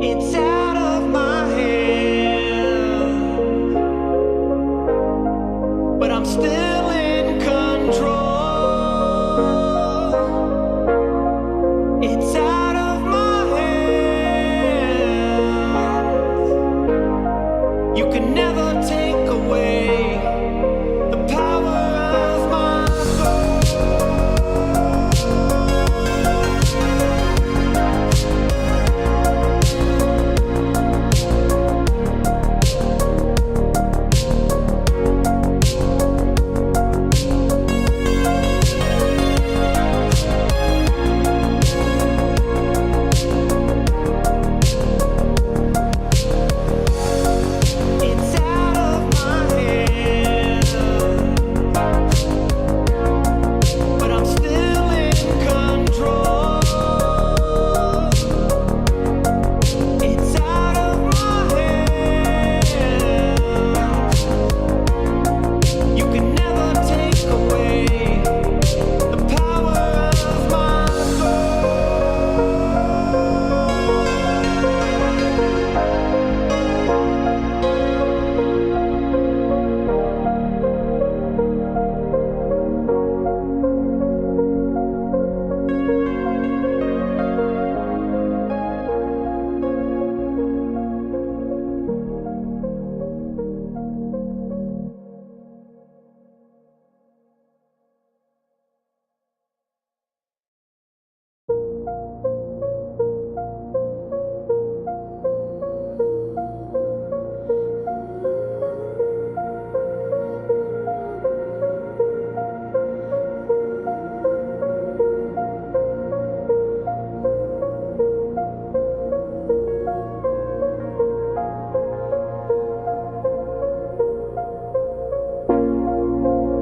It's out of my hand, but I'm still in control. It's out of my hands. You can never take away the power of my soul. It's out of my hands, but I'm still in control. It's out of my hands. You can never take away the power of my soul.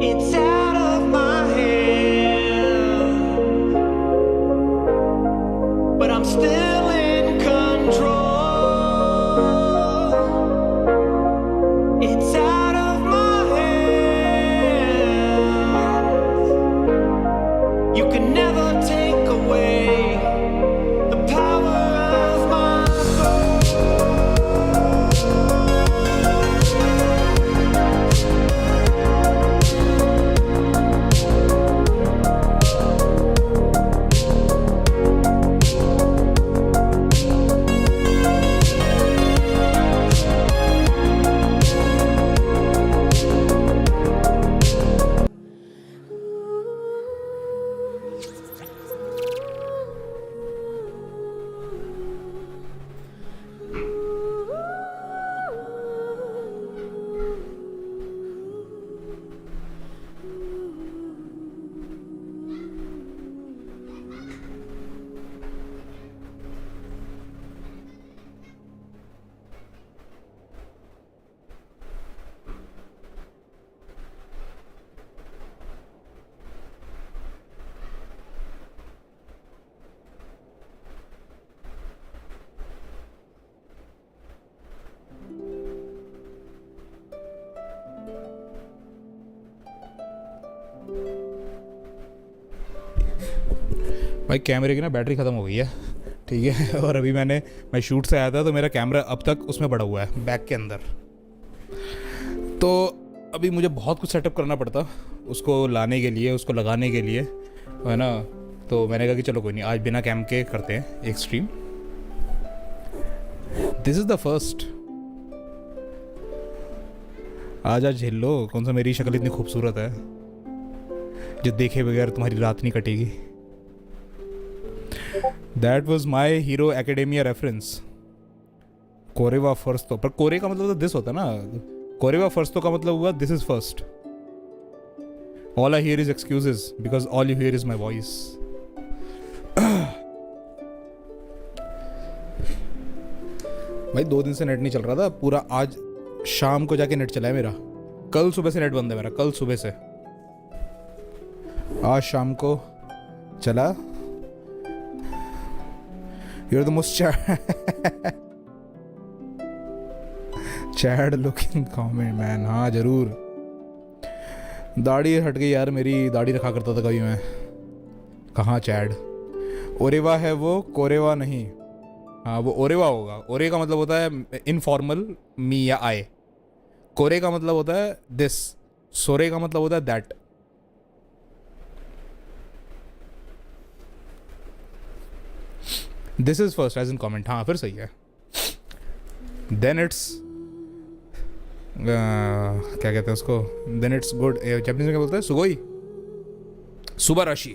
It's out of my hands, but I'm still in control. It's out of my hands. You can never take away the power of my soul. भाई कैमरे की ना battery ख़त्म हो गई है, ठीक है। और अभी मैं शूट से आया था तो मेरा कैमरा अब तक उसमें पड़ा हुआ है बैग के अंदर। तो अभी मुझे बहुत कुछ सेटअप करना पड़ता उसको लाने के लिए, उसको लगाने के लिए, है ना। तो मैंने कहा कि चलो कोई नहीं, आज बिना कैम के करते हैं एक stream. This is the first. आज झेल लो, कौन सा मेरी शक्ल इतनी खूबसूरत है जो देखे बगैर तुम्हारी रात नहीं कटेगी। That was my hero academia reference. कोरेवा फर्स्ट, तो पर कोरे का मतलब तो दिस होता ना, कोरेवा फर्स्ट तो का मतलब हुआ this is first. All I hear is excuses because all you here is my voice. भाई 2 दिन से नेट नहीं चल रहा था पूरा, आज शाम को जाके नेट चला है मेरा। कल सुबह से नेट बंद है मेरा, कल सुबह से आज शाम को चला। You're the most chad looking comment man। हाँ जरूर, दाढ़ी हट गई यार मेरी, दाढ़ी रखा करता था कभी मैं। कहाँ चैड, ओरेवा है वो, कोरेवा नहीं। हाँ वो ओरेवा होगा। ओरे का मतलब होता है इनफॉर्मल मी या आई। कोरे का मतलब होता है दिस। सोरे का मतलब होता है that. This is first age in comment. हाँ फिर सही है। देन इट्स क्या कहते हैं उसको, देन इट्स गुड। जापानीज में क्या बोलते हैं, सुगोई, सुबह राशि।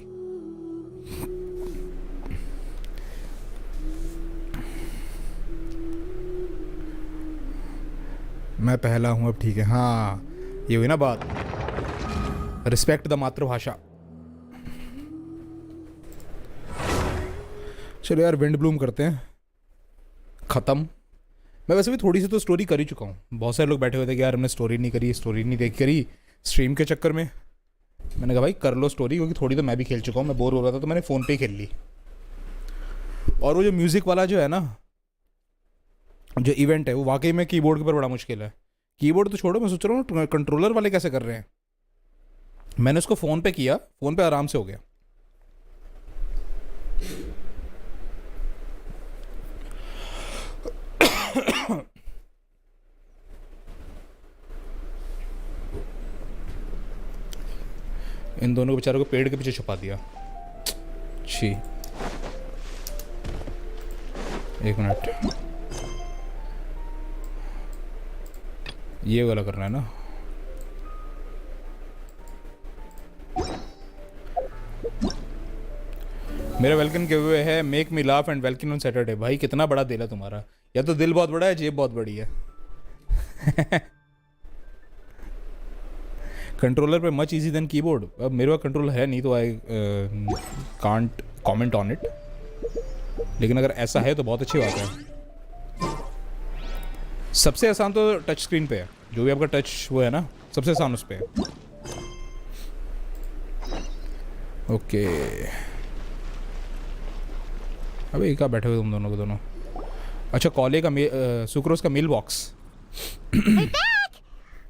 मैं पहला हूँ अब, ठीक है। हाँ ये हुई ना बात, रिस्पेक्ट द मातृभाषा। चलो यार विंड ब्लूम करते हैं ख़त्म। मैं वैसे भी थोड़ी सी तो स्टोरी कर ही चुका हूँ। बहुत सारे लोग बैठे हुए थे कि यार हमने स्टोरी नहीं करी, स्टोरी नहीं देख करी स्ट्रीम के चक्कर में। मैंने कहा भाई कर लो स्टोरी, क्योंकि थोड़ी तो मैं भी खेल चुका हूँ। मैं बोर हो रहा था तो मैंने फ़ोन पे ही खेल ली। और वो जो म्यूज़िक वाला जो है ना, जो इवेंट है, वो वाकई में कीबोर्ड के ऊपर बड़ा मुश्किल है। कीबोर्ड तो छोड़ो, मैं सोच रहा हूँ कंट्रोलर वाले कैसे कर रहे हैं। मैंने उसको फ़ोन पे किया, फ़ोन पे आराम से हो गया। इन दोनों को बेचारों को पेड़ के पीछे छुपा दिया। छी, एक मिनट, ये वाला करना है ना। मेरा वेलकिन गिव अवे है, make me laugh and Welkin on Saturday. भाई कितना बड़ा दिल है तुम्हारा, या तो दिल बहुत बड़ा है, जेब बहुत बड़ी है। कंट्रोलर पे मच इजी देन कीबोर्ड। अब मेरे पास कंट्रोलर है नहीं तो I can't comment on it, लेकिन अगर ऐसा है तो बहुत अच्छी बात है। सबसे आसान तो टच स्क्रीन पे है, जो भी आपका टच वो है ना, सबसे आसान उस पे है। ओके अबे क्या बैठे हुए तुम दोनों को दोनों। अच्छा कॉले का सुक्रोज का mail box. We're back!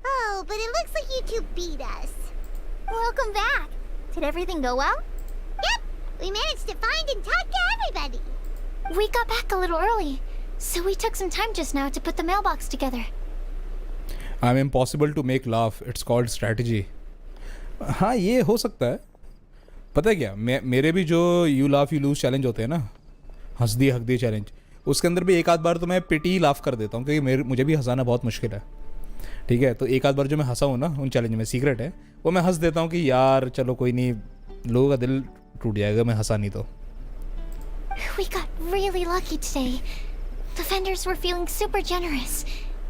Oh, but it looks like you two beat us. Welcome back. Did everything go well? Yep, we managed to find and talk to everybody. We got back a little early, so we took some time just now to put the mailbox together. I'm impossible to make laugh. It's called strategy. हाँ ये हो सकता है। पता है क्या, मेरे भी जो you laugh you lose challenge होते हैं ना, हंस दी हक दी चैलेंज, उसके अंदर भी एक आध बार तो मैं पिटी लाफ कर देता हूँ, क्योंकि मुझे भी हंसाना बहुत मुश्किल है। ठीक है, तो एक आध बार जो मैं हंसा हूँ ना उन चैलेंज में, सीक्रेट है, वो मैं हंस देता हूँ कि यार चलो कोई नहीं, लोगों का दिल टूट जाएगा मैं हंसा नहीं तो। We got really lucky today. The vendors were feeling super generous,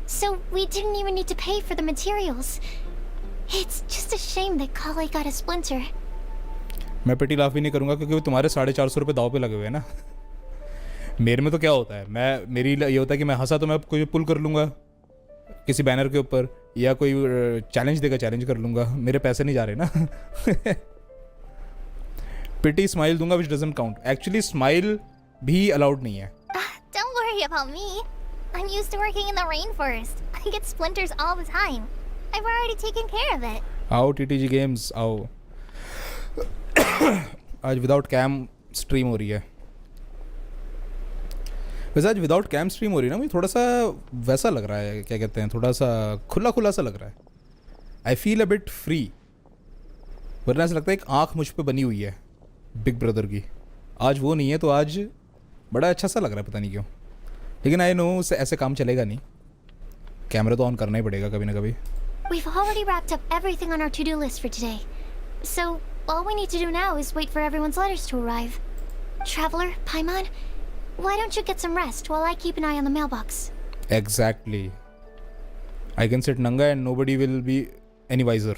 so we didn't even need to pay for the materials. It's just a shame that Kale got a splinter. मैं पिटी लाफ भी नहीं करूँगा क्योंकि वो तुम्हारे 450 रुपये दाव पे लगे हुए हैं ना। मेरे में तो क्या होता है, मेरी ये होता है कि मैं हंसा तो मैं कोई पुल कर लूँगा किसी बैनर के ऊपर, या कोई चैलेंज देगा चैलेंज कर लूँगा, मेरे पैसे नहीं जा रहे ना। पिटी स्माइल दूंगा विच डजंट काउंट। एक्चुअली स्माइल भी अलाउड नहीं है। Don't worry about me. I'm used to working in the rainforest. I get splinters all the time. I've already taken care of it. आओ TTG गेम्स आओ। आज without cam stream हो रही है। वैसे आज विदाउट कैम स्ट्रीम हो रही है ना, मुझे थोड़ा सा वैसा लग रहा है, क्या कहते हैं, थोड़ा सा खुला खुला सा लग रहा है। I feel a bit free. वरना ऐसा लगता है एक आँख मुझ पे बनी हुई है बिग ब्रदर की। आज वो नहीं है तो आज बड़ा अच्छा सा लग रहा है, पता नहीं क्यों। लेकिन आई नो उससे ऐसे काम चलेगा नहीं, कैमरा तो ऑन करना ही पड़ेगा कभी ना कभी। We've already wrapped up everything on our to-do list for today. So, all we need to do now is wait for everyone's letters to arrive. Traveler, Paimon, why don't you get some rest while I keep an eye on the mailbox? Exactly. I can sit nanga and nobody will be any wiser.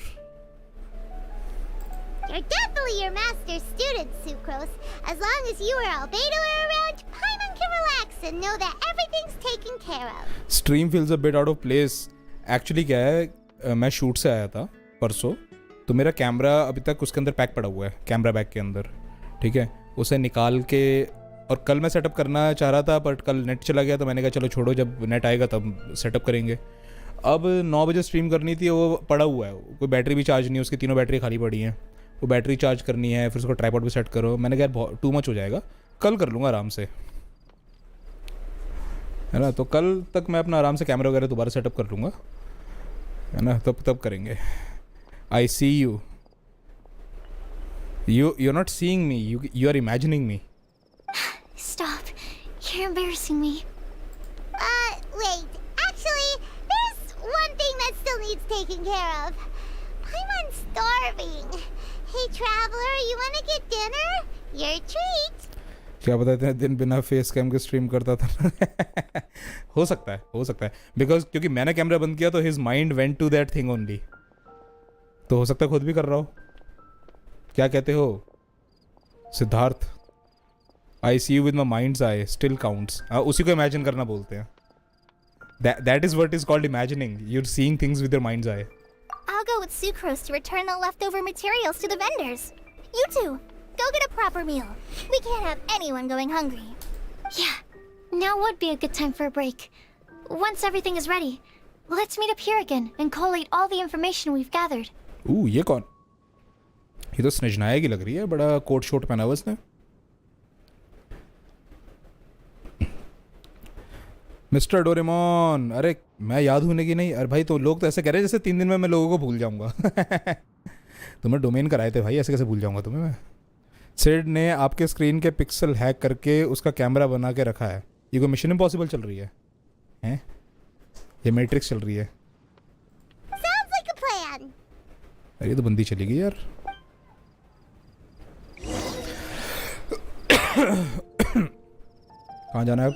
You're definitely your master's student, Sucrose. As long as you or Albedo are around, Paimon can relax and know that everything's taken care of. Stream feels a bit out of place. Actually क्या है, मैं shoot से आया था परसों, तो मेरा camera अभी तक उसके अंदर पैक पड़ा हुआ है, कैमरा बैग के अंदर। ठीक है, उसे निकाल के, और कल मैं सेटअप करना चाह रहा था पर कल नेट चला गया, तो मैंने कहा चलो छोड़ो, जब नेट आएगा तब सेटअप करेंगे। अब 9 बजे स्ट्रीम करनी थी, वो पड़ा हुआ है, कोई बैटरी भी चार्ज नहीं है, उसकी तीनों बैटरी खाली पड़ी हैं, वो बैटरी चार्ज करनी है, फिर उसको ट्राइपॉड पे सेट करो। मैंने कहा बहुत टू मच हो जाएगा, कल कर लूँगा आराम से। है ना। तो कल तक मैं अपना आराम से कैमरा वगैरह दोबारा सेटअप कर लूँगा, है ना, तब करेंगे। आई see you, you're not seeing me, you are imagining me. Stop. You're embarrassing me. Wait. Actually, there's one thing that still needs taking care of. I'm starving. Hey, traveler, you want to get dinner? Your treat. क्या पता इतने दिन बिना face cam के stream करता था। हो सकता है बिकॉज क्योंकि मैंने कैमरा बंद किया तो his mind went to that thing only. तो हो सकता है खुद भी कर रहा हो। क्या कहते हो Siddharth? I see you with my mind's eye still counts. उसी को इमेजिन करना बोलते हैं। That is what is called imagining. You are seeing things with your mind's eye. I'll go with sucrose to return the leftover materials to the vendors. You two, go get a proper meal. We can't have anyone going hungry. Yeah, now would be a good time for a break. Once everything is ready, let's meet up here again and collate all the information we've gathered. ये कौन? ये तो स्नेजनाया की लग रही है। बड़ा coat Schott पहना हुआ इसने। मिस्टर डोरेमोन, अरे मैं याद होने की नहीं। अरे भाई तो लोग तो ऐसे कह रहे हैं जैसे 3 दिन में मैं लोगों को भूल जाऊंगा। तुम्हें डोमेन कराए थे भाई, ऐसे कैसे भूल जाऊंगा तुम्हें मैं। सिड ने आपके स्क्रीन के पिक्सल हैक करके उसका कैमरा बना के रखा है। ये कोई मिशन इम्पॉसिबल चल रही है हैं? ये मैट्रिक्स चल रही है। Sounds like a plan. अरे ये तो बंदी चली गई यार। कहाँ जाना है अब?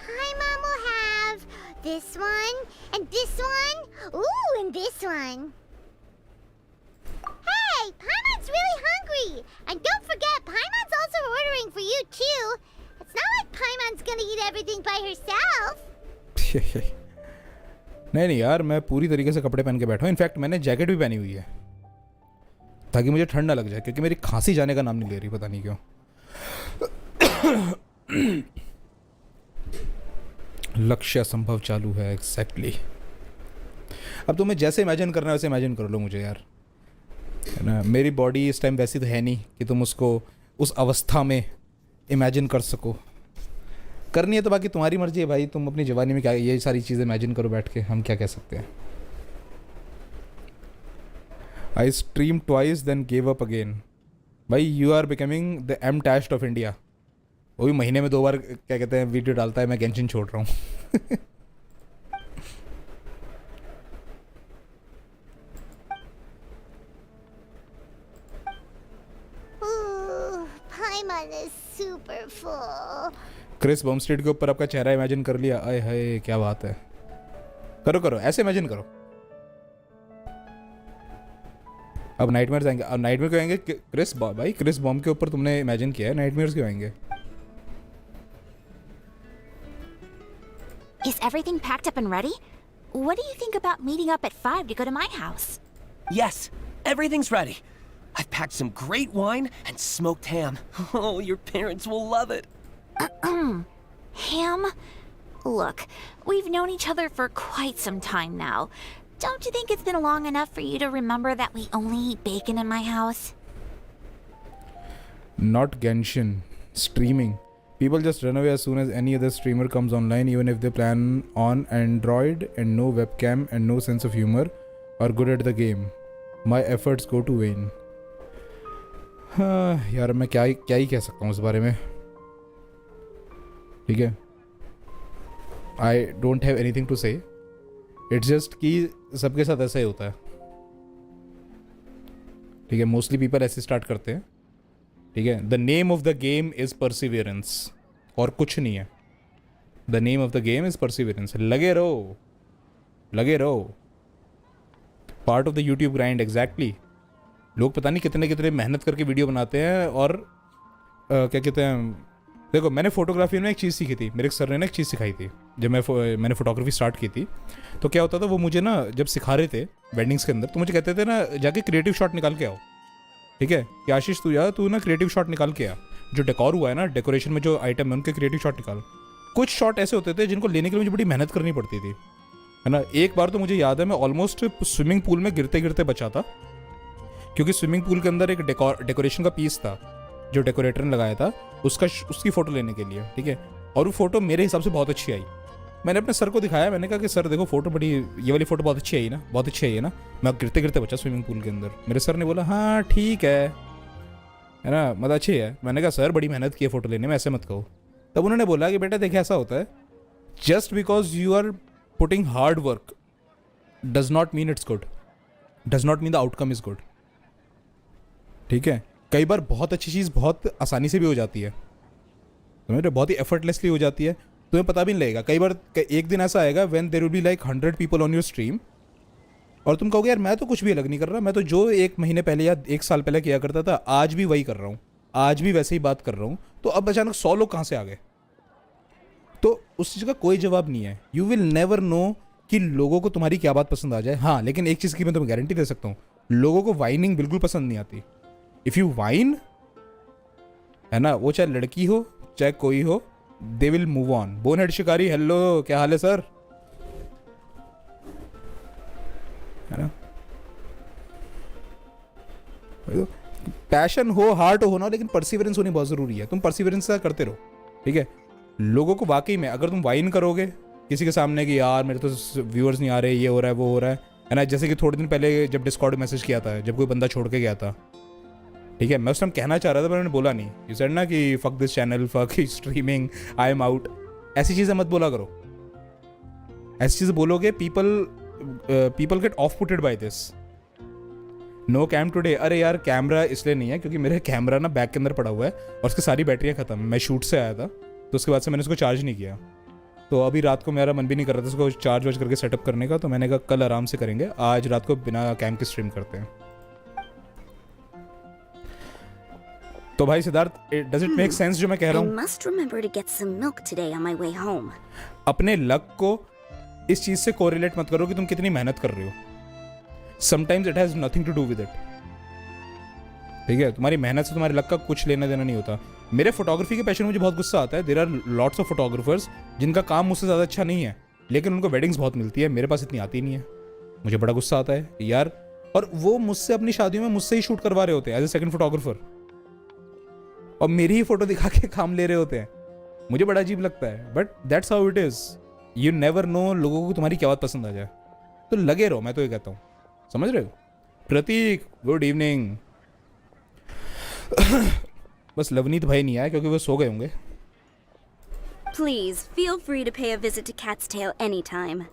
Paimon will have this one, and this one, ooh, and this one. Hey, Paimon's really hungry! And don't forget, Paimon's also ordering for you too. It's not like Paimon's gonna eat everything by herself. नहीं यार, मैं पूरी तरीके से कपड़े पहन के बैठा हूँ। इनफैक्ट मैंने जैकेट भी पहनी हुई है ताकि मुझे ठंड ना लग जाए, क्योंकि मेरी खांसी जाने का नाम नहीं ले रही, पता नहीं क्यों। लक्ष्य संभव चालू है। एग्जैक्टली। अब तुम्हें जैसे इमेजिन करना है वैसे इमेजिन कर लो मुझे यार, है ना। मेरी बॉडी इस टाइम वैसी तो है नहीं कि तुम उसको उस अवस्था में इमेजिन कर सको। करनी है तो बाकी तुम्हारी मर्जी है भाई। तुम अपनी जवानी में क्या ये सारी चीज़ें इमेजिन करो बैठ के, हम क्या कह सकते हैं। I stream twice then gave up again. भाई you are becoming the M taste of India. वो भी महीने में 2 बार क्या कहते हैं वीडियो डालता है। मैं गेंशिन छोड़ रहा हूँ। Ooh, Paimon is super full. Chris Bumstead के ऊपर आपका चेहरा इमेजिन कर लिया। आए हाय क्या बात है। करो ऐसे इमेजिन करो। अब नाइटमेयर्स आएंगे। अब नाइटमेयर क्यों आएंगे? क्रिस भाई क्रिस बॉम के ऊपर तुमने इमेजिन किया है, नाइटमेयर्स क्यों आएंगे? Is everything packed up and ready? What do you think about meeting up at 5 to go to my house? Yes, everything's ready. I've packed some great wine and smoked ham. Oh, your parents will love it. Ham? Look, we've known each other for quite some time now. Don't you think it's been long enough for you to remember that we only eat bacon in my house? Not Genshin. Streaming. People just run away as soon as any other streamer comes online, even if they plan on Android and no webcam and no sense of humor or good at the game. My efforts go to vain. हाँ यार, मैं क्या ही कह सकता हूँ इस बारे में। ठीक है, I don't have anything to say. It's just कि सबके साथ ऐसा ही होता है। ठीक है, मोस्टली पीपल ऐसे स्टार्ट करते हैं। ठीक है, the name of the game is Perseverance और कुछ नहीं है। The name of the game is Perseverance. लगे रहो। Part of the YouTube grind. Exactly. लोग पता नहीं कितने मेहनत करके वीडियो बनाते हैं। और क्या कहते हैं, देखो मैंने फोटोग्राफी में एक चीज़ सीखी थी। मेरे एक सर ने एक चीज़ सिखाई थी जब मैंने फोटोग्राफी स्टार्ट की थी। तो क्या होता था, वो मुझे ना जब सिखा रहे थे वेडिंग्स के अंदर, तो मुझे कहते थे ना जाके क्रिएटिव शॉट निकाल के आओ। ठीक है कि आशीष तू ना क्रिएटिव शॉट निकाल के आ। जो डेकोर हुआ है ना, डेकोरेशन में जो आइटम है उनके क्रिएटिव शॉट निकाल। कुछ शॉट ऐसे होते थे जिनको लेने के लिए मुझे बड़ी मेहनत करनी पड़ती थी। है ना। एक बार तो मुझे याद है मैं ऑलमोस्ट स्विमिंग पूल में गिरते गिरते बचा था, क्योंकि स्विमिंग पूल के अंदर एक डेकोरेशन का पीस था जो डेकोरेटर ने लगाया था उसकी फ़ोटो लेने के लिए, ठीक है। और वो फ़ोटो मेरे हिसाब से बहुत अच्छी आई। मैंने अपने सर को दिखाया, मैंने कहा कि सर देखो फ़ोटो बड़ी, ये वाली फ़ोटो बहुत अच्छी आई ना, बहुत अच्छी आई है ना। मैं गिरते गिरते बचा स्विमिंग पूल के अंदर। मेरे सर ने बोला हाँ ठीक है ना, मतलब अच्छी है। मैंने कहा सर बड़ी मेहनत की है फ़ोटो लेने में, ऐसे मत कहो। तब उन्होंने बोला कि बेटा देखे ऐसा होता है, just because you are putting hard work does not mean it's good, does not mean the outcome is good, ठीक है। कई बार बहुत अच्छी चीज़ बहुत आसानी से भी हो जाती है, समझ रहे, बहुत ही एफर्टलेसली हो जाती है, तुम्हें पता भी नहीं लगेगा। कई बार एक दिन ऐसा आएगा when there will be like 100 people on your stream और तुम कहोगे यार मैं तो कुछ भी अलग नहीं कर रहा, मैं तो जो 1 महीने पहले या 1 साल पहले किया करता था आज भी वही कर रहा हूँ, आज भी वैसे ही बात कर रहा हूँ। तो अब अचानक 100 लोग कहाँ से आ गए? तो उस चीज़ का कोई जवाब नहीं है। यू विल नेवर नो कि लोगों को तुम्हारी क्या बात पसंद आ जाए। हाँ, लेकिन एक चीज़ की मैं तुम्हें गारंटी दे सकता हूँ, लोगों को वाइनिंग बिल्कुल पसंद नहीं आती। इफ़ यू वाइन, है ना, वो चाहे लड़की हो चाहे कोई हो, दे विल मूव ऑन। बोनहेड शिकारी, हेलो, क्या हाल है सर, है ना। पैशन हो, हार्ट हो ना, लेकिन परसिवरेंस होनी बहुत ज़रूरी है। तुम परसिवरेंस से करते रहो, ठीक है। लोगों को वाकई में अगर तुम वाइन करोगे किसी के सामने कि यार मेरे तो व्यूअर्स नहीं आ रहे, ये हो रहा है वो हो रहा है ना। जैसे कि थोड़े दिन पहले जब डिस्कॉर्ड मैसेज किया था, जब कोई बंदा छोड़ के गया था, ठीक है, मैं उस टाइम कहना चाह रहा था पर मैंने बोला नहीं। यू सेड ना कि fuck this channel, fuck streaming, I am out, ऐसी चीज़ें मत बोला करो। ऐसी चीज़ें बोलोगे people get off putted by this. No cam today, अरे यार कैमरा इसलिए नहीं है क्योंकि मेरा कैमरा ना बैग के अंदर पड़ा हुआ है और उसकी सारी बैटरियाँ ख़त्म। मैं शूट से आया था तो उसके बाद से मैंने उसको चार्ज नहीं किया, तो अभी रात को मेरा मन भी नहीं कर रहा था उसको चार्ज वार्ज करके सेटअप करने का। तो मैंने कहा कल आराम से करेंगे, आज रात को बिना कैम के स्ट्रीम करते हैं। तो भाई Siddharth, does it make sense जो मैं कह रहा हूँ? I must remember to get some milk today on my way home. अपने लक को इस चीज़ से कोरिलेट मत करो कि तुम कितनी मेहनत कर रहे हो। Sometimes it has nothing to do with it, ठीक है। तुम्हारी मेहनत से तुम्हारे लक का कुछ लेना देना नहीं होता। मेरे फोटोग्राफी के पैशन में मुझे बहुत गुस्सा आता है। There are lots of photographers जिनका काम मुझसे ज़्यादा अच्छा नहीं है, लेकिन उनको वेडिंग्स बहुत मिलती है, मेरे पास इतनी आती नहीं है। मुझे बड़ा गुस्सा आता है यार। और वो मुझसे अपनी शादियों में मुझसे ही शूट करवा रहे होते हैं एज ए सेकंड फोटोग्राफर, और मेरी ही फोटो दिखा के काम ले रहे होते हैं। मुझे बड़ा अजीब लगता है, but that's how it is. You never know लोगों को तुम्हारी क्या बात पसंद आ जाए, तो लगे रहो, मैं तो ये कहता हूँ, समझ रहे हो। प्रतीक, गुड इवनिंग। बस लवनीत भाई नहीं आया क्योंकि वो सो गए होंगे। Please feel free to pay a visit to Cat's Tail anytime.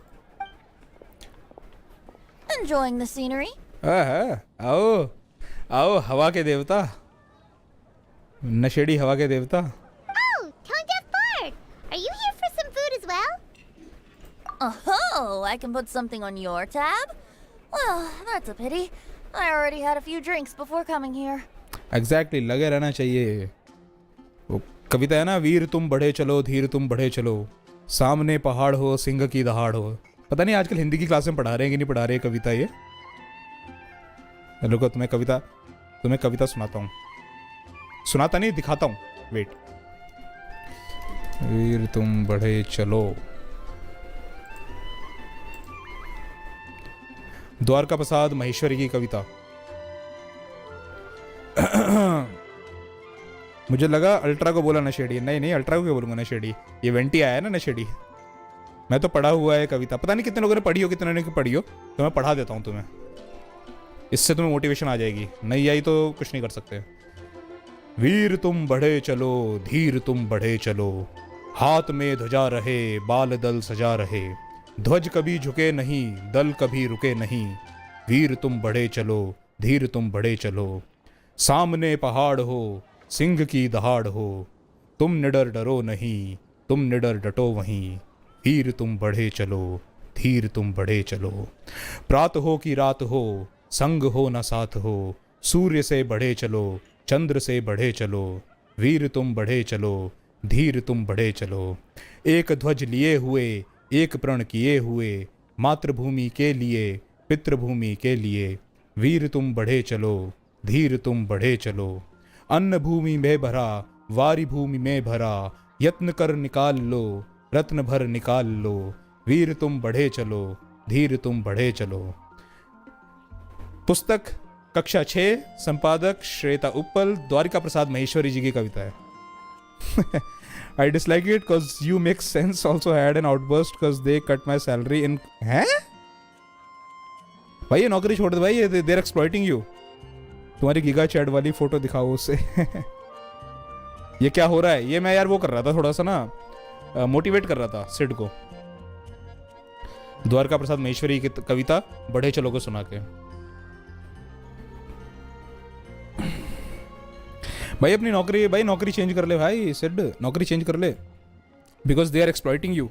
Enjoying the scenery? आओ आओ हवा के देवता, नशेड़ी हवा के देवता। Oh, Tone Deaf Bard! Are you here for some food as well? Oh, I can put something on your tab? Well, that's a pity. I already had a few drinks before coming here. Exactly, लगे रहना चाहिए। वो कविता है ना, वीर तुम बढ़े चलो, धीर तुम बढ़े चलो, सामने पहाड़ हो, सिंह की दहाड़ हो। पता नहीं आजकल हिंदी की क्लास में पढ़ा रहे हैं कि नहीं पढ़ा रहे कविता ये। रुको, तुम्हें कविता सुनाता हूँ, सुनाता नहीं दिखाता हूँ, वेट। वीर तुम बढ़े चलो। द्वारका प्रसाद महेश्वरी की कविता। मुझे लगा अल्ट्रा को बोला नशेड़ी, नहीं अल्ट्रा को क्यों बोलूंगा नशेड़ी, ये वेंटी आया है ना नशेड़ी। मैं तो पढ़ा हुआ है कविता, पता नहीं कितने लोगों ने पढ़ी हो कितने ने पढ़ी हो, तो मैं पढ़ा देता हूँ तुम्हें, इससे तुम्हें मोटिवेशन आ जाएगी। नहीं आई तो कुछ नहीं कर सकते। वीर तुम बढ़े चलो, धीर तुम बढ़े चलो, हाथ में ध्वजा रहे, बाल दल सजा रहे, ध्वज कभी झुके नहीं, दल कभी रुके नहीं, वीर तुम बढ़े चलो, धीर तुम बढ़े चलो, सामने पहाड़ हो, सिंह की दहाड़ हो, तुम निडर डरो नहीं, तुम निडर डटो वहीं, वीर तुम बढ़े चलो, धीर तुम बढ़े चलो, प्रात हो कि रात हो, संग हो न साथ हो, सूर्य से बढ़े चलो, चंद्र से बढ़े चलो, वीर तुम बढ़े चलो, धीर तुम बढ़े चलो, एक ध्वज लिए हुए, एक प्रण किए हुए, मातृभूमि के लिए, पितृभूमि के लिए, वीर तुम बढ़े चलो, धीर तुम बढ़े चलो, अन्न भूमि में भरा, वारी भूमि में भरा, यत्न कर निकाल लो, रत्न भर निकाल लो, वीर तुम बढ़े चलो, धीर तुम बढ़े चलो। पुस्तक कक्षा 6, संपादक श्वेता उप्पल, द्वारिका प्रसाद महेश्वरी जी की कविता है। I dislike it cause you make sense. Also had an outburst cause they cut my salary in. हैं? भाई ये नौकरी छोड़ दे भाई, ये they're exploiting you. तुम्हारी गीगा चैट वाली फोटो दिखाओ उससे। ये क्या हो रहा है? ये मैं यार वो कर रहा था थोड़ा सा ना, मोटिवेट कर रहा था सिड को। द्वारका प्रसाद महेश्वरी की कविता बढ़े चलो को सुना के। भाई अपनी नौकरी, भाई नौकरी चेंज कर ले भाई, सिड नौकरी चेंज कर ले, because they are exploiting you.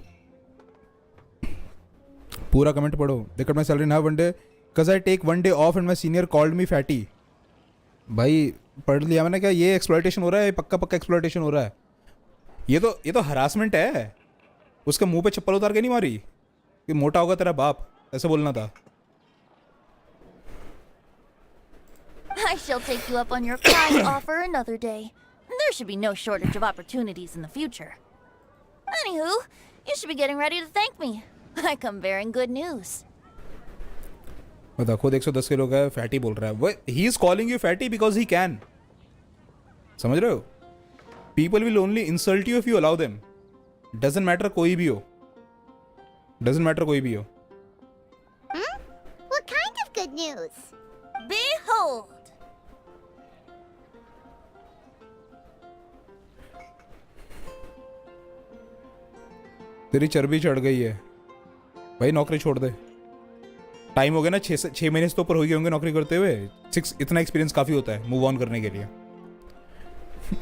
पूरा कमेंट पढ़ो। They cut my salary now one day because I take one day off and my senior called me fatty. भाई पढ़ लिया मैंने, क्या ये एक्सप्लॉइटेशन हो रहा है? पक्का पक्का एक्सप्लॉइटेशन हो रहा है। ये तो हरासमेंट है। उसके मुंह पे चप्पल उतार के नहीं मारी कि मोटा होगा तेरा बाप, ऐसे बोलना था। I shall take you up on your kind offer another day. There should be no shortage of opportunities in the future. Anywho, you should be getting ready to thank me. I come bearing good news. बता, खुद 110 kilo का fatty बोल रहा है वो। He is calling you fatty because he can. समझ रहे हो? People will only insult you if you allow them. Doesn't matter कोई भी हो, डजंट मैटर कोई भी हो। What kind of good news? Behold! तेरी चर्बी चढ़ गई है भाई, नौकरी छोड़ दे। टाइम हो गया ना, 6 महीने से तो ऊपर हो गए होंगे नौकरी करते हुए। 6 इतना एक्सपीरियंस काफ़ी होता है मूव ऑन करने के लिए।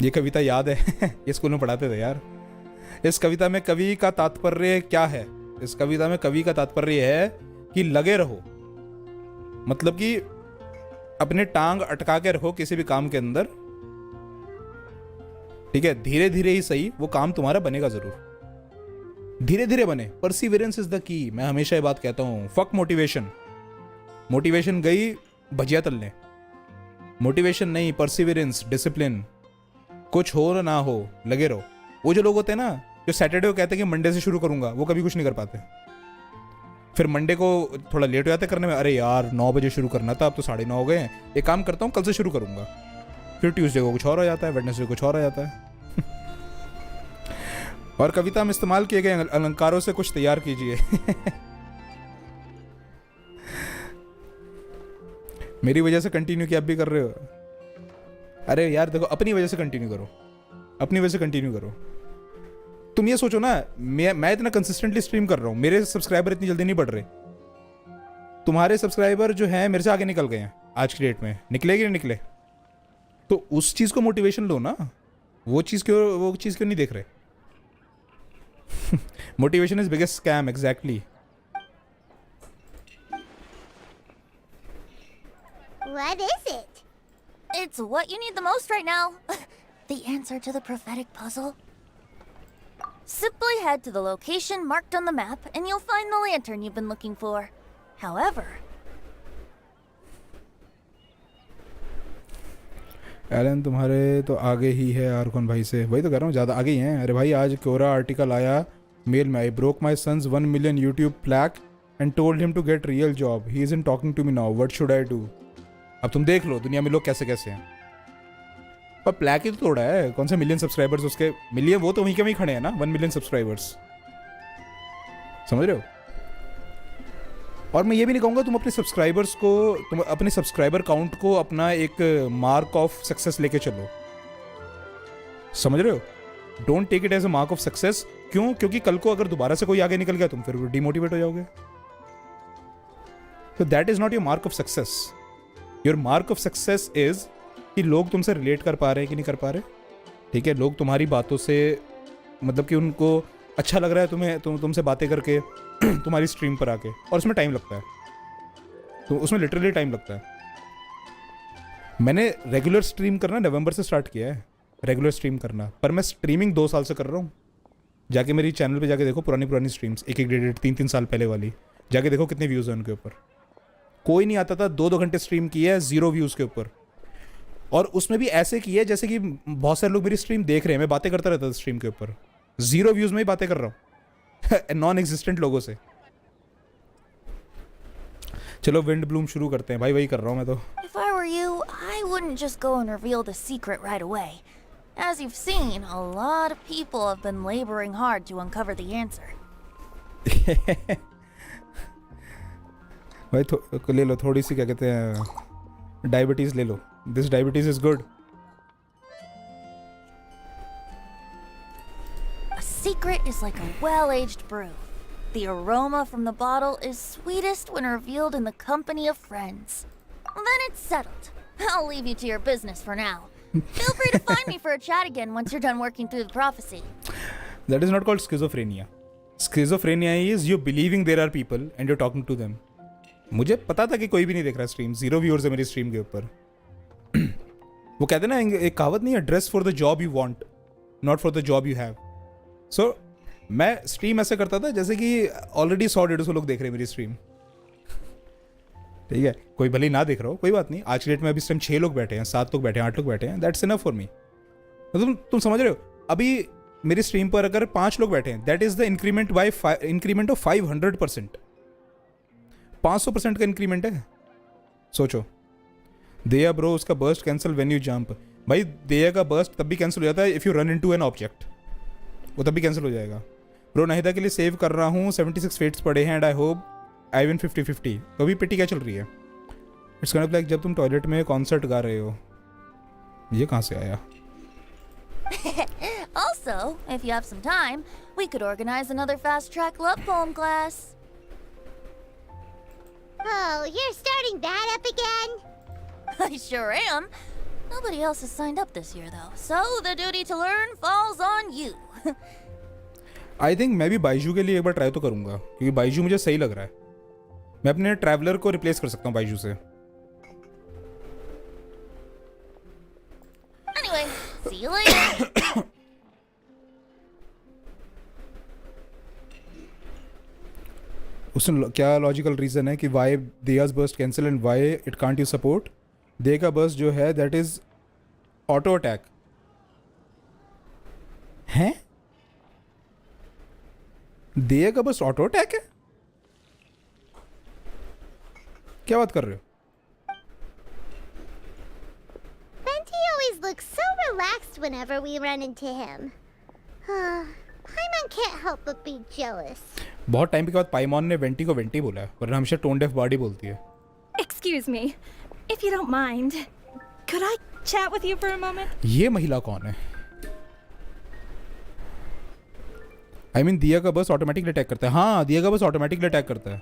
ये कविता याद है ये स्कूल में पढ़ाते थे यार। इस कविता में कवि का तात्पर्य क्या है? इस कविता में कवि का तात्पर्य है कि लगे रहो, मतलब कि अपने टांग अटका के रखो किसी भी काम के अंदर, ठीक है? धीरे धीरे ही सही, वो काम तुम्हारा बनेगा जरूर, धीरे धीरे बने। Perseverance is the key. मैं हमेशा ये बात कहता हूं, फक मोटिवेशन। मोटिवेशन गई भजिया तलने, मोटिवेशन नहीं, परसिवियरेंस, डिसिप्लिन। कुछ हो ना हो लगे रहो। वो जो लोग होते हैं ना जो सैटरडे को कहते हैं कि मंडे से शुरू करूंगा, वो कभी कुछ नहीं कर पाते। फिर मंडे को थोड़ा लेट हो जाते करने में, अरे यार 9 बजे शुरू करना था, अब तो 9:30 हो गए हैं, एक काम करता हूँ कल से शुरू करूंगा। फिर ट्यूसडे को कुछ और हो जाता है, वेडनेसडे को कुछ और हो जाता है। और कविता में इस्तेमाल किए गए अलंकारों से कुछ तैयार कीजिए। मेरी वजह से कंटिन्यू किया, आप भी कर रहे हो? अरे यार देखो, अपनी वजह से कंटिन्यू करो, अपनी वजह से कंटिन्यू करो। तुम ये सोचो ना, मैं इतना कंसिस्टेंटली स्ट्रीम कर रहा हूं, मेरे सब्सक्राइबर इतनी जल्दी नहीं बढ़ रहे। तुम्हारे सब्सक्राइबर जो हैं मेरे से आगे निकल गए हैं आज की डेट में। निकले कि नहीं निकले? तो उस चीज को मोटिवेशन लो ना, वो चीज क्यों नहीं देख रहे? Motivation is biggest scam. Exactly. What is it? It's what you need the most right now. The answer to the prophetic puzzle. Simply head to the location marked on the map and you'll find the lantern you've been looking for. However, Alan तुम्हारे तो आगे ही है Arcon भाई से। वही तो कह रहा हूँ, ज़्यादा आगे ही हैं। अरे भाई आज कोरा आर्टिकल आया मेल में, I broke my son's 1 million YouTube plaque and told him to get real job, he is in talking to me now, what should I do? अब तुम देख लो दुनिया में लोग कैसे कैसे हैं। पर प्लैक ही तो तोड़ा है, कौन से मिलियन सब्सक्राइबर्स उसके मिलियन, वो तो वहीं के वहीं खड़े हैं ना, 1 million सब्सक्राइबर्स। समझ रहे हो? और मैं ये भी नहीं कहूँगा तुम अपने सब्सक्राइबर्स को, तुम अपने सब्सक्राइबर काउंट को अपना एक मार्क ऑफ सक्सेस लेके चलो। समझ रहे हो? Don't take it as a mark of success. क्यों? क्योंकि कल को अगर दोबारा से कोई आगे निकल गया तुम फिर डिमोटिवेट हो जाओगे। तो that is not your mark of success. Your mark of success is कि लोग तुमसे रिलेट कर पा रहे हैं कि नहीं कर पा रहे। ठीक है, लोग तुम्हारी बातों से, मतलब कि उनको अच्छा लग रहा है तुम्हें, तुमसे बातें करके तुम्हारी स्ट्रीम पर आके। और उसमें टाइम लगता है, तो उसमें लिटरली टाइम लगता है। मैंने रेगुलर स्ट्रीम करना नवंबर से स्टार्ट किया है, रेगुलर स्ट्रीम करना। पर मैं स्ट्रीमिंग 2 साल से कर रहा हूँ। जाके मेरी चैनल पे जाके देखो, पुरानी स्ट्रीम्स, 1-1 3 साल पहले वाली, जाके देखो कितने व्यूज़ हैं उनके ऊपर। कोई नहीं आता था, 2-2 घंटे स्ट्रीम की है 0 व्यूज़ के ऊपर। और उसमें भी ऐसे की है जैसे कि बहुत सारे लोग मेरी स्ट्रीम देख रहे हैं, मैं बातें करता रहता था स्ट्रीम के ऊपर, 0 व्यूज़ में ही बातें कर रहा हूँ। नॉन एग्जिस्टेंट लोगों से। चलो विंड ब्लूम शुरू करते हैं भाई, वही कर रहा हूँ मैं तो। If I were you, I wouldn't just go and reveal the secret right away. As you've seen, a lot of people have been laboring hard to uncover the answer. भाई ले लो थोड़ी सी, क्या कहते हैं, डायबिटीज ले लो। This diabetes is good. A secret is like a well-aged brew. The aroma from the bottle is sweetest when revealed in the company of friends. Then it's settled. I'll leave you to your business for now. Feel free to find me for a chat again once you're done working through the prophecy. That is not called schizophrenia. Schizophrenia is you believing there are people and you're talking to them. मुझे पता था कि कोई भी नहीं देख रहा stream, 0 viewers है मेरी स्ट्रीम के ऊपर। वो कहते ना, एक कहावत नहीं है, dress for the job you want, not for the job you have. So मैं स्ट्रीम ऐसे करता था जैसे कि ऑलरेडी 100-150 लोग देख रहे हैं मेरी स्ट्रीम। ठीक है, कोई भले ही ना देख रहा हो, कोई बात नहीं। आज की डेट में अभी इस टाइम 6 लोग बैठे हैं, 7 लोग बैठे हैं, 8 लोग बैठे हैं, दैट्स इनफ फॉर मी। तुम समझ रहे हो? अभी मेरी स्ट्रीम पर अगर 5 लोग बैठे हैं, that is the increment of 500%। 500% का इंक्रीमेंट है, सोचो। दया ब्रो, उसका burst cancel when you jump. भाई दया का बर्स्ट तब भी कैंसिल हो जाता है if you run into an object, वो तब भी कैंसिल हो जाएगा। ब्रो नाहिदा के लिए सेव कर रहा हूँ, 76 फेट्स पड़े हैं and I hope I win 50-50। तो अभी पिटी क्या चल रही है? इट्स काइंड ऑफ लाइक जब तुम टॉयलेट में कॉन्सर्ट गा रहे हो। ये कहाँ से आया? Also, if you have some time, we could organize another fast-track love poem class. Oh, you're starting that up again? I sure am. Nobody else has signed up this year, though, so the duty to learn falls on you. I think मैं भी बाइजू के लिए एक बार try तो करूँगा, क्योंकि बाइजू मुझे सही लग रहा है। मैं अपने ट्रैवलर को रिप्लेस कर सकता हूँ बाइजू से। Anyway, see you later. उसमें क्या लॉजिकल रीज़न है कि why Dehya's burst cancel and why it can't you support? दे का बर्स्ट जो है दैट इज ऑटो अटैक है। दिया का बर्स्ट ऑटो अटैक है? क्या बात कर रहे हो? Venti always looks so relaxed whenever we run into him. Paimon can't help but be jealous. बहुत टाइम के बाद पाइमॉन ने वेंटी को वेंटी बोला है, वरना हमेशा टोन डेफ बॉडी बोलती है। Excuse me, if you don't mind, could I chat with you for a moment? ये महिला कौन है? आई मीन दिया का बस ऑटोमेटिकली अटैक करता है। हाँ, दिया का बस ऑटोमेटिकली अटैक करता है,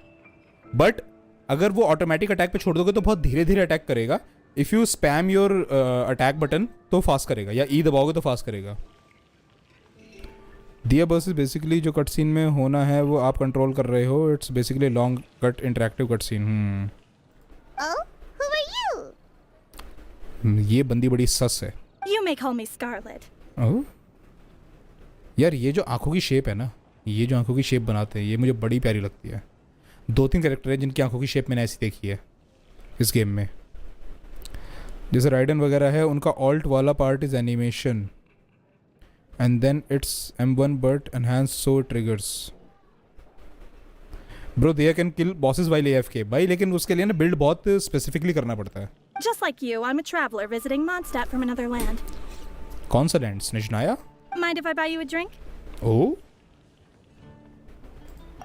बट अगर वो ऑटोमेटिक अटैक पे छोड़ दोगे तो बहुत धीरे धीरे अटैक करेगा। If you spam your attack button तो फास्ट करेगा, या ई दबाओगे तो फास्ट करेगा। दिया बस बेसिकली जो कट सीन में होना है वो आप कंट्रोल कर रहे हो। It's basically long cut interactive cut scene. Oh, who are you? ये बंदी बड़ी सस है। You may call me Scarlet. ओह यार, ये जो आंखों की शेप है ना, ये जो आंखों की शेप बनाते हैं, ये मुझे बड़ी प्यारी लगती है। 2-3 कैरेक्टर हैं जिनकी आंखों की शेप मैंने ऐसी देखी है इस गेम में। जैसे राइडन वगैरह है, उनका ऑल्ट वाला part is animation and then it's M1 but enhance so triggers. Bro Dehya can kill bosses while AFK। भाई लेकिन उसके लिए ना बिल्ड बहुत स्पेसिफिकली करना पड़ता है। Just like you, I'm a traveler visiting Mondstadt from another land. कौन सा land? Snezhnaya? Mind if I buy you a drink? Oh,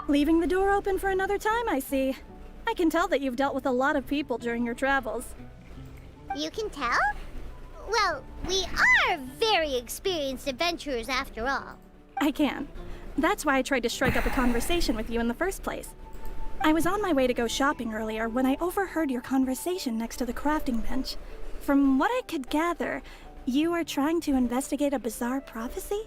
Leaving the door open for another time, I see. I can tell that you've dealt with a lot of people during your travels. You can tell? Well, we are very experienced adventurers after all. I can. That's why I tried to strike up a conversation with you in the first place. I was on my way to go shopping earlier when I overheard your conversation next to the crafting bench. From what I could gather, you are trying to investigate a bizarre prophecy?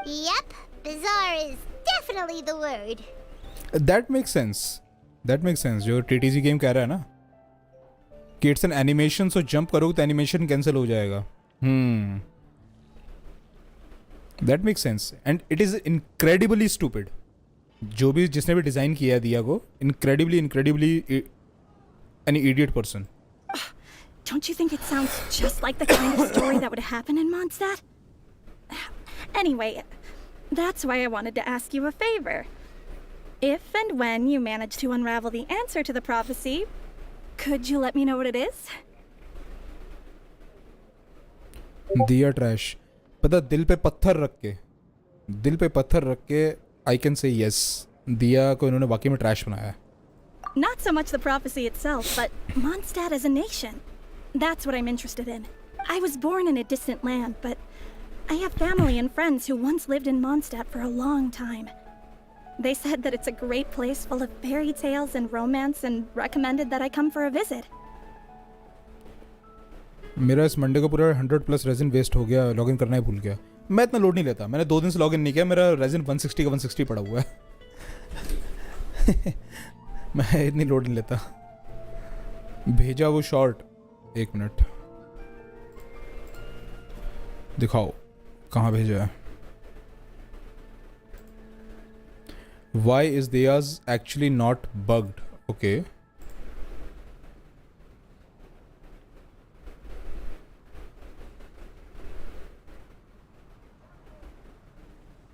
Yep, bizarre is definitely the word. That makes sense. That makes sense. जो TTG game कह रहा है ना कि it's an animation, so jump करोगे तो animation cancel हो जाएगा। That makes sense and it is incredibly stupid. जो भी जिसने भी डिजाइन किया है दिया को, incredibly an idiot person. Don't you think it sounds just like the kind of story that would happen in Mondstadt? Anyway, That's why I wanted to ask you a favor. If and when you manage to unravel the answer to the prophecy, could you let me know what it is? दिया trash, पता दिल पे पत्थर रख के I can say yes, दिया को इन्होंने वाकई में ट्रैश बनाया है. Not so much the prophecy itself, but Mondstadt as a nation. That's what I'm interested in. I was born in a distant land, but I have family and friends who once lived in Mondstadt for a long time. They said that it's a great place full of fairy tales and romance and recommended that I come for a visit. मेरा इस Monday को पूरा 100+ resin waste हो गया, login करना ही भूल गया. मैं इतना लोड नहीं लेता, मैंने 2 दिन से लॉगिन नहीं किया, मेरा रेजिन 160 का 160 पड़ा हुआ है. मैं इतनी लोड नहीं लेता. भेजा वो शॉर्ट, 1 मिनट दिखाओ कहाँ भेजा है. Why is Deya's actually not bugged? Okay.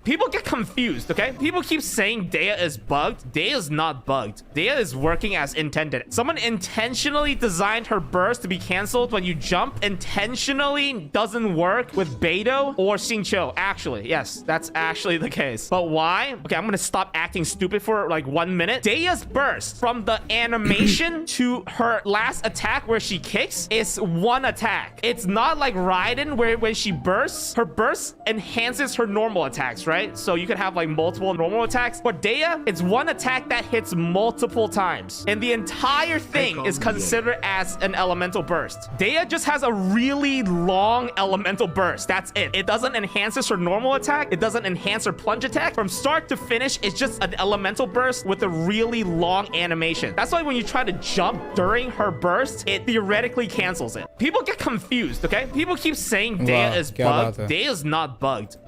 People get confused, okay? People keep saying Dehya is bugged. Dehya is not bugged. Dehya is working as intended. Someone intentionally designed her burst to be cancelled when you jump. Intentionally doesn't work with Beidou or Xingqiu. Actually, yes, that's actually the case. But why? Okay, I'm gonna stop acting stupid for like 1 minute. Dehya's burst from the animation to her last attack where she kicks is one attack. It's not like Raiden where when she bursts, her burst enhances her normal attacks, right? So you can have like multiple normal attacks. For Dehya, it's one attack that hits multiple times. And the entire thing is considered as an elemental burst. Dehya just has a really long elemental burst. That's it. It doesn't enhance her normal attack. It doesn't enhance her plunge attack. From start to finish, it's just an elemental burst with a really long animation. That's why when you try to jump during her burst, it theoretically cancels it. People get confused, okay? People keep saying Dehya is bugged. Dehya is not bugged.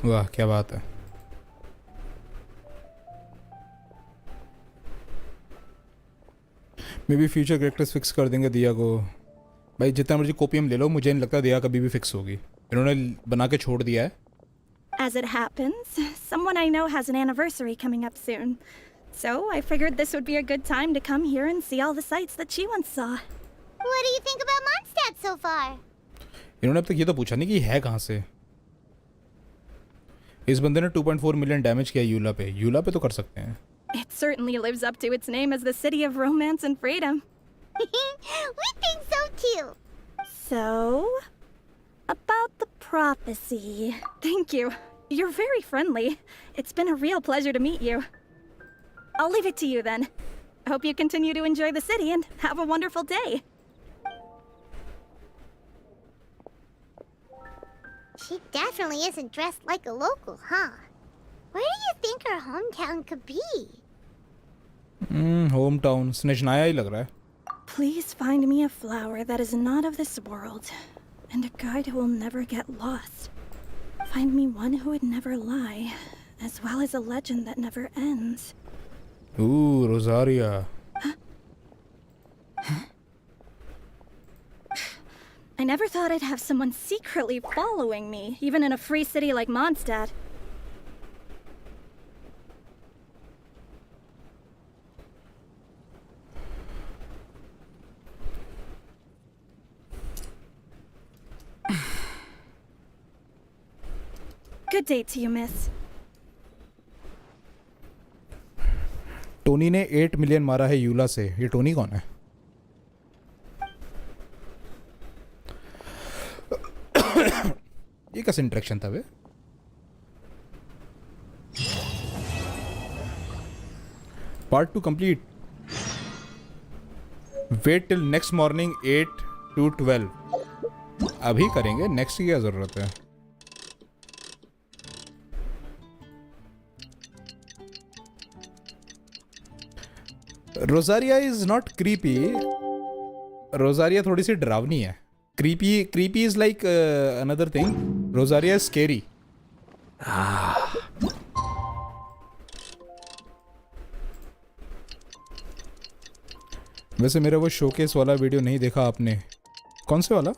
वाह क्या बात है. May be future characters fix कर देंगे दिया को. भाई जितना मर्जी कोपियम ले लो, मुझे नहीं लगता दिया कभी भी फिक्स होगी. इन्होंने बना के छोड़ दिया है. As it happens, someone I know has an anniversary coming up soon. So I figured this would be a good time to come here and see all the sights that she once saw. What do you think about Mondstadt so far? इन्होंने अब तक ये तो पूछा नहीं कि है कहाँ से. इस बंदे ने 2.4 मिलियन डैमेज किया यूला पे. यूला पे तो कर सकते हैं. It certainly lives up to its name as the city of romance and freedom. We think so too. So, about the prophecy. Thank you. You're very friendly. It's been a real pleasure to meet you. I'll leave it to you then. I hope you continue to enjoy the city and have a wonderful day. She definitely isn't dressed like a local, huh? Where do you think her hometown could be? Hometown स्नेशनाया ही लग रहा है. Please find me a flower that is not of this world, and a guide who will never get lost. Find me one who would never lie, as well as a legend that never ends. Ooh, Rosaria. I never thought I'd have someone secretly following me, even in a free city like Mondstadt. Good day to you, miss. Tony ने 8 million मारा है यूला से. ये Tony कौन है? ये कैसा interaction था वे? Part 2 complete. Wait till next morning 8 to 12. अभी करेंगे, नेक्स्ट की क्या जरूरत है? रोजारिया इज नॉट क्रीपी. रोजारिया थोड़ी सी डरावनी है. Creepy is like another thing. Rosaria is scary. वैसे मेरा वो शोकेस वाला वीडियो नहीं देखा आपने. कौन से वाला?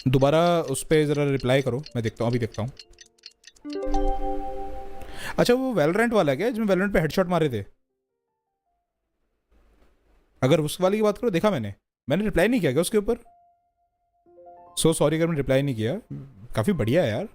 दोबारा उस पर ज़रा रिप्लाई करो, मैं देखता हूँ, अभी देखता हूँ। अच्छा वो वैलोरेंट वाला क्या, जिसमें वैलोरेंट पे हेडशॉट मारे थे? अगर उस वाली की बात करो, देखा मैंने रिप्लाई नहीं किया क्या उसके ऊपर? सो सॉरी अगर मैंने रिप्लाई नहीं किया। काफ़ी बढ़िया है यार।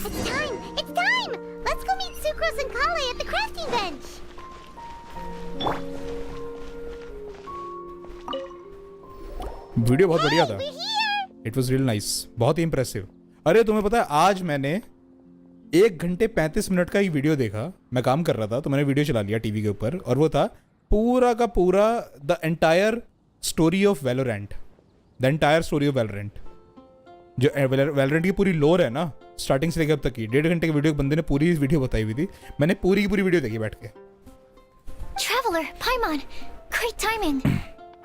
It's time! It's time! Let's go meet Sucrose and Kale at the crafting bench! Video बहुत बढ़िया था। We're here! It was real nice, बहुत ही इंप्रेसिव। अरे तुम्हें पता है आज मैंने 1 घंटे 35 मिनट का एक वीडियो देखा। मैं काम कर रहा था तो मैंने वीडियो चला लिया टीवी के ऊपर, और वो था पूरा का पूरा the entire story of Valorant. The entire story of Valorant, जो वैलोरेंट की पूरी लोर है ना, स्टार्टिंग से लेकर अब तक की 1.5 घंटे की वीडियो, एक बंदे ने पूरी वीडियो बताई हुई थी। मैंने पूरी की पूरी वीडियो देखी बैठ के। Traveler, Paimon, great timing.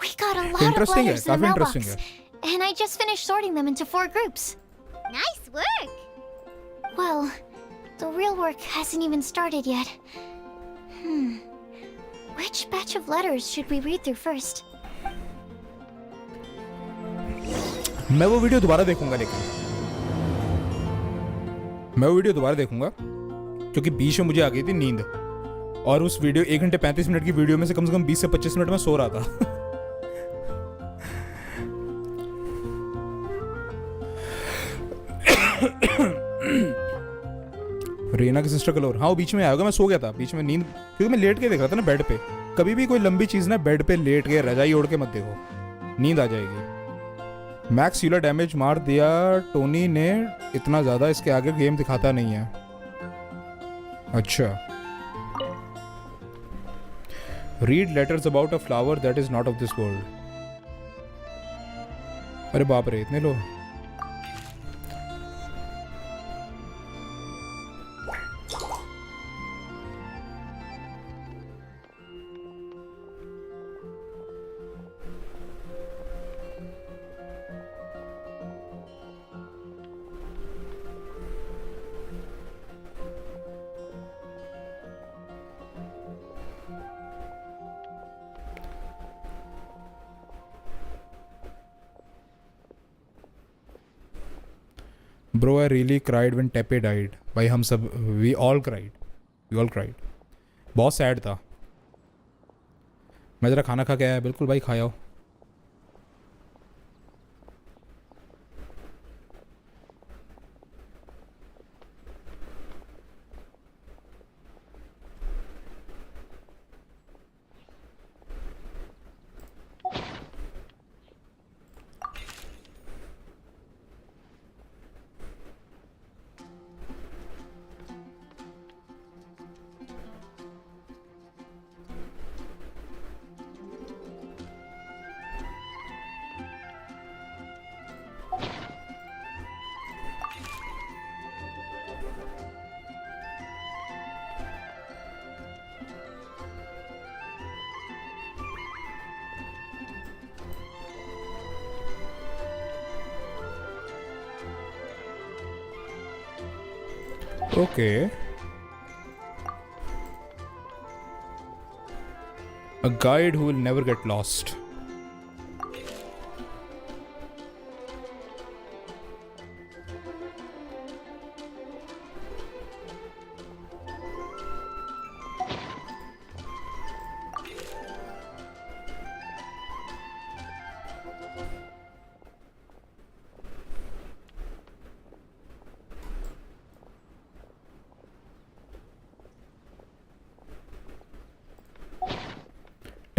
We got a lot of Interesting है, letters in the काफी mailbox, interesting है। and I just finished sorting them into 4 groups. Nice work! Well, the real work hasn't even started yet. Which batch of letters should we read through first? मैं वो video दोबारा देखूंगा, लेकिन मैं वो video दोबारा देखूंगा क्योंकि बीच में मुझे आ गई थी नींद, और उस वीडियो 1 घंटे 35 मिनट की वीडियो में से कम 20 से 25 मिनट में सो रहा था। रीना की सिस्टर कलोर, हाँ वो बीच में आया होगा, मैं सो गया था बीच में नींद, क्योंकि मैं लेट के देख रहा था ना बेड पे। कभी भी कोई लंबी चीज ना बेड पे लेट के रजाई ओढ़ के मत देखो, नींद आ जाएगी। मैक्स यूलर डैमेज मार दिया टोनी ने, इतना ज्यादा इसके आगे गेम दिखाता नहीं है। अच्छा, read letters about a flower that is not of this world. अरे बाप रे, इतने लो। Bro, I really cried when Tepe died. भाई हम सब we all cried. बहुत सैड था। मैं जरा खाना खा के आया। बिल्कुल भाई, खाया। Okay. A guide who will never get lost.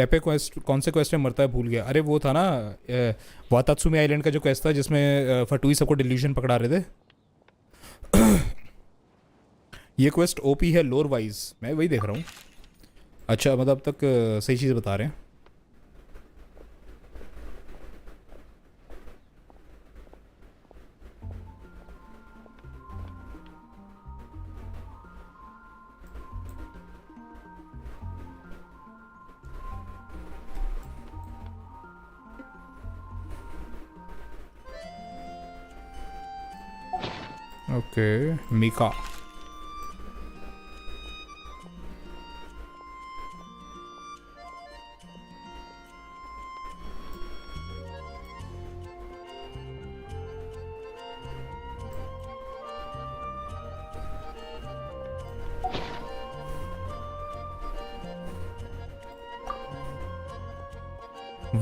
टेपे quest कौन से क्वेस्ट में मरता है भूल गया। अरे वो था ना वातात्सुमी आइलैंड का जो क्वेस्ट था जिसमें फटुई सबको डिल्यूजन पकड़ा रहे थे। ये क्वेस्ट ओपी है लोर वाइज, मैं वही देख रहा हूँ। अच्छा, मतलब अब तक सही चीज़ बता रहे हैं। Okay Mika.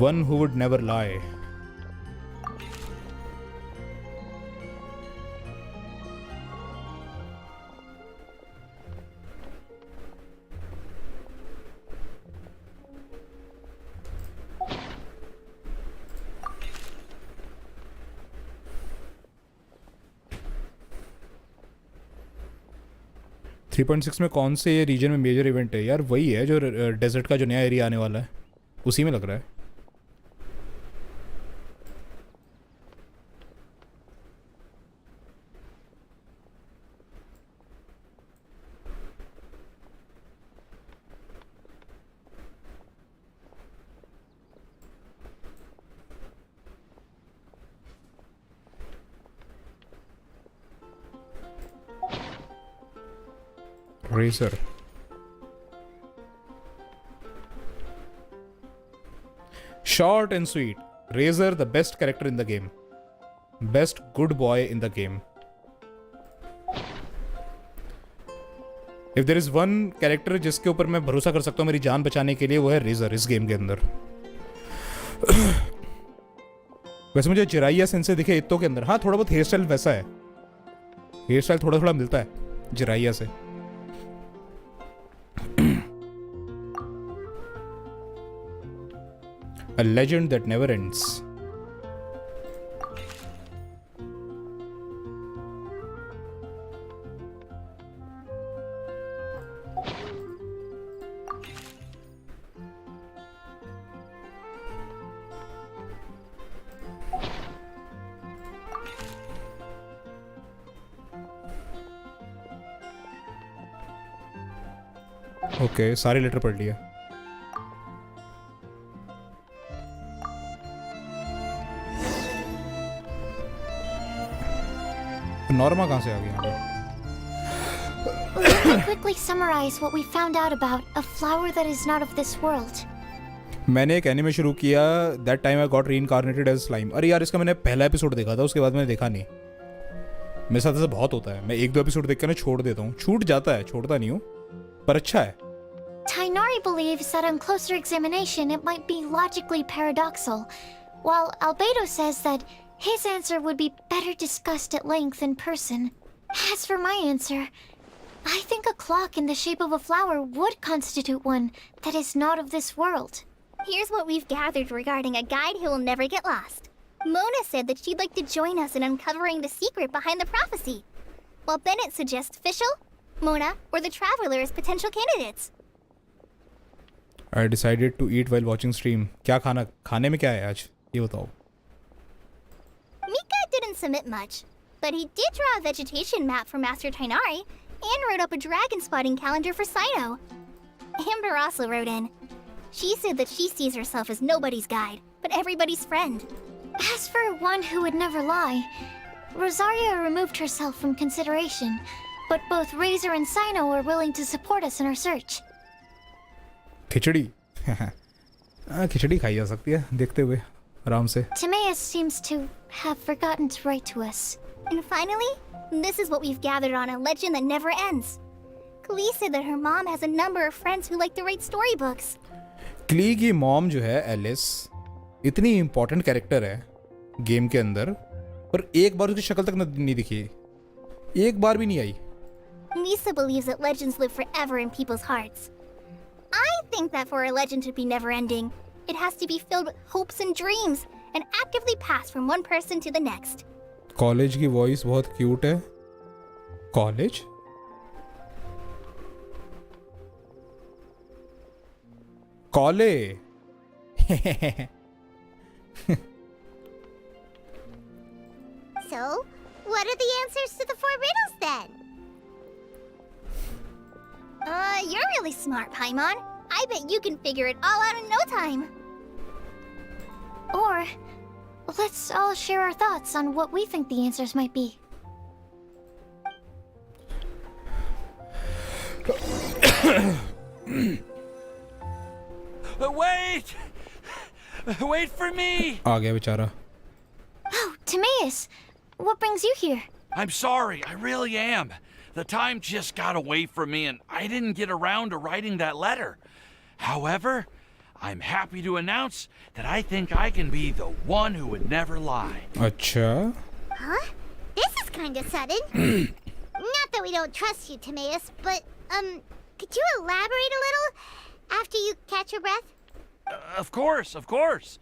One who would never lie. Three 3.6 में कौन से रीजन में मेजर इवेंट है यार? वही है जो डेजर्ट का जो नया एरिया आने वाला है, उसी में लग रहा है. Razor. Short and sweet. Razor, the best character in the game. Best good boy in the game. If there is one character जिसके ऊपर मैं भरोसा कर सकता हूँ मेरी जान बचाने के लिए, वो है रेजर इस गेम के अंदर. वैसे मुझे जिराइया सेंसे दिखे इत्तो के अंदर. हाँ, थोड़ा बहुत हेयर स्टाइल वैसा है. हेयर स्टाइल थोड़ा थोड़ा मिलता है जिराइया से. A legend that never ends. Okay, सारे लेटर पढ़ लिया. नॉर्मा कहाँ से आ गई यहाँ पर? Let me quickly summarize what we found out about a flower that is not of this world. मैंने एक एनिमे शुरू किया. That time I got reincarnated as slime. अरे यार, इसका मैंने पहला एपिसोड देखा था, उसके बाद मैंने देखा नहीं. मेरे साथ ऐसा बहुत होता है, मैं 1-2 एपिसोड देख कर ना छोड़ देता हूँ. छूट जाता है, छोड़ता नहीं हूँ, पर अच्छा है. Tainari believes that on closer examination it might be logically paradoxal, while Albedo says that his answer would be better discussed at length in person. As for my answer, I think a clock in the shape of a flower would constitute one that is not of this world. Here's what we've gathered regarding a guide who will never get lost. Mona said that she'd like to join us in uncovering the secret behind the prophecy, while Bennett suggests Fischl, Mona, or the Traveler as potential candidates. I decided to eat while watching stream. क्या खाने में क्या है आज? ये बताओ. Mika didn't submit much, but he did draw a vegetation map for Master Tainari and wrote up a dragon spotting calendar for Sino. Amber also wrote in. She said that she sees herself as nobody's guide, but everybody's friend. As for one who would never lie, Rosaria removed herself from consideration, but both Razor and Sino were willing to support us in our search. खिचड़ी. खिचड़ी खाई जा सकती है देखते हुए आराम से. Timaeus seems to have forgotten to write to us. And finally, this is what we've gathered on a legend that never ends. Klee said that her mom has a number of friends who like to write storybooks. क्ली की mom जो है Alice, इतनी important character है game के अंदर, पर एक बार उसकी शक्ल तक नहीं दिखी. एक बार भी नहीं आई. Misa believes that legends live forever in people's hearts. I think that for a legend to be never-ending, it has to be filled with hopes and dreams and actively pass from one person to the next. College की voice बहुत cute है. College? कॉले. So, what are the answers to the 4 riddles then? You're really smart, Paimon. I bet you can figure it all out in no time. Or, let's all share our thoughts on what we think the answers might be. Wait! Wait for me! आ गया बेचारा. Oh, Timaeus, what brings you here? I'm sorry, I really am. The time just got away from me and I didn't get around to writing that letter. However, I'm happy to announce that I think I can be the one who would never lie. अच्छा. Huh? This is kind of sudden. Not that we don't trust you, Timaeus, but, could you elaborate a little after you catch your breath? Of course, of course.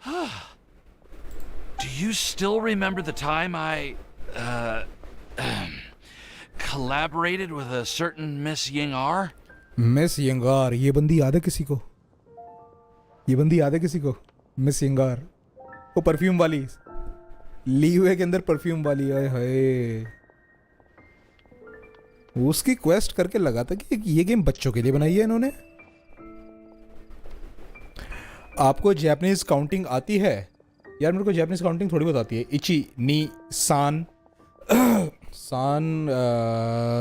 Do you still remember the time I, collaborated with a certain Miss Ying-ar? Miss Ying'er, ये बंदी याद है किसी को? ये बंदी याद है किसी को? मिस यंगार, वो परफ्यूम वाली, लीवे के अंदर परफ्यूम वाली. आए हाय, उसकी क्वेस्ट करके लगा था कि ये गेम बच्चों के लिए बनाई है इन्होंने. आपको जापानीज काउंटिंग आती है? यार मेरे को जापानीज काउंटिंग थोड़ी बहुत आती है. इची नी सान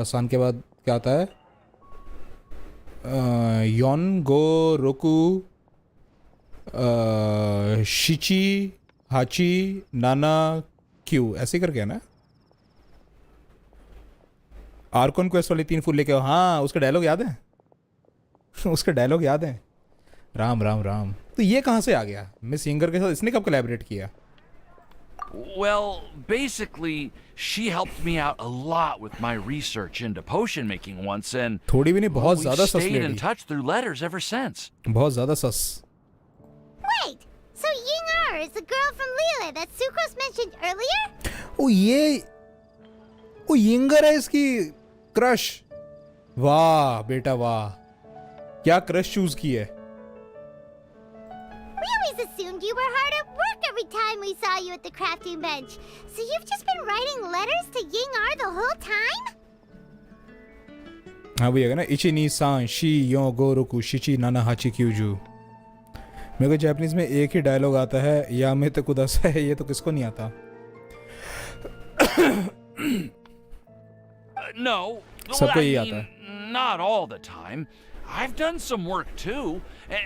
सान के बाद क्या आता है? योन गो रोकू शिची हाची नाना क्यू, ऐसे करके है ना. आर्कोन क्वेस्ट वाली 3 फूल लेके आओ. हाँ, उसका डायलॉग याद है. उसका डायलॉग याद है. राम राम राम. तो ये कहाँ से आ गया? मिस यंगर के साथ इसने कब कोलैबोरेट किया? Well, basically, she helped me out a lot with my research into potion making once, and थोड़ी भी नहीं, बहुत we've ज़्यादा सस stayed in lady. touch through letters ever since. बहुत ज़्यादा सस. Wait, so Ying-ar is the girl from Liyue that Sucrose mentioned earlier? वो younger है इसकी क्रश. वाह बेटा वाह, क्या क्रश चूज की है. We always assumed you were hard at work every time we saw you at the crafting bench. So you've just been writing letters to Ying-ar the whole time? हाँ भैया ना, इची नी सान शी यो गो रोकू शिची नाना हाची क्यूजू. मेरे को Japanese में एक ही डायलॉग आता है, या में तो कुदासा है. ये तो किसको नहीं आता. No, सबको I यही mean, आता है. not all the time. I've done some work too.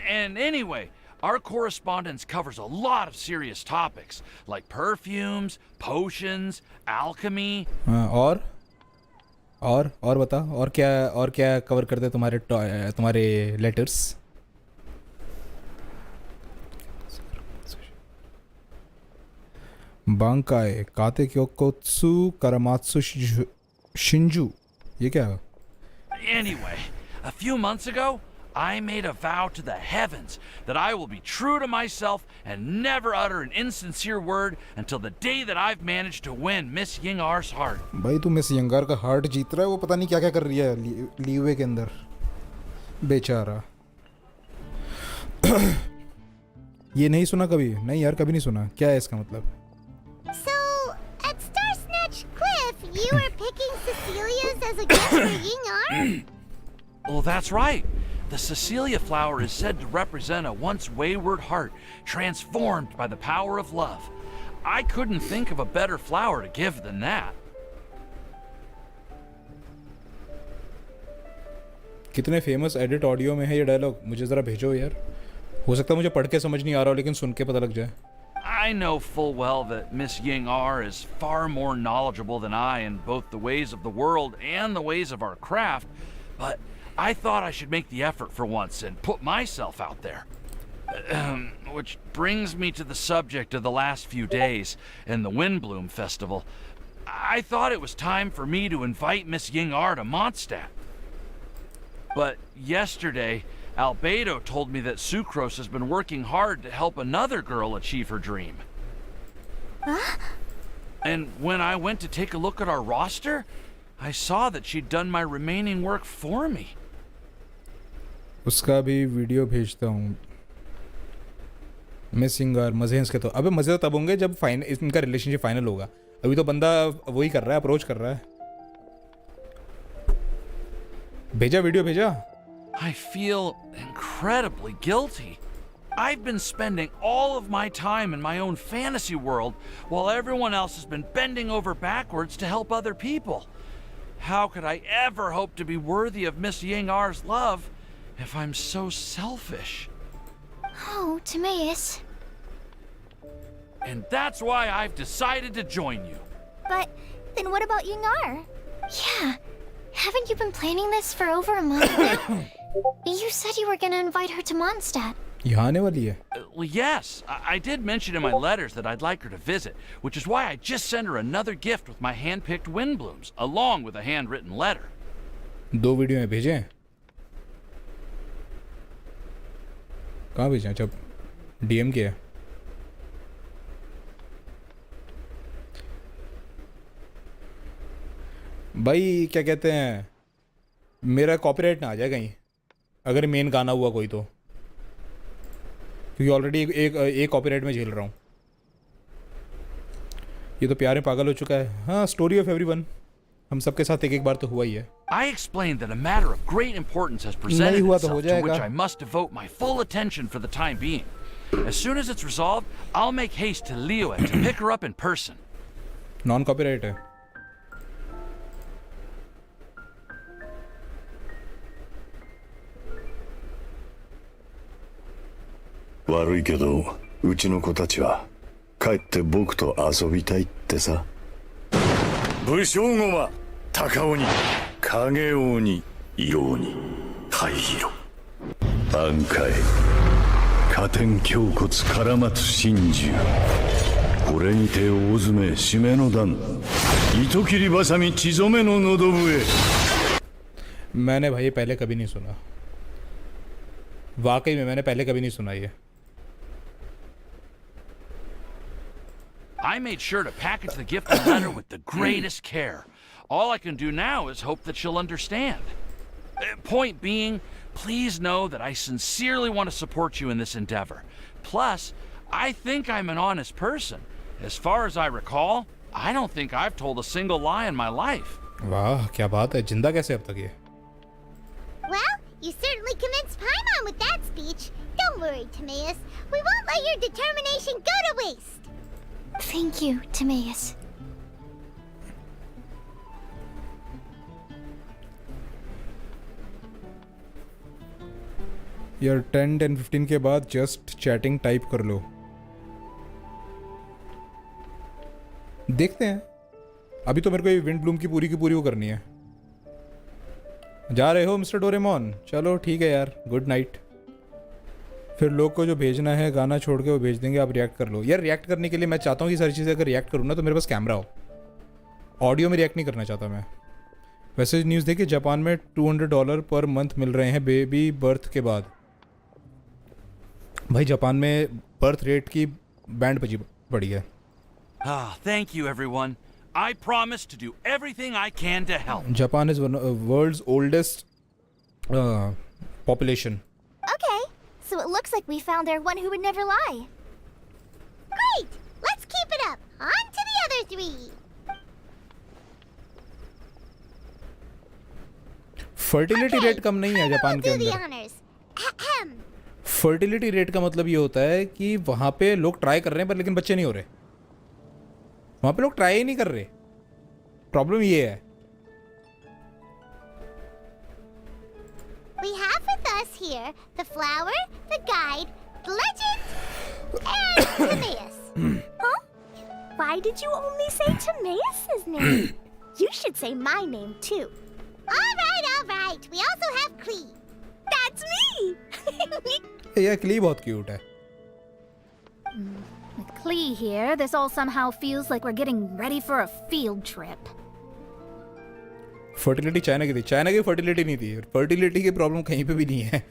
And anyway, our correspondence covers a lot of serious topics like perfumes, potions, alchemy. हाँ, और बता, और क्या कवर करते तुम्हारे लेटर्स? बांकाए काते क्योकोत्सु करामात्सु शिंजू, ये क्या है? Anyway, a few months ago, I made a vow to the heavens that I will be true to myself and never utter an insincere word until the day that I've managed to win Miss Ying-ar's heart. भाई तू miss यंगार का heart जीत रहा है, वो पता नहीं क्या क्या कर रही है लीवे के अंदर, बेचारा. ये नहीं सुना कभी? नहीं यार, कभी नहीं सुना. क्या है इसका मतलब? So, at Star Snatch Cliff, you were picking Cecilia's as a gift for Ying-ar? Well, that's right. The Cecilia flower is said to represent a once wayward heart transformed by the power of love. I couldn't think of a better flower to give than that. कितने famous edit audio में है ये dialogue? मुझे ज़रा भेजो यार. हो सकता है मुझे पढ़ के समझ नहीं आ रहा हो, लेकिन सुन के पता लग जाए. I know full well that Miss Ying-ar is far more knowledgeable than I in both the ways of the world and the ways of our craft, but I thought I should make the effort for once and put myself out there. Which brings me to the subject of the last few days and the Windblume festival. I thought it was time for me to invite Miss Ying-ar to Mondstadt. But yesterday, Albedo told me that Sucrose has been working hard to help another girl achieve her dream. Huh? And when I went to take a look at our roster, I saw that she'd done my remaining work for me. उसका भी video भेजता हूँ. Miss यंगार मज़े हैं इसके तो. अबे मज़े तो तब होंगे जब इनका रिलेशनशिप फाइनल होगा. अभी तो बंदा वही कर रहा है, अप्रोच कर रहा है. भेजा वीडियो भेजा. I feel incredibly guilty. I've been spending all of my time in my own fantasy world while everyone else has been bending over backwards to help other people. How could I ever hope to be worthy of Miss Ying-R's love if I'm so selfish? Oh, Timaeus. And that's why I've decided to join you. But then what about Ying-R? Yeah, haven't you been planning this for over a month now? You said you were gonna invite her to Mondstadt. यहाँ आने वाली है. Well, yes, I did mention in my letters that I'd like her to visit, which is why I just sent her another gift with my hand-picked Windblumes, along with a handwritten letter. 2 video में भेजे हैं. कहाँ भेजे हैं? जब DM किया. भाई क्या कहते हैं, मेरा कॉपीराइट ना आ जाए कहीं अगर मेन गाना हुआ कोई तो, क्योंकि ऑलरेडी एक कॉपीराइट में झेल रहा हूँ. ये तो प्यार में पागल हो चुका है. हाँ, स्टोरी ऑफ एवरीवन. हम सबके साथ एक बार तो हुआ ही है. I explained that a matter of great importance has presented नहीं हुआ तो हो itself to which जाएगा. I must devote my full attention for the time being. As soon as it's resolved, I'll make haste to Liyue to pick her up in person. Non copyright है.悪いけど、うちの子たちは帰って僕と遊びたいってさ。武将駒、高鬼、影鬼、色鬼、灰色、挽回、加点胸骨絡松真珠。これにて大詰め締めの段、糸切りばさみ血染めの喉笛。मैंने भाई पहले कभी नहीं सुना. वाकई में मैंने पहले कभी नहीं सुना ये. I made sure to package the gift and letter with the greatest care. All I can do now is hope that she'll understand. Point being, please know that I sincerely want to support you in this endeavor. Plus, I think I'm an honest person. As far as I recall, I don't think I've told a single lie in my life. वाह क्या बात है. जिंदा कैसे अब तक ये? Well, you certainly convinced Paimon with that speech. Don't worry, Timaeus. We won't let your determination go to waste. Thank you, Timaeus. यार 10-15 के बाद जस्ट चैटिंग टाइप कर लो. देखते हैं. अभी तो मेरे को ये विंडब्लूम की पूरी वो करनी है. जा रहे हो मिस्टर डोरेमोन? चलो ठीक है यार, गुड नाइट. फिर लोग को जो भेजना है गाना छोड़ के वो भेज देंगे, आप रिएक्ट कर लो. यार रिएक्ट करने के लिए मैं चाहता हूँ कि सारी चीज़ें अगर रिएक्ट करूँ ना तो मेरे पास कैमरा हो. ऑडियो में रिएक्ट नहीं करना चाहता मैं. वैसे न्यूज़ देखिए, जापान में $200 पर मंथ मिल रहे हैं बेबी बर्थ के बाद. भाई जापान में बर्थ रेट की बैंड बजी पड़ी है. Ah, thank you, everyone. I promise to do everything I can to help. Japan is one of world's oldest population. Okay, so it looks like we found our one who would never lie. Great! Let's keep it up. On to the other 3. Fertility rate कम नहीं है Japan के Do the अंदर. honors. Ahem. Fertility rate का मतलब ये होता है कि वहाँ पे लोग ट्राई कर रहे हैं पर लेकिन बच्चे नहीं हो रहे. वहाँ पे लोग ट्राई ही नहीं कर रहे. प्रॉब्लम ये है. We have with us here the flower, the guide, the legend, and Timaeus. Huh? Why did you only say Timaeus' name? You should say my name too. All right. We also have Klee. That's me! ये क्ली बहुत cute है. With Klee here, this all somehow feels like we're getting ready for a field trip. Fertility China की थी. China की fertility नहीं थी. Fertility की प्रॉब्लम कहीं पे भी नहीं है.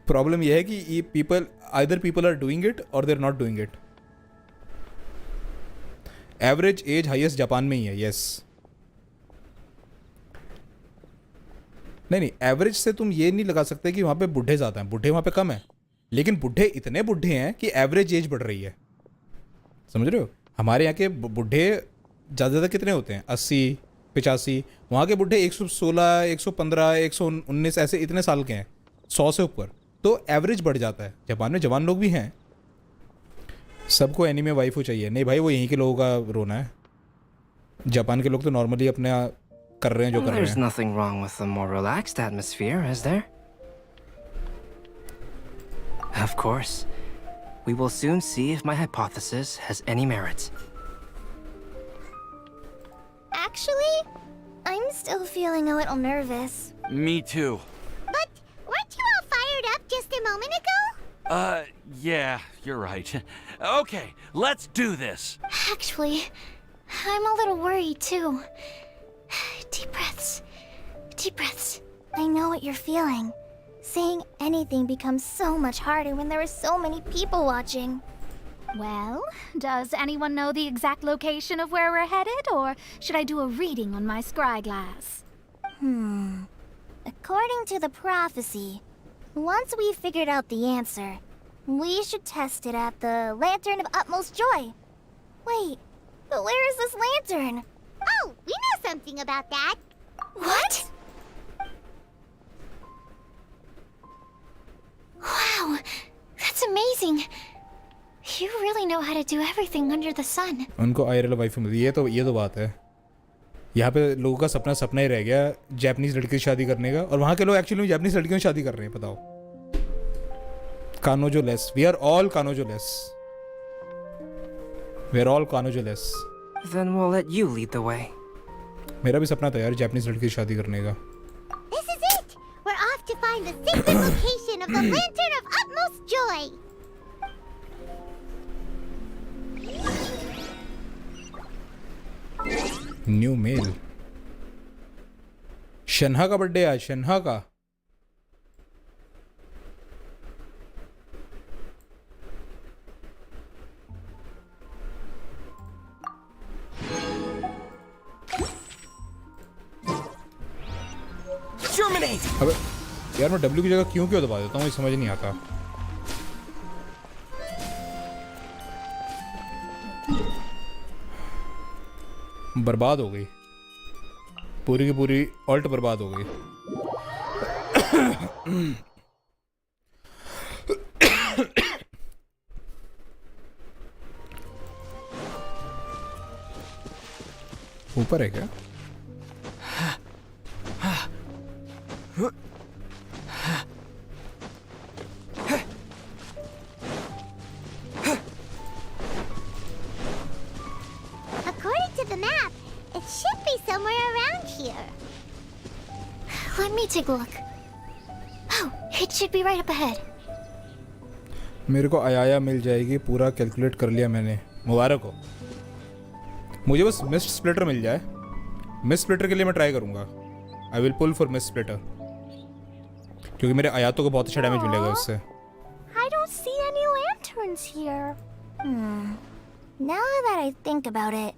प्रॉब्लम यह है कि ये पीपल आर डूइंग इट और they are not doing it. Average age highest Japan में ही है. यस. नहीं, एवरेज से तुम ये नहीं लगा सकते कि वहाँ पे बूढ़े ज़्यादा हैं. बूढ़े वहाँ पे कम है, लेकिन बूढ़े इतने बूढ़े हैं कि एवरेज एज बढ़ रही है. समझ रहे हो? हमारे यहाँ के बूढ़े ज़्यादा कितने होते हैं? 80-85. वहाँ के बूढ़े 116, 115, 119 ऐसे इतने साल के हैं, 100 से ऊपर. तो एवरेज बढ़ जाता है. जापान में जवान लोग भी हैं. सबको एनीमे वाइफू चाहिए. नहीं भाई, वो यहीं के लोगों का रोना है. जापान के लोग तो नॉर्मली अपने कर रहे हैं जो कर रहे There's हैं. nothing wrong with a more relaxed atmosphere, is there? Of course. We will soon see if my hypothesis has any merit. Actually, I'm still feeling a little nervous. Me too. But weren't you all fired up just a moment ago? Yeah, you're right. Okay, let's do this. Actually, I'm a little worried too. Deep breaths. Deep breaths. I know what you're feeling. Saying anything becomes so much harder when there are so many people watching. Well, does anyone know the exact location of where we're headed, or should I do a reading on my scry glass? According to the prophecy, once we've figured out the answer, we should test it at the Lantern of Utmost Joy. Wait, but where is this lantern? Oh, we know something about that. What? Wow, that's amazing. You really know how to do everything under the sun. उनको आयरल wife मिली. ये तो बात है. यहाँ पे लोगों का सपना ही रह गया जापानीज लड़की से शादी करने का, और वहाँ के लोग एक्चुअली जापानीज लड़कियों से शादी कर रहे हैं. बताओ. कानोजो लेस. We are all कानोजो लेस. We are all कानोजो less. Then we'll let you lead the way. मेरा भी सपना था यार जापानीज लड़की से शादी करने का. This is it! We're off to find the secret location of the Lantern of Utmost Joy! New mail. Shenhe का बर्थडे आज. शन्हा का. Germinate! अबे यार मैं W की जगह क्यों दबा देता हूँ, समझ नहीं आता. बर्बाद हो गई पूरी की पूरी. ऑल्ट बर्बाद हो गई. ऊपर है क्या? According to the map, it should be somewhere around here. Let me take a look. Oh, it should be right up ahead. मेरे को आया मिल जाएगी. पूरा कैलकुलेट कर लिया मैंने. मुबारक हो. मुझे बस मिस्ट स्प्लिटर मिल जाए. मिस्ट स्प्लिटर के लिए मैं ट्राई करूंगा. I will pull for Mistsplitter, क्योंकि मेरे आयातों को बहुत अच्छा डैमेज मिलेगा उससे. I don't see any lanterns here. Now that I think about it,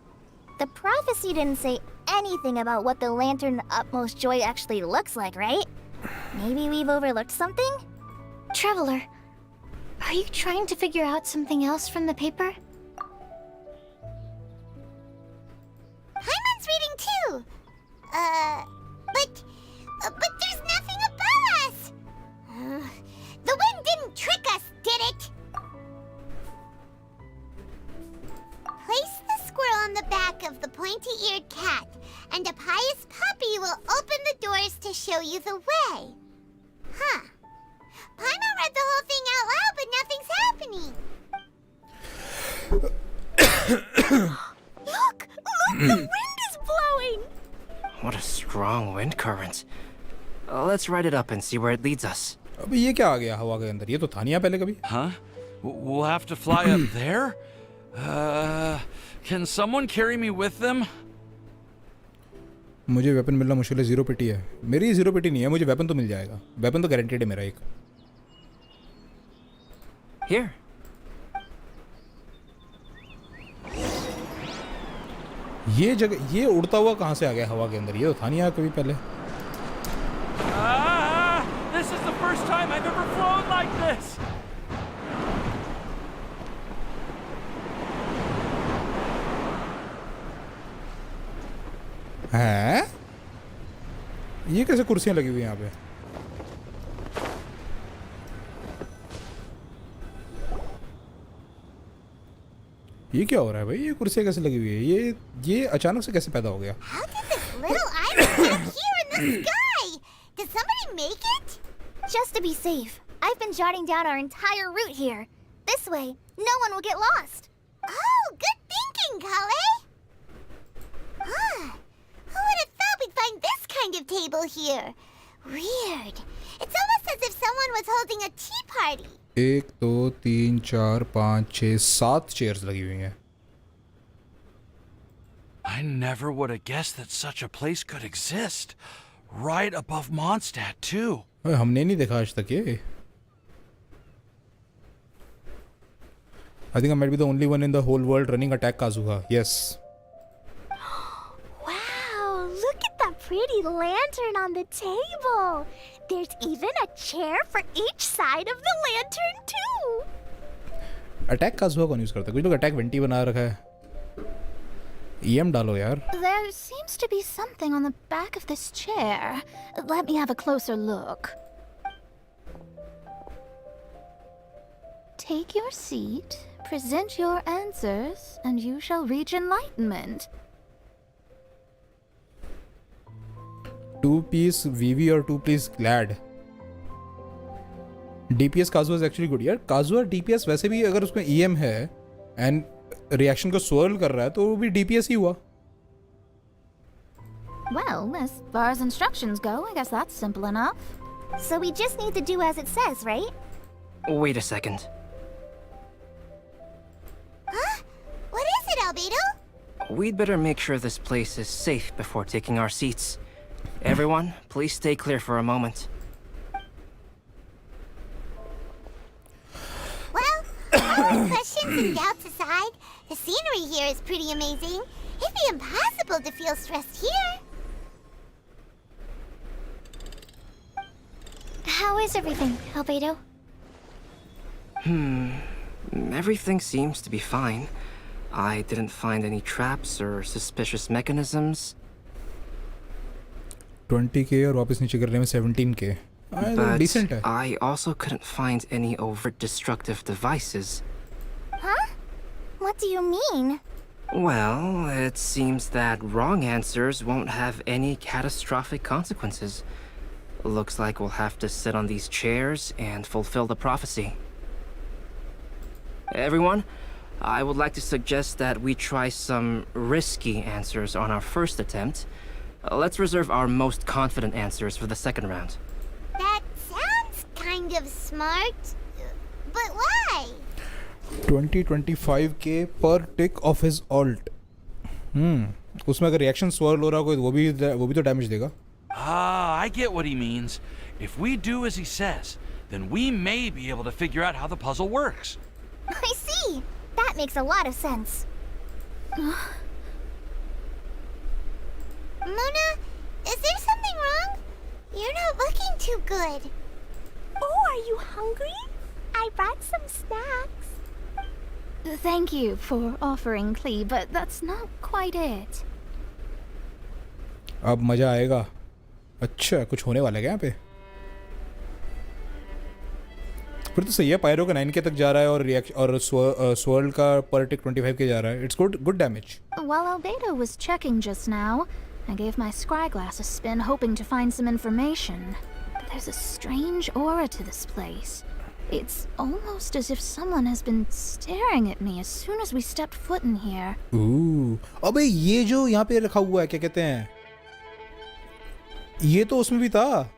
the prophecy didn't say anything about what the Lantern of Utmost Joy actually looks like, right? Maybe we've overlooked something? Traveler, are you trying to figure out something else from the paper? Paimon's reading too! But there's nothing above us! The wind didn't trick us, did it? Place the squirrel on the back of the pointy-eared cat, and a pious puppy will open the doors to show you the way. Huh. Paimon read the whole thing out loud, but nothing's happening. Look! The wind is blowing! What a strong wind current. Let's ride it up and see where it leads us. अबे ये क्या आ गया हवा के अंदर? ये तो था नहीं यहाँ पहले कभी. Huh? We'll have to fly up there? Can someone carry me with them? मुझे वेपन मिलना मुश्किल है. 0 पिटी है मेरी. 0 पिटी नहीं है. मुझे वेपन तो मिल जाएगा. वेपन तो गारंटीड है मेरा एक. Here. ये जगह ये उड़ता हुआ कहाँ से आ गया हवा के अंदर? ये तो था नहीं यहाँ कभी पहले. This is the first time I've ever flown like this. हैं? ये कैसे कुर्सियाँ लगी हुई हैं यहाँ पे? ये क्या हो रहा है भाई? ये कुर्सियाँ कैसे लगी हुई है? ये अचानक से कैसे पैदा हो गया? How did this little island the sky! Did somebody make it? Just to be safe, I've been jotting down our entire route here. This way, no one will get lost. Oh, good thinking, Kale! Huh. Who would have thought we'd find this kind of table here? Weird. It's almost as if someone was holding a tea party. 1 2 3 4 5 6 7 chairs लगी हुई हैं. I never would have guessed that such a place could exist. Right above Mondstadt, too. अबे हमने नहीं देखा आज तक ये. I think I might be the only one in the whole world running Attack Kazuha. Yes. Wow, look at that pretty lantern on the table. There's even a chair for each side of the lantern too. Attack Kazuha कौन use करता है? कुछ लोग Attack 20 बना रखा है. EM डालो यार. There seems to be something on the back of this chair. Let me have a closer look. Take your seat, present your answers, and you shall reach enlightenment. 2-piece VV or 2-piece Glad. DPS Kazuha is actually good यार. Kazuha DPS वैसे भी अगर उसमें EM है and reaction को swirl कर रहा है तो वो भी DPS ही हुआ. Well, as far as instructions go, I guess that's simple enough. So we just need to do as it says, right? Wait a second. Huh? What is it, Albedo? We'd better make sure this place is safe before taking our seats. Everyone, please stay clear for a moment. Well, all the questions and doubts aside, the scenery here is pretty amazing. It'd be impossible to feel stressed here. How is everything, Albedo? Everything seems to be fine. I didn't find any traps or suspicious mechanisms. 20k और वापस नीचे करने में 17k. But Decent है. I also couldn't find any overt destructive devices. Huh? What do you mean? Well, it seems that wrong answers won't have any catastrophic consequences. Looks like we'll have to sit on these chairs and fulfill the prophecy. Everyone, I would like to suggest that we try some risky answers on our first attempt. Let's reserve our most confident answers for the second round. That sounds kind of smart. But why? 20-25k per tick of his alt. उसमें अगर reaction swirl हो रहा कोई वो भी तो damage देगा. Ah, I get what he means. If we do as he says, then we may be able to figure out how the puzzle works. I see. That makes a lot of sense. Mona, is there something wrong? You're not looking too good. Oh, are you hungry? I brought some snacks. Thank you for offering, Klee, but that's not quite it. अब मजा आएगा. अच्छा कुछ होने वाला है क्या यहाँ पे? फिर तो सही है. पायरो का 9k तक जा रहा है और रिएक्शन और swirl का per tick 25k जा रहा है. It's good damage. While Albedo was checking just now, I gave my scryglass a spin hoping to find some information. But there's a strange aura to this place. It's almost as if someone has been staring at me as soon as we stepped foot in here. Ooh. अबे ये जो यहाँ पे रखा हुआ है क्या कहते हैं? ये तो उसमें भी था.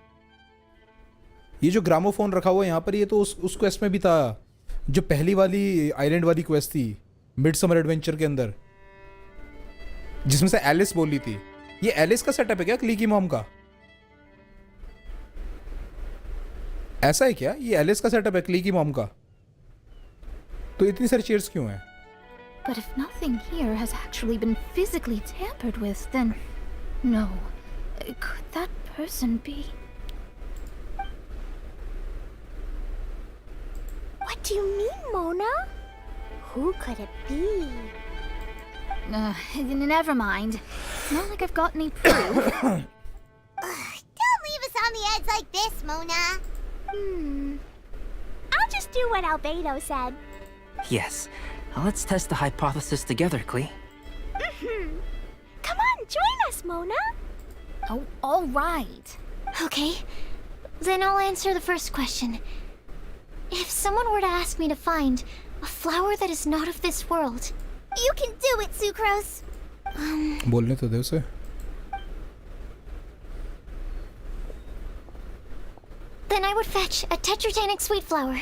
ये जो ग्रामोफोन रखा हुआ है यहाँ पर ये तो उस क्वेस्ट में भी था. जो पहली वाली आइलैंड वाली क्वेस्ट थी मिडसमर एडवेंचर के अंदर जिसमें से एलिस बोली थी. ये एलिस का सेटअप है क्या क्ली की मॉम का? ऐसा है क्या? ये एलिस का सेटअप है क्ली की मॉम का? तो इतनी सारी चेयर्स क्यों हैं? But if nothing here has actually been physically tampered with, then no. Could that person be? What do you mean, Mona? Who could it be? Never mind. It's not like I've got any proof. Don't leave us on the edge like this, Mona. I'll just do what Albedo said. Yes, let's test the hypothesis together, Klee. Come on, join us, Mona. Oh, all right. Okay, then I'll answer the first question. If someone were to ask me to find a flower that is not of this world, you can do it, Sucrose. बोलने तो दे उसे. Then I would fetch a tetragenic sweet flower.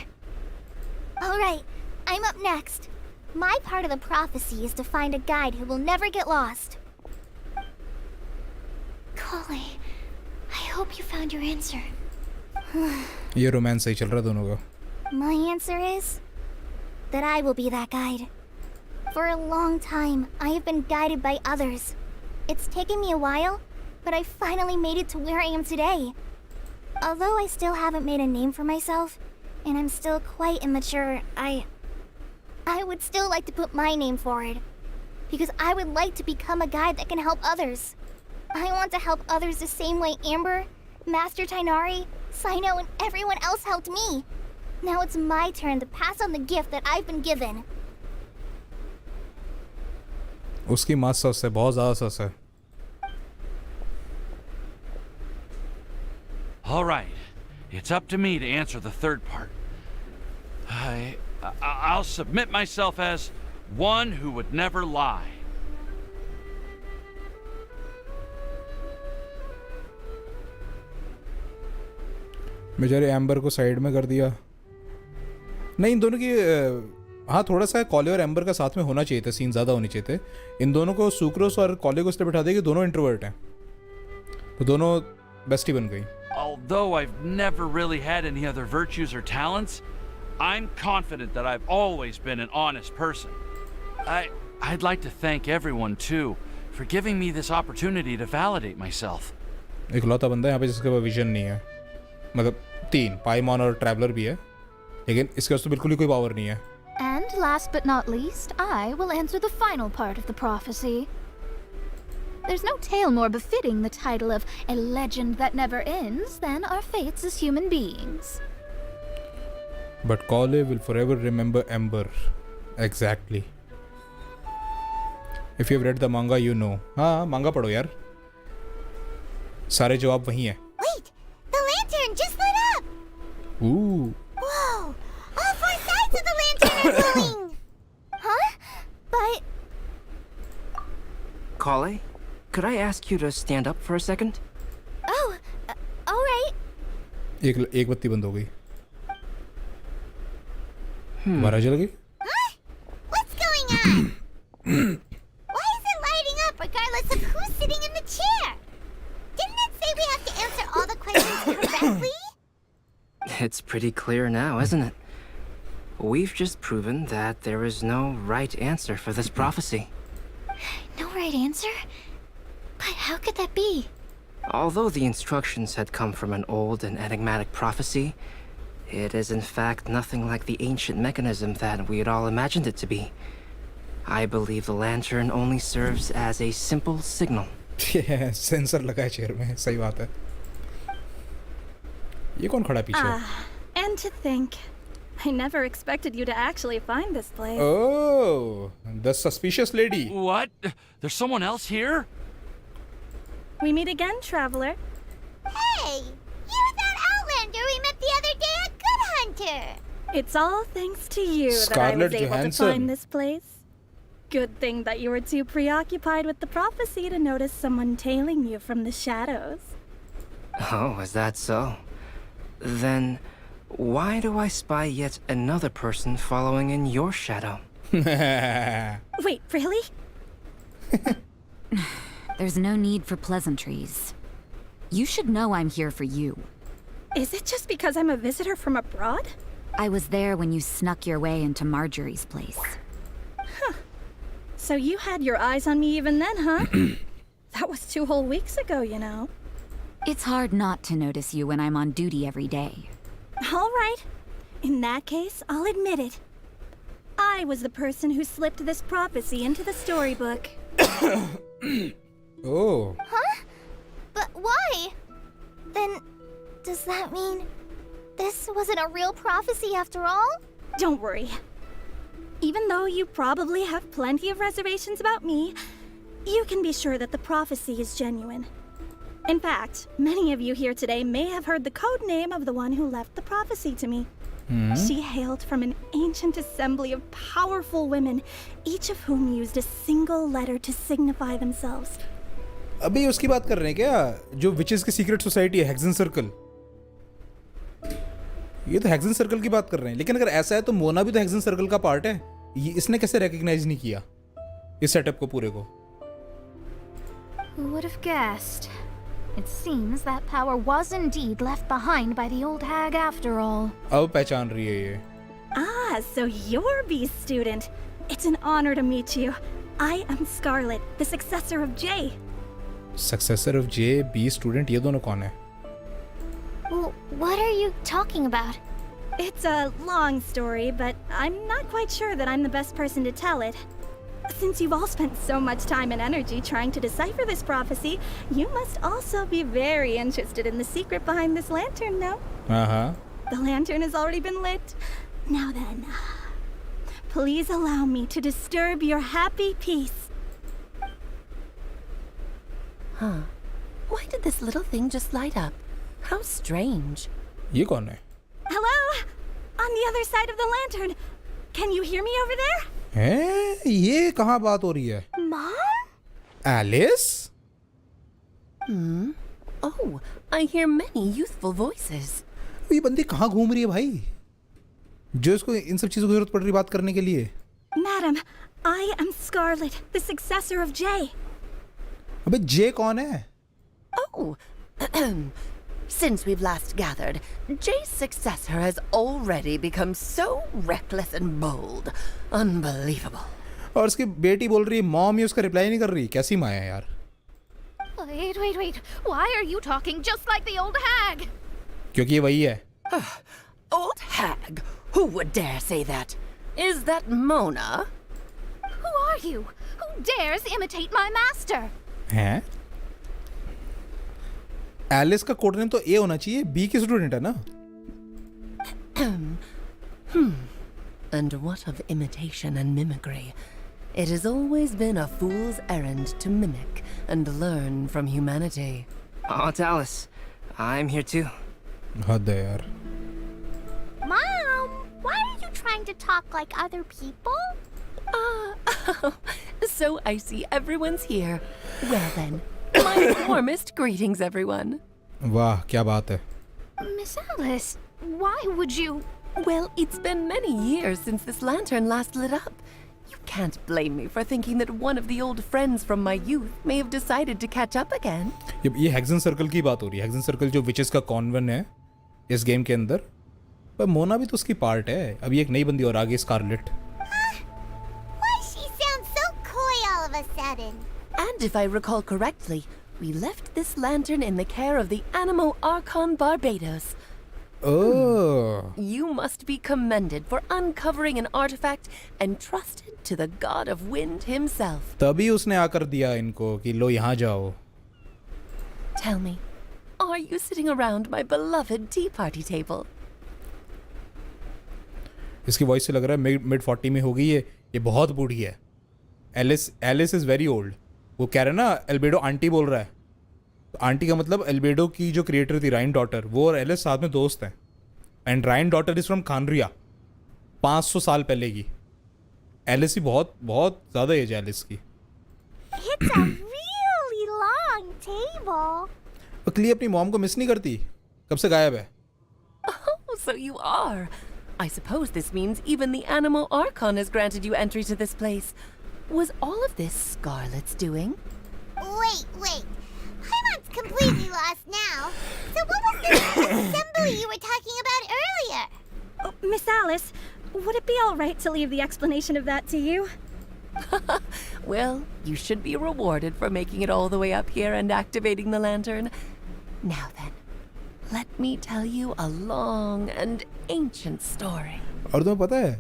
Alright, I'm up next. My part of the prophecy is to find a guide who will never get lost. Kale, I hope you found your answer. ये romance सही चल रहा दोनों का. My answer is that I will be that guide. For a long time, I have been guided by others. It's taken me a while, but I finally made it to where I am today. Although I still haven't made a name for myself, and I'm still quite immature, I would still like to put my name forward. Because I would like to become a guide that can help others. I want to help others the same way Amber, Master Tainari, Sino, and everyone else helped me. Now it's my turn to pass on the gift that I've been given. उसकी माँ सस है, बहुत ज़्यादा सस है. All right, it's up to me to answer the third part. I'll submit myself as one who would never lie. बेचारे amber को side में कर दिया. नहीं, इन दोनों की हाँ थोड़ा सा कॉले और एम्बर का साथ में होना चाहिए था, सीन ज़्यादा होनी चाहिए थे. इन दोनों को सुक्रोस और कॉले को इसलिए बिठा दिया कि दोनों इंट्रोवर्ट हैं, तो दोनों बेस्टी बन गई. Although I've never really had any other virtues or talents, I'm confident that I've always been an honest person. I'd like to thank everyone too for giving me this opportunity to validate myself. इकलौता बंदा है यहाँ पे जिसके पास vision नहीं है. मतलब 3 पाइमॉन और ट्रैवलर भी है, लेकिन इसके पास तो बिल्कुल ही कोई पावर नहीं है. And last but not least, I will answer the final part of the prophecy. There's no tale more befitting the title of a legend that never ends than our fates as human beings. But Kale will forever remember Ember. Exactly. If you've read the manga, you know. हाँ, manga पढ़ो यार. सारे जवाब वही हैं. Wait! The lantern just lit up! Ooh. Whoa! All 4 sides of the lantern are glowing! Huh? But... Kale, could I ask you to stand up for a second? Oh, alright. एक बत्ती बंद हो गई. दोबारा जल गई. Huh? What's going on? Why is it lighting up regardless of who's sitting in the chair? Didn't it say we have to answer all the questions correctly? It's pretty clear now, isn't it? We've just proven that there is no right answer for this prophecy. No right answer? But how could that be? Although the instructions had come from an old and enigmatic prophecy, it is in fact nothing like the ancient mechanism that we had all imagined it to be. I believe the lantern only serves as a simple signal. Sensor लगा है chair में, सही बात है. ये कौन खड़ा पीछे? And to think, I never expected you to actually find this place. Oh, the suspicious lady. What? There's someone else here? We meet again, traveler. Hey! You're that Outlander we met the other day at Good Hunter! It's all thanks to you that I Scarlett was able Johansson. to find this place. Good thing that you were too preoccupied with the prophecy to notice someone tailing you from the shadows. Oh, is that so? Then, why do I spy yet another person following in your shadow? Wait, really? There's no need for pleasantries. You should know I'm here for you. Is it just because I'm a visitor from abroad? I was there when you snuck your way into Marjorie's place. So you had your eyes on me even then, huh? That was 2 whole weeks ago, you know. It's hard not to notice you when I'm on duty every day. All right. In that case, I'll admit it. I was the person who slipped this prophecy into the storybook. Oh. Huh? But why? Then, does that mean this wasn't a real prophecy after all? Don't worry. Even though you probably have plenty of reservations about me, you can be sure that the prophecy is genuine. In fact, many of you here today may have heard the code name of the one who left the prophecy to me. She hailed from an ancient assembly of powerful women, each of whom used a single letter to signify themselves. अभी उसकी बात कर रहे हैं क्या जो witches की secret society है हेक्सन सर्कल? ये तो हेक्सन सर्कल की बात कर रहे हैं, लेकिन अगर ऐसा है तो मोना भी तो हेक्सन सर्कल का पार्ट है। ये इसने कैसे रिकॉग्नाइज नहीं किया इस सेटअप को पूरे को? Who would have guessed? It seems that power was indeed left behind by the old hag after all. अब पहचान रही है ये। Ah, so you're B's student. It's an honor to meet you. I am Scarlet, the successor of Jay. Successor of Jay, B student, ये दोनों कौन है? Well, what are you talking about? It's a long story, but I'm not quite sure that I'm the best person to tell it. Since you've all spent so much time and energy trying to decipher this prophecy, you must also be very interested in the secret behind this lantern, no? Uh-huh. The lantern has already been lit. Now then, please allow me to disturb your happy peace. Huh. Why did this little thing just light up? How strange. ये कौन है? Hello? On the other side of the lantern. Can you hear me over there? हैं? ये कहाँ बात हो रही है? Mom? Alice? Oh, I hear many youthful voices. ये बंदी कहाँ घूम रही है भाई? जो इसको इन सब चीजों की जरूरत पड़ रही बात करने के लिए? Madam, I am Scarlet, the successor of Jay. अबे जे कौन है? Oh, since we've last gathered, Jay's successor has already become so reckless and bold. Unbelievable. और उसकी बेटी बोल रही है मॉम, ये उसका रिप्लाई नहीं कर रही। कैसी माँ है यार? Wait. Why are you talking just like the old hag? क्योंकि ये वही है। Old hag? Who would dare say that? Is that Mona? Who are you? Who dares imitate my master? हैं? एलिस का कोड नेम तो ए होना चाहिए, B की स्टूडेंट है ना? And what of imitation and mimicry? It has always been a fool's errand to mimic and learn from humanity. Oh, it's Alice. I'm here too. हद है यार। Mom, why are you trying to talk like other people? So I see everyone's here. Well then, my warmest greetings, everyone. वाह क्या बात है। Miss Alice, why would you? Well, it's been many years since this lantern last lit up. You can't blame me for thinking that one of the old friends from my youth may have decided to catch up again. ये hexane circle की बात हो रही है। Hexane circle जो witches का convent है इस गेम के अंदर, पर मोना भी तो उसकी पार्ट है। अभी एक नई बंदी और आगे Scarlett. Why she sounds so coy all of a sudden? And if I recall correctly, we left this lantern in the care of the Animo Archon Barbados. Oh. You must be commended for uncovering an artifact entrusted to the god of wind himself. तभी उसने आकर दिया इनको कि लो यहाँ जाओ। Tell me, are you sitting around my beloved tea party table? इसकी voice से लग रहा है मिड 40 में हो गई है। ये बहुत बूढ़ी है। Alice is very old. वो कह रहा है ना, एल्बेडो आंटी बोल रहा है। तो आंटी का मतलब एल्बेडो की जो क्रिएटर थी राइन डॉटर, वो और एलिस साथ में दोस्त हैं। And Rhinedottir is from Khaenri'ah, 500 साल पहले की। एलिस ही बहुत ज़्यादा एज है एलिस की। It's a really long table. अकली अपनी मॉम को मिस नहीं करती? कब से गायब है? Oh, so you are. I suppose this means even the Animo Archon has granted you entry to this place. Was all of this Scarlet's doing? Wait. Paimon's completely lost now. So what was this assembly you were talking about earlier? Oh, Miss Alice, would it be all right to leave the explanation of that to you? Well, you should be rewarded for making it all the way up here and activating the lantern. Now then, let me tell you a long and ancient story. और तुम्हें पता है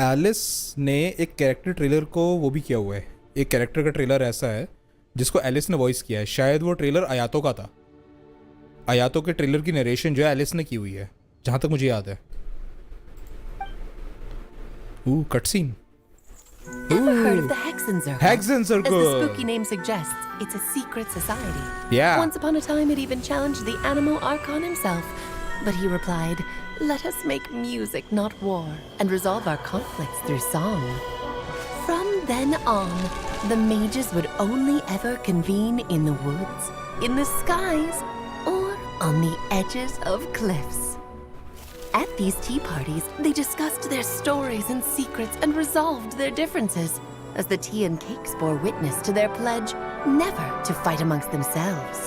Alice ने एक character trailer को वो भी किया हुआ है। एक कैरेक्टर का ट्रेलर ऐसा है जिसको एलिस ने वॉइस किया है। शायद वो ट्रेलर आयातो का था। आयातो के ट्रेलर की नरेशन जो है एलिस ने की हुई है, जहाँ तक मुझे याद है। Cut scene. Ever heard of the Hexen Circle? Hexen Circle. As the spooky name suggests, it's a secret society. Yeah. Once upon a time, it even challenged the animal Archon himself. But he replied, "Let us make music, not war, and resolve our conflicts through song." From then on, the mages would only ever convene in the woods, in the skies, or on the edges of cliffs. At these tea parties, they discussed their stories and secrets and resolved their differences, as the tea and cakes bore witness to their pledge never to fight amongst themselves.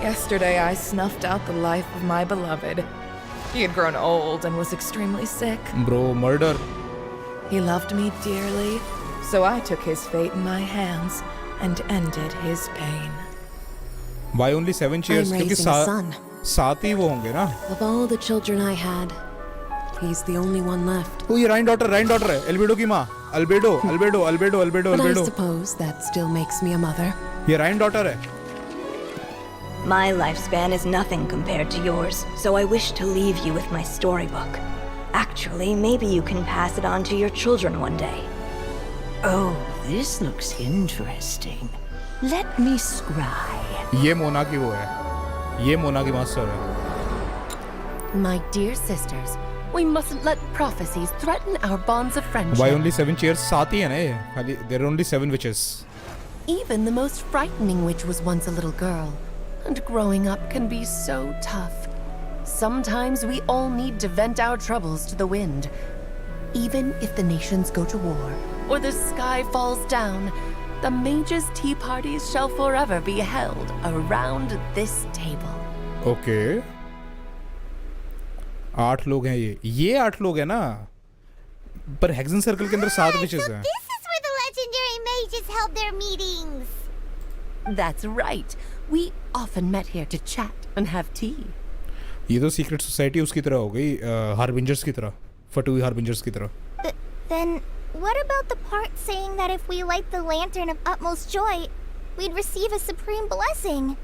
Yesterday, I snuffed out the life of my beloved. He had grown old and was extremely sick. Bro, murder. He loved me dearly, so I took his fate in my hands and ended his pain. Why only 7 cheers? I'm क्योंकि raising a son. सात ही वो होंगे ना. Of all the children I had, he's the only one left. Oh, ये राइन daughter है. Albedo की माँ. Albedo. But I suppose that still makes me a mother. ये राइन डॉटर है. My lifespan is nothing compared to yours, so I wish to leave you with my storybook. Actually, maybe you can pass it on to your children one day. Oh, this looks interesting. Let me scry. ये मोना की वो है. ये मोना की master है. My dear sisters, we mustn't let prophecies threaten our bonds of friendship. Why only 7 cheers? सात ही है ना ये. खाली there are only 7 witches. Even the most frightening witch was once a little girl, and growing up can be so tough. Sometimes we all need to vent our troubles to the wind. Even if the nations go to war, or the sky falls down, the mages' tea parties shall forever be held around this table. Okay. 8 लोग हैं ये 8 लोग हैं ना. पर hexane circle के अंदर 7 witches हैं. This is where the legendary mages held their meetings. That's right. We often met here to chat and have tea. ये तो सीक्रेट सोसाइटी उसकी तरह हो गई. हार्बिंजर्स की तरह. फटुई हार्बिंजर्स की तरह. Then what about the part saying that if we light the lantern of utmost joy, we'd receive a supreme blessing?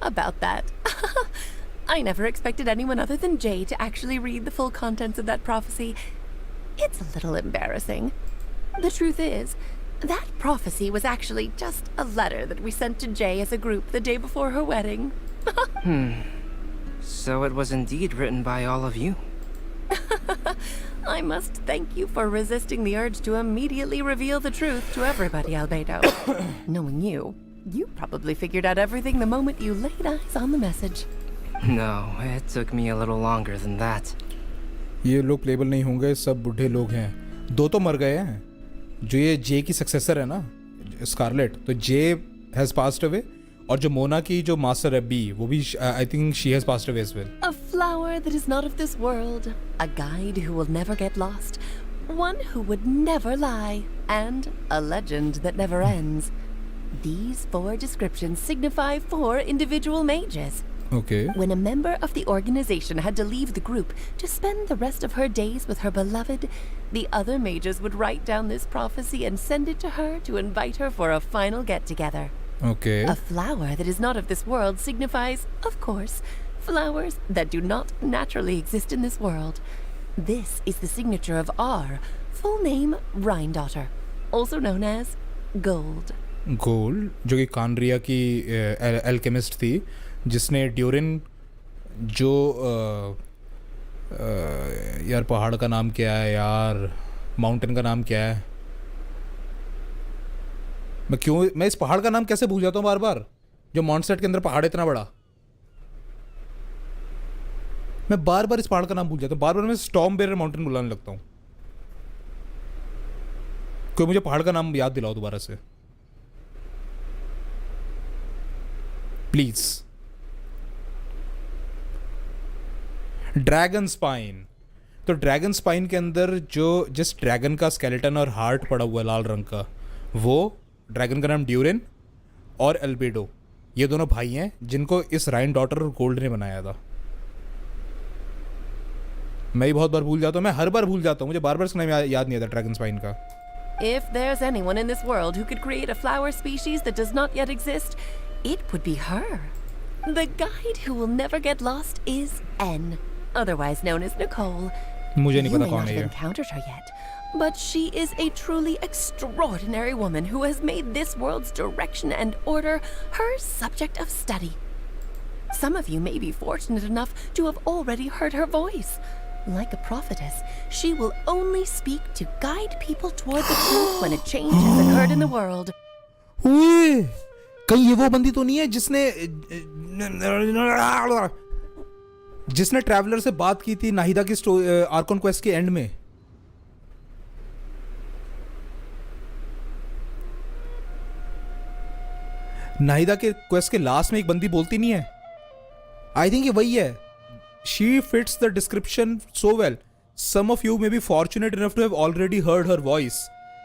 About that. I never expected anyone other than Jay to actually read the full contents of that prophecy. It's a little embarrassing. The truth is, that prophecy was actually just a letter that we sent to Jay as a group the day before her wedding. So it was indeed written by all of you. I must thank you for resisting the urge to immediately reveal the truth to everybody, Albedo. Knowing you, you probably figured out everything the moment you laid eyes on the message. No, it took me a little longer than that. ये लोग payable नहीं होंगे. सब बूढ़े लोग हैं. 2 तो मर गए हैं. जो ये जे की सक्सेसर है ना, स्कारलेट, तो जे हैज पास्ड अवे. और जो मोना की जो मास्टर है बी, वो भी I think she has passed away as well. A flower that is not of this world, a guide who will never get lost, one who would never lie, and a legend that never ends. These 4 descriptions signify 4 individual mages. Okay. When a member of the organization had to leave the group to spend the rest of her days with her beloved, the other mages would write down this prophecy and send it to her to invite her for a final get-together. Okay. A flower that is not of this world signifies, of course, flowers that do not naturally exist in this world. This is the signature of our full name, Rhine-daughter, also known as Gold. Gold, जो कि कानरिया की alchemist थी, जिसने durian जो यार पहाड़ का नाम क्या है यार, माउंटेन का नाम क्या है, मैं इस पहाड़ का नाम कैसे भूल जाता हूँ बार बार, जो मॉन्स्टेट के अंदर पहाड़ इतना बड़ा, मैं बार बार इस पहाड़ का नाम भूल जाता हूँ. बार बार मैं स्टॉर्म बेरर माउंटेन बुलाने लगता हूँ. कोई मुझे पहाड़ का नाम याद दिलाओ दोबारा से प्लीज. Dragon spine. तो ड्रैगन स्पाइन के अंदर जो जिस ड्रैगन का स्केलेटन और हार्ट पड़ा हुआ है लाल रंग का, वो ड्रैगन का नाम ड्यूरिन और एल्बेडो, ये दोनों भाई हैं जिनको इस राइन डॉटर और गोल्ड ने बनाया था. मैं ही बहुत बार भूल जाता हूँ. मैं हर बार भूल जाता हूँ. मुझे बार बार इसका नाम याद नहीं आता ड्रैगन स्पाइन का. If there's anyone in this world who could create a flower species that does not yet exist, it would be her. The guide who will never get lost is N, otherwise known as Nicole. मुझे नहीं You पता may कौन not है have ये. encountered her yet, But she is a truly extraordinary woman who has made this world's direction and order her subject of study. Some of you may be fortunate enough to have already heard her voice. Like a prophetess, she will only speak to guide people toward the truth when a change has occurred in the world. ओए, कहीं ये वो बंदी तो नहीं है जिसने traveller से बात की थी नाहिदा की आर्कॉन क्वेस्ट के एंड में? नाहिदा के क्वेस्ट के लास्ट में एक बंदी बोलती नहीं है? आई थिंक ये वही है. She fits the description so well. Some of you may be fortunate enough to have already heard her voice.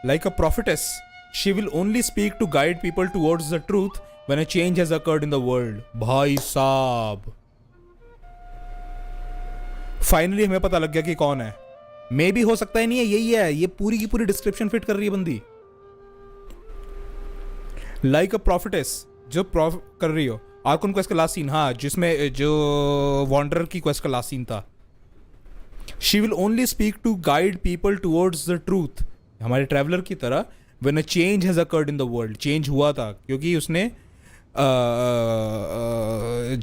Like a prophetess, she will only speak to guide people towards the truth when a change has occurred in the world. भाई साहब, finally हमें पता लग गया कि कौन है. मे भी हो सकता है नहीं है, यही है. ये पूरी की पूरी डिस्क्रिप्शन फिट कर रही है बंदी. लाइक अ प्रॉफिटेस, जो कर रही हो. आर्कन क्वेस्ट का लास्ट सीन, हाँ, जिसमें जो वॉन्डरर की क्वेस्ट का लास्ट सीन था. She will only speak to guide people towards the truth, हमारे ट्रैवलर की तरह. When a change has occurred in the world, change हुआ था क्योंकि उसने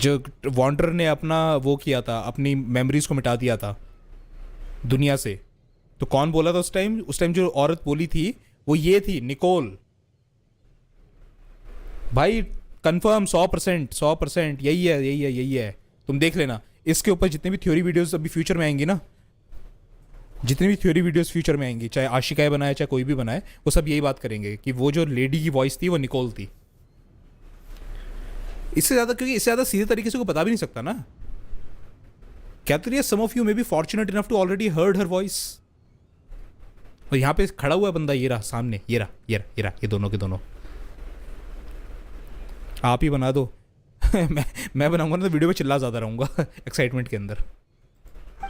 जो वॉन्डरर ने अपना वो किया था, अपनी मेमोरीज को मिटा दिया था दुनिया से. तो कौन बोला था उस टाइम जो औरत बोली थी वो ये थी, निकोल. भाई कंफर्म 100% यही है. तुम देख लेना. इसके ऊपर जितने भी थ्योरी वीडियोस अभी फ्यूचर में आएंगी ना, जितनी भी थ्योरी वीडियोस फ्यूचर में आएंगी, चाहे आशिकाएं बनाए चाहे कोई भी बनाए, वो सब यही बात करेंगे कि वो जो लेडी की वॉइस थी वो निकोल थी. इससे ज्यादा, क्योंकि इससे ज्यादा सीधे तरीके से कोई बता भी नहीं सकता ना. क्या तो ये some of you may be fortunate enough to already heard her voice. और यहाँ पे खड़ा हुआ बंदा ये रहा सामने, ये रहा ये दोनों के दोनों. आप ही बना दो. मैं बनाऊंगा ना तो वीडियो में चिल्ला ज्यादा रहूंगा एक्साइटमेंट के अंदर.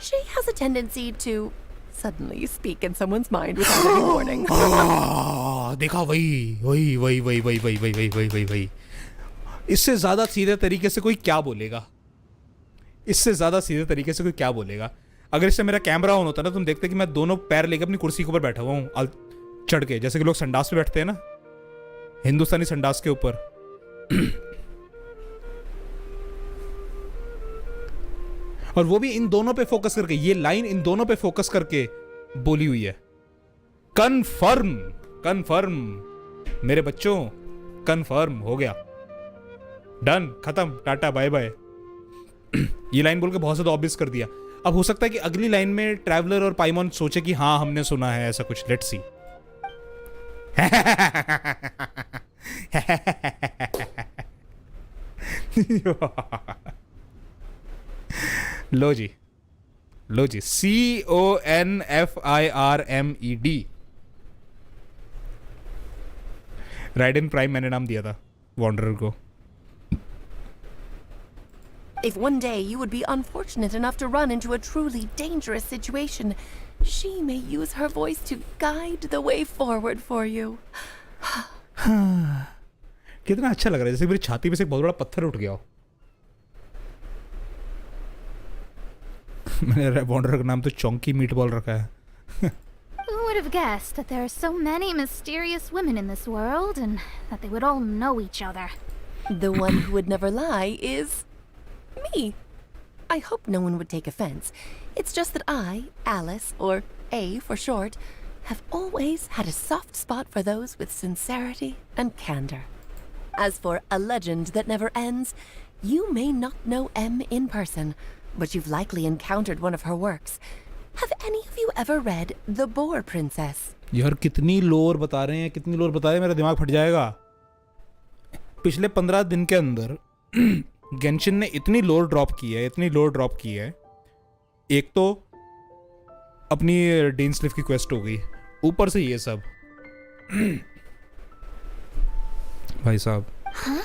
She has a tendency to suddenly speak in someone's mind without any warning. देखा, वही. इससे ज्यादा सीधे तरीके से कोई क्या बोलेगा? अगर इससे मेरा कैमरा ऑन होता ना, तुम देखते कि मैं दोनों पैर लेकर अपनी कुर्सी के ऊपर बैठा हुआ हूँ चढ़ के, जैसे कि लोग संडास पे बैठते हैं ना, हिंदुस्तानी संडास के ऊपर. और वो भी इन दोनों पे फोकस करके, ये लाइन इन दोनों पे फोकस करके बोली हुई है. कन्फर्म मेरे बच्चों, कन्फर्म हो गया, डन, खत्म, टाटा बाय बाय. ये लाइन बोल के बहुत ज्यादा ऑब्वियस कर दिया. अब हो सकता है कि अगली लाइन में ट्रैवलर और पाइमॉन सोचे कि हाँ हमने सुना है ऐसा कुछ. Let's see. लो जी CONFIRMED. राइडन प्राइम मैंने नाम दिया था वॉन्डरर को. If one day you would be unfortunate enough to run into a truly dangerous situation, she may use her voice to guide the way forward for you. कितना अच्छा लग रहा है, जैसे मेरी छाती में से एक बहुत बड़ा पत्थर उठ गया हो. मैंने वॉन्डरर का नाम तो चौंकी मीटबॉल रखा है. Who would have guessed that there are so many mysterious women in this world and that they would all know each other? The one who would never lie is me. I hope no one would take offense. It's just that I, Alice, or A for short, have always had a soft spot for those with sincerity and candor. As for a legend that never ends, you may not know M in person, but you've likely encountered one of her works. Have any of you ever read The Boar Princess? यार कितनी लोर बता रहे हैं, मेरा दिमाग फट जाएगा. पिछले 15 दिन के अंदर गेंशिन ने इतनी लोर ड्रॉप की है. एक तो अपनी डेन्सलिफ की क्वेस्ट हो गई, ऊपर से ये सब. भाई साहब. Huh?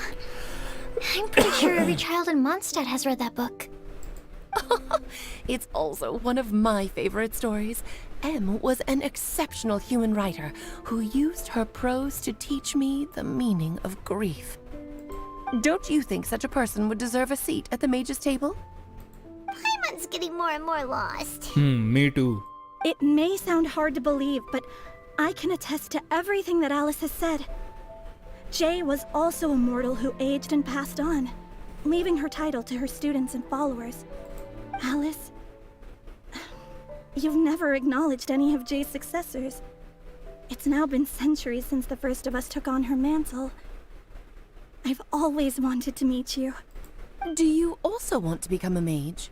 I'm pretty sure every child in Mondstadt has read that book. It's also one of my favorite stories. M was an exceptional human writer who used her prose to teach me the meaning of grief. Don't you think such a person would deserve a seat at the mage's table? Paimon's getting more and more lost. Me too. It may sound hard to believe, but I can attest to everything that Alice has said. Jay was also a mortal who aged and passed on, leaving her title to her students and followers. Alice, you've never acknowledged any of Jay's successors. It's now been centuries since the first of us took on her mantle. I've always wanted to meet you. Do you also want to become a mage?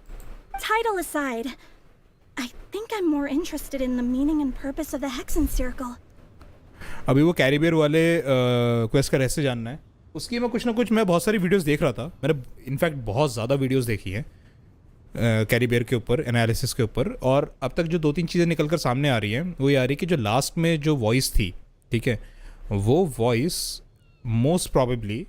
Title aside, I think I'm more interested in the meaning and purpose of the Hexen Circle. अभी वो कैरिबियर वाले quest का रहस्य जानना है उसकी मैं कुछ ना कुछ मैं बहुत सारी वीडियोस देख रहा था मैंने इनफैक्ट बहुत ज़्यादा वीडियोस देखी हैं कैरिबियर के ऊपर एनालिसिस के ऊपर और अब तक जो 2-3 चीज़ें निकल कर सामने आ रही हैं वो ये आ रही है कि जो लास्ट में जो वॉइस थी ठीक है वो वॉइस मोस्ट प्रॉबेबली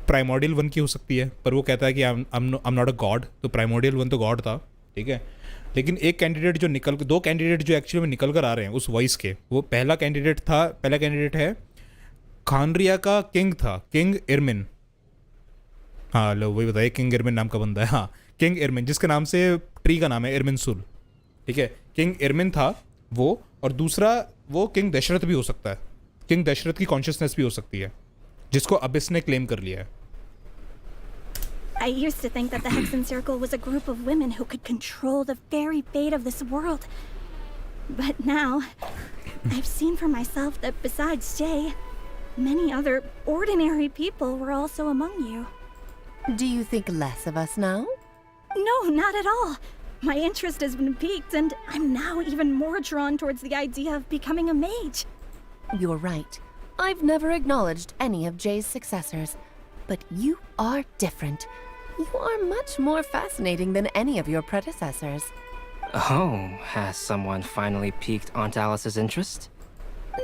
प्राइमोडियल 1 की हो सकती है पर वो कहता है कि I am not a God तो प्राइमोडियल 1 तो गॉड था ठीक है लेकिन एक कैंडिडेट जो दो कैंडिडेट जो एक्चुअली में निकल कर आ रहे हैं उस वॉइस के वो पहला कैंडिडेट है खानरिया का किंग था किंग इरमिन हाँ लो वही बताइए किंग इरमिन नाम का बंदा है हाँ किंग इरमिन जिसके नाम से ट्री का नाम है इरमिन सुल ठीक है किंग इरमिन था वो और दूसरा वो किंग दशरथ भी हो सकता है किंग दशरथ की कॉन्शियसनेस भी हो सकती है जिसको अबिस ने क्लेम कर लिया है I used to think that the Hexen Circle was a group of women who could control the very fate of this world. But now, I've seen for myself that besides Jay, many other ordinary people were also among you. Do you think less of us now? No, not at all. My interest has been piqued, and I'm now even more drawn towards the idea of becoming a mage. You're right. I've never acknowledged any of Jay's successors. But you are different. You are much more fascinating than any of your predecessors. Oh, has someone finally piqued Aunt Alice's interest?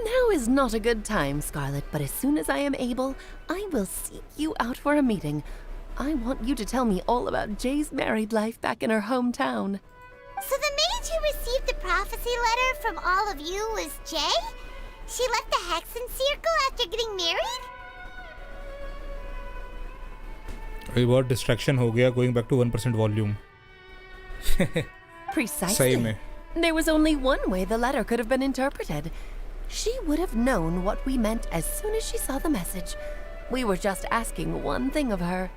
Now is not a good time, Scarlet, but as soon as I am able, I will seek you out for a meeting. I want you to tell me all about Jay's married life back in her hometown. So the mage who received the prophecy letter from all of you was Jay? She left the Hexen Circle after getting married? अभी बहुत distraction हो गया going back to 1% volume Precisely. सही में There was only one way the letter could have been interpreted. She would have known what we meant as soon as she saw the message. We were just asking one thing of her.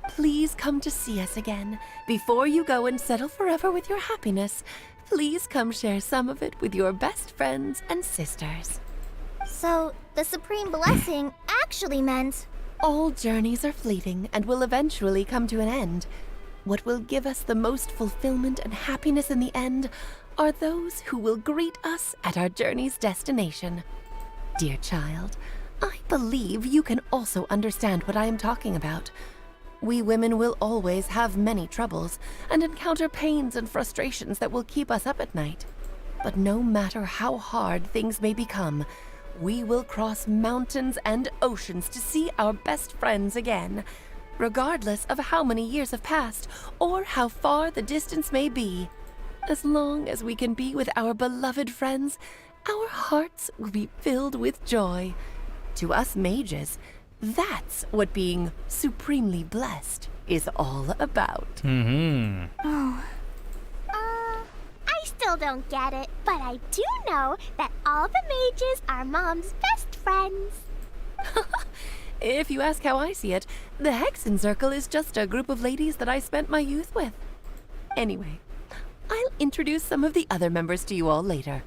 Please come to see us again. Before you go and settle forever with your happiness, please come share some of it with your best friends and sisters. So, the Supreme Blessing actually meant... All journeys are fleeting and will eventually come to an end. What will give us the most fulfillment and happiness in the end are those who will greet us at our journey's destination. Dear child, I believe you can also understand what I am talking about. We women will always have many troubles and encounter pains and frustrations that will keep us up at night. But no matter how hard things may become, we will cross mountains and oceans to see our best friends again, regardless of how many years have passed or how far the distance may be. As long as we can be with our beloved friends, our hearts will be filled with joy. To us mages, that's what being supremely blessed is all about. I still don't get it, but I do know that all the mages are Mom's best friends. If you ask how I see it, the Hexen Circle is just a group of ladies that I spent my youth with. Anyway, I'll introduce some of the other members to you all later.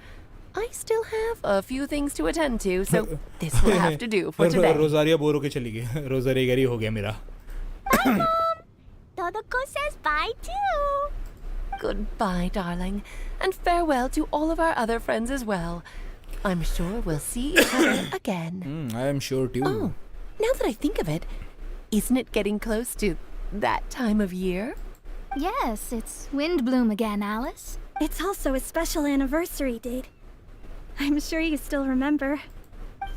I still have a few things to attend to, so this will have to do for today. Rosaria bore होके चली गई रोजारिया गरी हो गया मेरा Bye, Mom. Todoko says bye too. Goodbye, darling, and farewell to all of our other friends as well. I'm sure we'll see each other again. I am sure too. Oh, now that I think of it, isn't it getting close to that time of year? Yes, it's Windblume again, Alice. It's also a special anniversary date. I'm sure you still remember.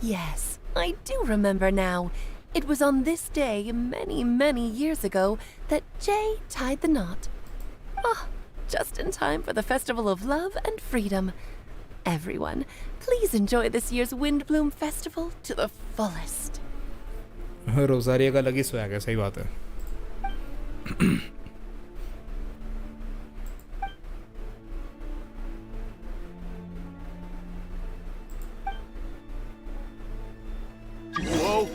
Yes, I do remember now. It was on this day many, many years ago that Jay tied the knot. Oh, just in time for the Festival of Love and Freedom. Everyone, please enjoy this year's Windblume Festival to the fullest. रोजारिया का लगी swag है सही बात है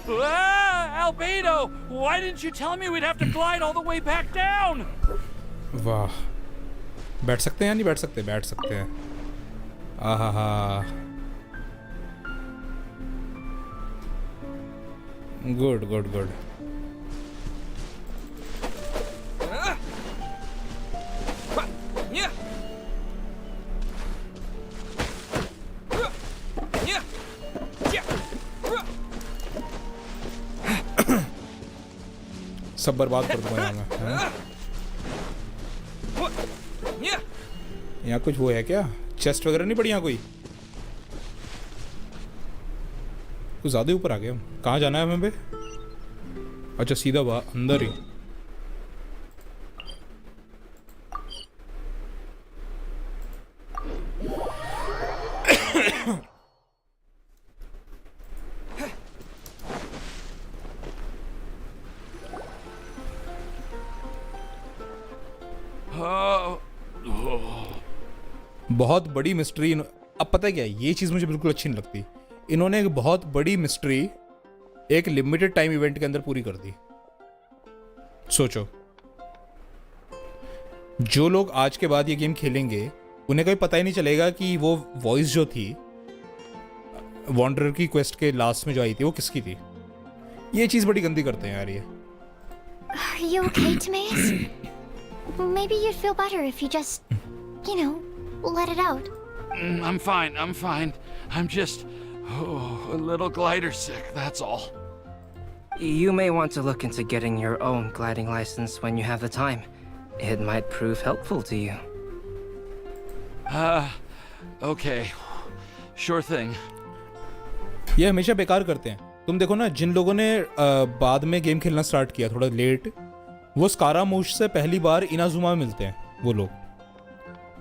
Albedo! Why didn't you tell me we'd have to glide all the way back down? वाह, बैठ सकते हैं या नहीं बैठ सकते? बैठ सकते हैं। आहा, गुड गुड गुड। सब बर्बाद कर दूंगा यहाँ मैं। यहाँ कुछ वो है क्या? चेस्ट वगैरह नहीं पड़ी यहाँ कोई? कुछ ज़्यादा ऊपर आ गए हम। कहाँ जाना है हमें बे? अच्छा सीधा अंदर ही। बहुत बड़ी मिस्ट्री। अब पता है क्या है, ये चीज़ मुझे बिल्कुल अच्छी नहीं लगती। इन्होंने एक बहुत बड़ी मिस्ट्री एक लिमिटेड टाइम इवेंट के अंदर पूरी कर दी। सोचो, जो लोग आज के बाद ये गेम खेलेंगे उन्हें कभी पता ही नहीं चलेगा कि वो वॉइस जो थी वॉन्डरर की क्वेस्ट के लास्ट में जो आई थी वो किसकी थी। ये चीज़ बड़ी गंदी करते हैं यार ये। Are you okay, Timaeus? Maybe you'd feel better if you just, you know, let it out. I'm fine, I'm fine. I'm just a little glider sick, that's all. You may want to look into getting your own gliding license when you have the time. It might prove helpful to you. Okay. Sure thing. ये हमेशा बेकार करते हैं। तुम देखो ना, जिन लोगों ने बाद में गेम खेलना स्टार्ट किया थोड़ा लेट, वो स्कारामूश से पहली बार इनाजुमा में मिलते हैं वो लोग,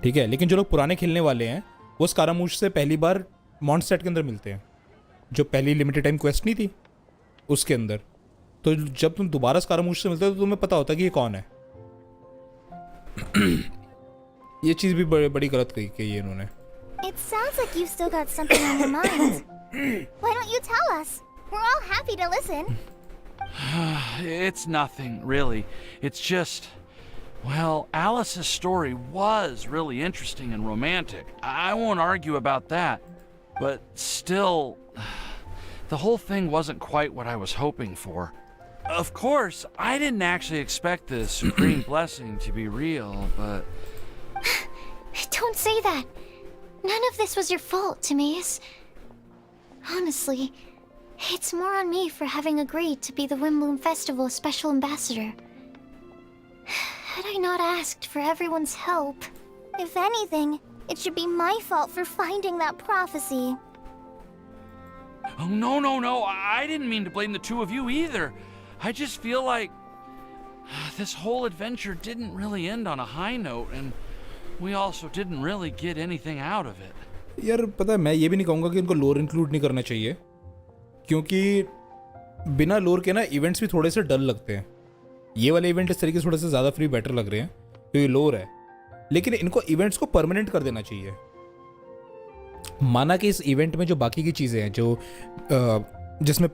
ठीक है। लेकिन जो लोग पुराने खेलने वाले हैं वो स्कारामूश से पहली बार मॉन्स्टेट के अंदर मिलते हैं, जो पहली लिमिटेड टाइम क्वेस्ट नहीं थी उसके अंदर। तो जब तुम दोबारा स्कारामूश से मिलते हो तो तुम्हें पता होता है कि ये कौन है। ये चीज़ भी बड़ी गलत कही है इन्होंने। It sounds like you've still got something on your mind. Why don't you tell us? We're all happy to listen. It's nothing, really. It's just, well, Alice's story was really interesting and romantic. I won't argue about that. But still, the whole thing wasn't quite what I was hoping for. Of course, I didn't actually expect the Supreme Blessing to be real, but... Don't say that. None of this was your fault, Timaeus. Honestly, it's more on me for having agreed to be the Windblume Festival Special Ambassador. Had I not asked for everyone's help, if anything, it should be my fault for finding that prophecy. Oh, no. I didn't mean to blame the two of you either. I just feel like this whole adventure didn't really end on a high note, and we also didn't really get anything out of it. यार पता है, मैं ये भी नहीं कहूँगा कि इनको लोर इंक्लूड नहीं करना चाहिए, क्योंकि बिना लोर के ना इवेंट्स भी थोड़े से डल लगते हैं। ये वाले इवेंट इस तरीके से थोड़े से ज़्यादा फ्री बेटर लग रहे हैं क्योंकि लोर है, लेकिन इनको इवेंट्स को परमानेंट कर देना चाहिए। माना कि इस इवेंट में जो बाकी की चीज़ें हैं, जो जिसमें हमें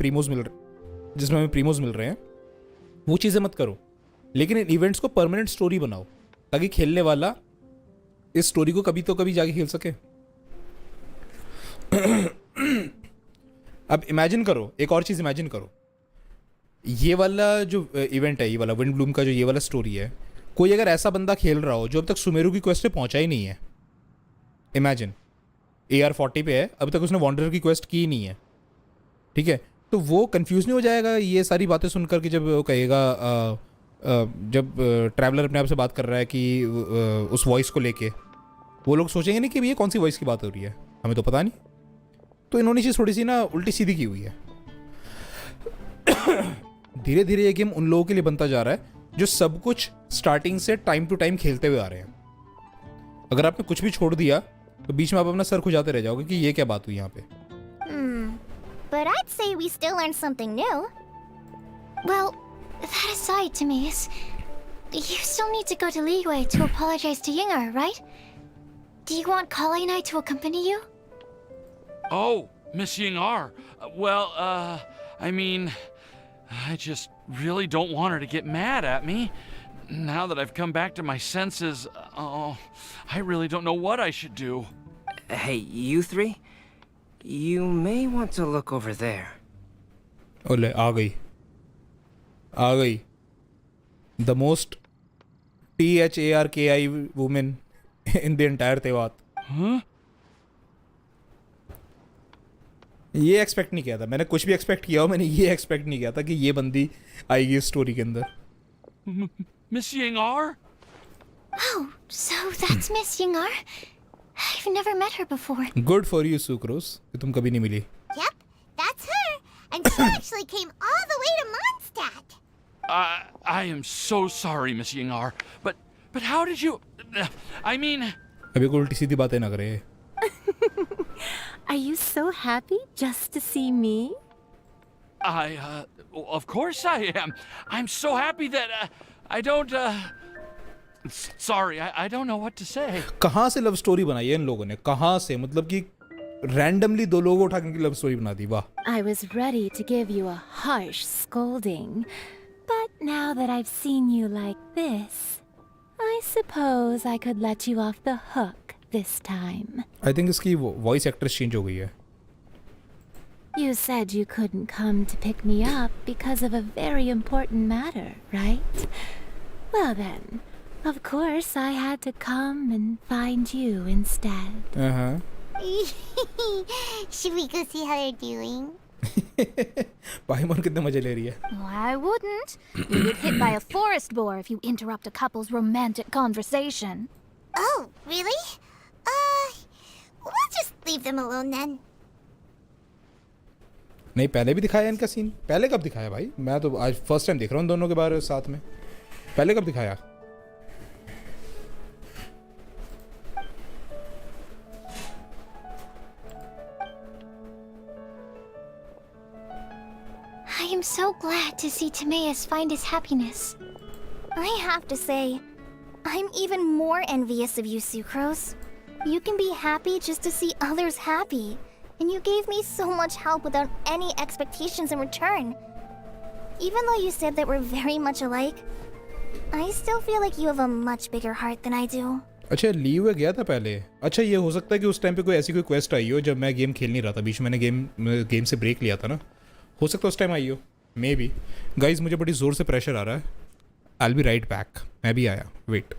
प्रीमोज मिल रहे हैं, वो चीज़ें मत करो, लेकिन इन इवेंट्स को परमानेंट स्टोरी बनाओ ताकि खेलने वाला इस स्टोरी को कभी तो कभी जाके खेल सके। अब इमेजिन करो, एक और चीज़ इमेजिन करो, ये वाला जो इवेंट है, ये वाला विंडब्लूम का जो ये वाला स्टोरी है, कोई अगर ऐसा बंदा खेल रहा हो जो अब तक सुमेरु की क्वेस्ट पे पहुंचा ही नहीं है। इमेजिन AR40 पे है, अभी तक उसने वॉन्डरर की क्वेस्ट की ही नहीं है, ठीक है। तो वो कंफ्यूज नहीं हो जाएगा ये सारी बातें सुनकर कि जब वो कहेगा जब ट्रैवलर अपने आप से बात कर रहा है कि उस वॉइस को लेके, वो लोग सोचेंगे नहीं कि ये कौन सी वॉइस की बात हो रही है, हमें तो पता नहीं। तो इन्होंने चीज़ थोड़ी सी ना उल्टी सीधी की हुई है। धीरे धीरे ये गेम उन लोगों के लिए बनता जा रहा है जो सब कुछ स्टार्टिंग से टाइम टू टाइम खेलते हुए आ रहे हैं। अगर आपने कुछ भी छोड़ दिया तो बीच में आप अपना सर खुजाते रह जाओगे कि ये क्या बात हुई यहाँ पे। But I'd say we still learned something new. Well, that aside, Timaeus, you still need to go to Liyue to apologize to Yingar, right? Do you want Kali and I to accompany you? Oh, Miss Yingar. Well, I mean, I just really don't want her to get mad at me. Now that I've come back to my senses, I really don't know what I should do. Hey, you three? You may want to look over there. ओले आ गई the most THARKI woman in the entire Tevat. Huh? ये expect नहीं किया था मैंने कुछ भी expect किया हो मैंने ये एक्सपेक्ट नहीं किया था कि ये बंदी आएगी इस स्टोरी के अंदर Miss Ying-ar? Oh, so that's Miss Ying-ar? I've never met her before. Good for you sucrose कि तुम कभी नहीं मिली Yep, that's her. And she actually came all the way to Mondstadt. I am so sorry, Miss Ying-ar. But how did you... I mean... अभी कोई उल्टी सीधी बातें ना करे Are you so happy just to see me? Of course I am. I'm so happy that, I don't, sorry, I don't know what to say. कहाँ से love story बनाई है इन लोगों ने कहाँ से मतलब कि रैंडमली दो लोगों उठा के लव स्टोरी बना दी वाह I was ready to give you a harsh scolding, but now that I've seen you like this, I suppose I could let you off the hook this time. I think इसकी voice actress change हो गई है You said you couldn't come to pick me up because of a very important matter, right? Well then, of course I had to come and find you instead. Should we go see how they're doing? पाइमोन कितने मजे ले रही है I wouldn't. You get hit by a forest boar if you interrupt a couple's romantic conversation. Oh, really? We'll just leave them alone then. नहीं पहले भी दिखाया इनका सीन पहले कब दिखाया भाई मैं तो आज फर्स्ट टाइम देख रहा हूँ दोनों के बारे में साथ में पहले कब दिखाया I am so glad to see Timaeus find his happiness. I have to say, I'm even more envious of you, Sucrose. You can be happy just to see others happy, and you gave me so much help without any expectations in return. Even though you said that we're very much alike, I still feel like you have a much bigger heart than I do. अच्छा leave में गया था पहले अच्छा ये हो सकता है कि उस टाइम पे कोई ऐसी कोई क्वेस्ट आई हो जब मैं गेम खेल नहीं रहा था बीच में मैंने गेम से ब्रेक लिया था ना हो सकता है उस टाइम आई हो मे बी गाइज मुझे बड़ी ज़ोर से प्रेशर आ रहा है I will be right back मैं भी आया वेट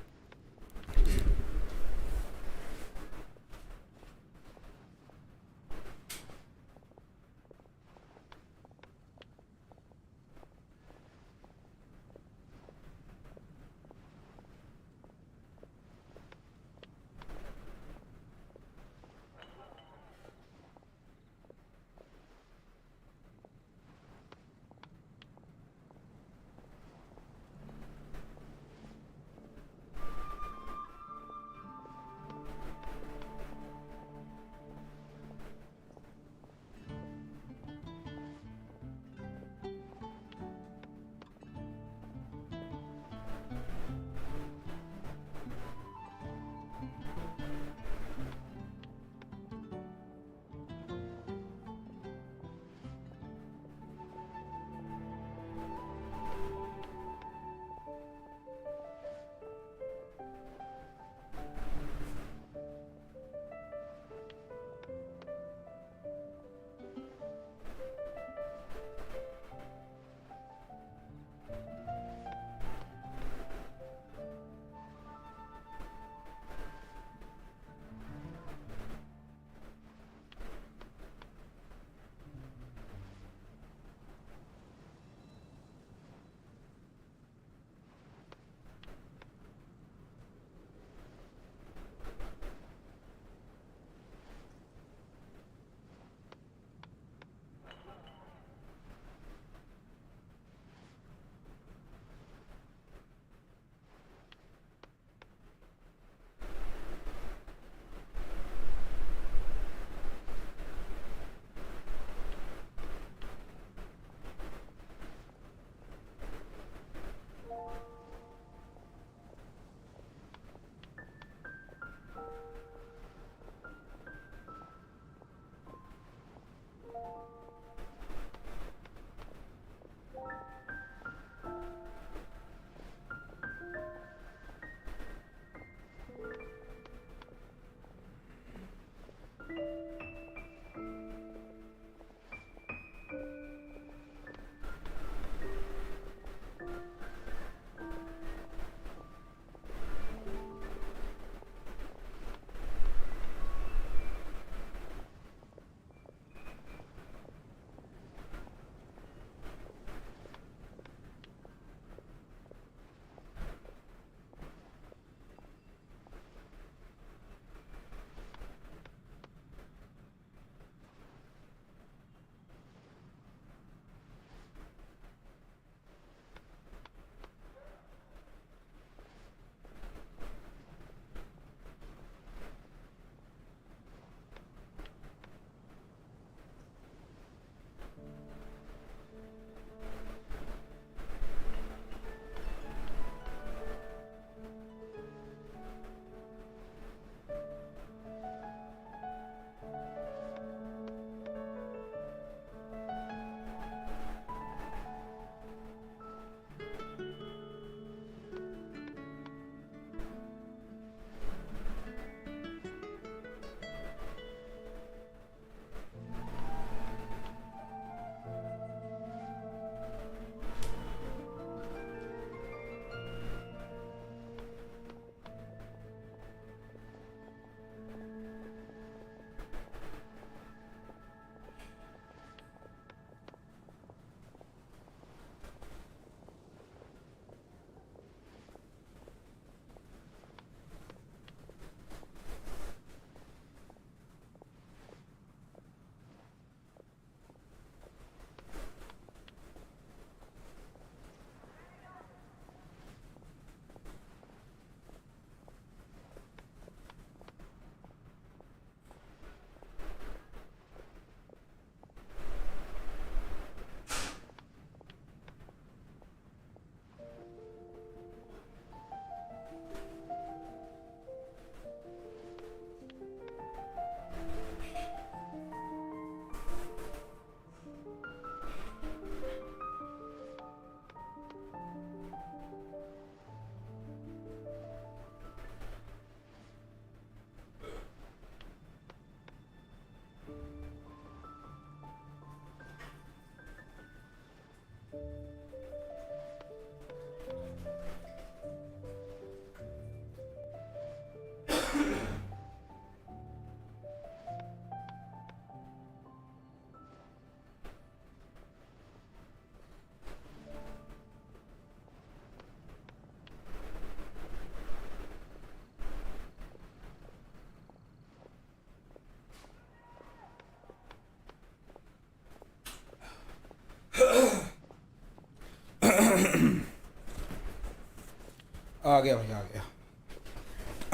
आ गया भाई, आ गया।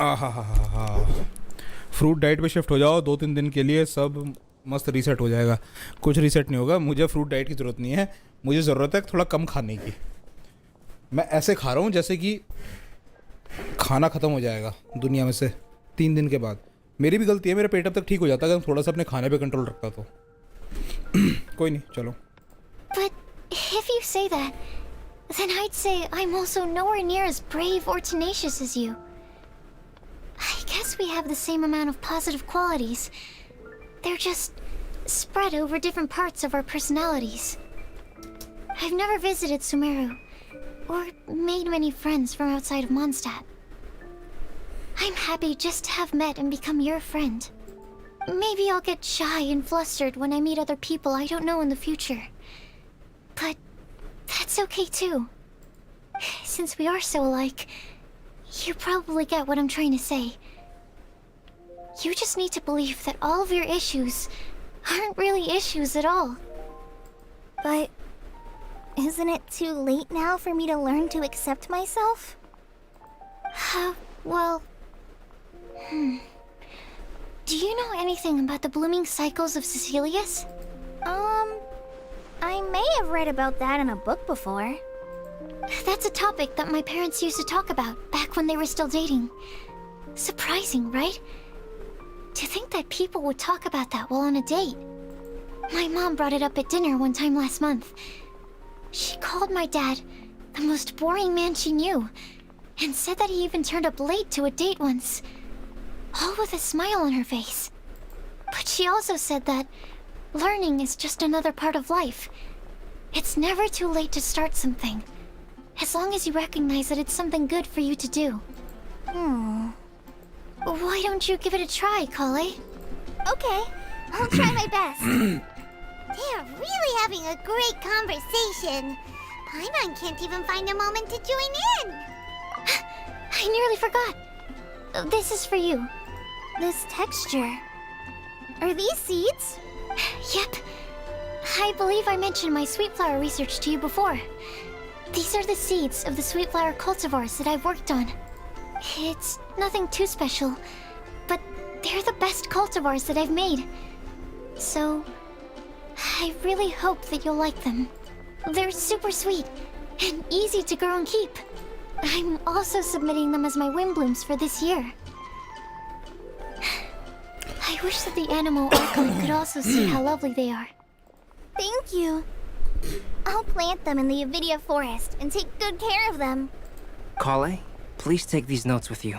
आहा, फ्रूट डाइट पे शिफ्ट हो जाओ 2-3 दिन के लिए, सब मस्त रीसेट हो जाएगा। कुछ रीसेट नहीं होगा, मुझे फ्रूट डाइट की ज़रूरत नहीं है, मुझे ज़रूरत है थोड़ा कम खाने की। मैं ऐसे खा रहा हूँ जैसे कि खाना ख़त्म हो जाएगा दुनिया में से 3 दिन के बाद। मेरी भी गलती है, मेरा पेट अब तक ठीक हो जाता अगर थोड़ा सा अपने खाने पे कंट्रोल रखता तो। कोई नहीं, चलो। But if you say that, then I'd say I'm also nowhere near as brave or tenacious as you. I guess we have the same amount of positive qualities. They're just spread over different parts of our personalities. I've never visited Sumeru, or made many friends from outside of Mondstadt. I'm happy just to have met and become your friend. Maybe I'll get shy and flustered when I meet other people I don't know in the future. But that's okay too. Since we are so alike, you probably get what I'm trying to say. You just need to believe that all of your issues aren't really issues at all. But isn't it too late now for me to learn to accept myself? Well... Do you know anything about the blooming cycles of Cecilius? I may have read about that in a book before. That's a topic that my parents used to talk about back when they were still dating. Surprising, right? To think that people would talk about that while on a date. My mom brought it up at dinner one time last month. She called my dad the most boring man she knew, and said that he even turned up late to a date once, all with a smile on her face. But she also said that learning is just another part of life. It's never too late to start something, as long as you recognize that it's something good for you to do. Why don't you give it a try, Kale? Okay, I'll try my best. They're really having a great conversation. Paimon can't even find a moment to join in. I nearly forgot. This is for you. This texture. Are these seeds? Yep. I believe I mentioned my sweet flower research to you before. These are the seeds of the sweet flower cultivars that I've worked on. It's nothing too special, but they're the best cultivars that I've made. So, I really hope that you'll like them. They're super sweet and easy to grow and keep. I'm also submitting them as my Windblooms for this year. I wish that the animal Archon could also see how lovely they are. Thank you. I'll plant them in the Avidia forest and take good care of them. Kale, please take these notes with you.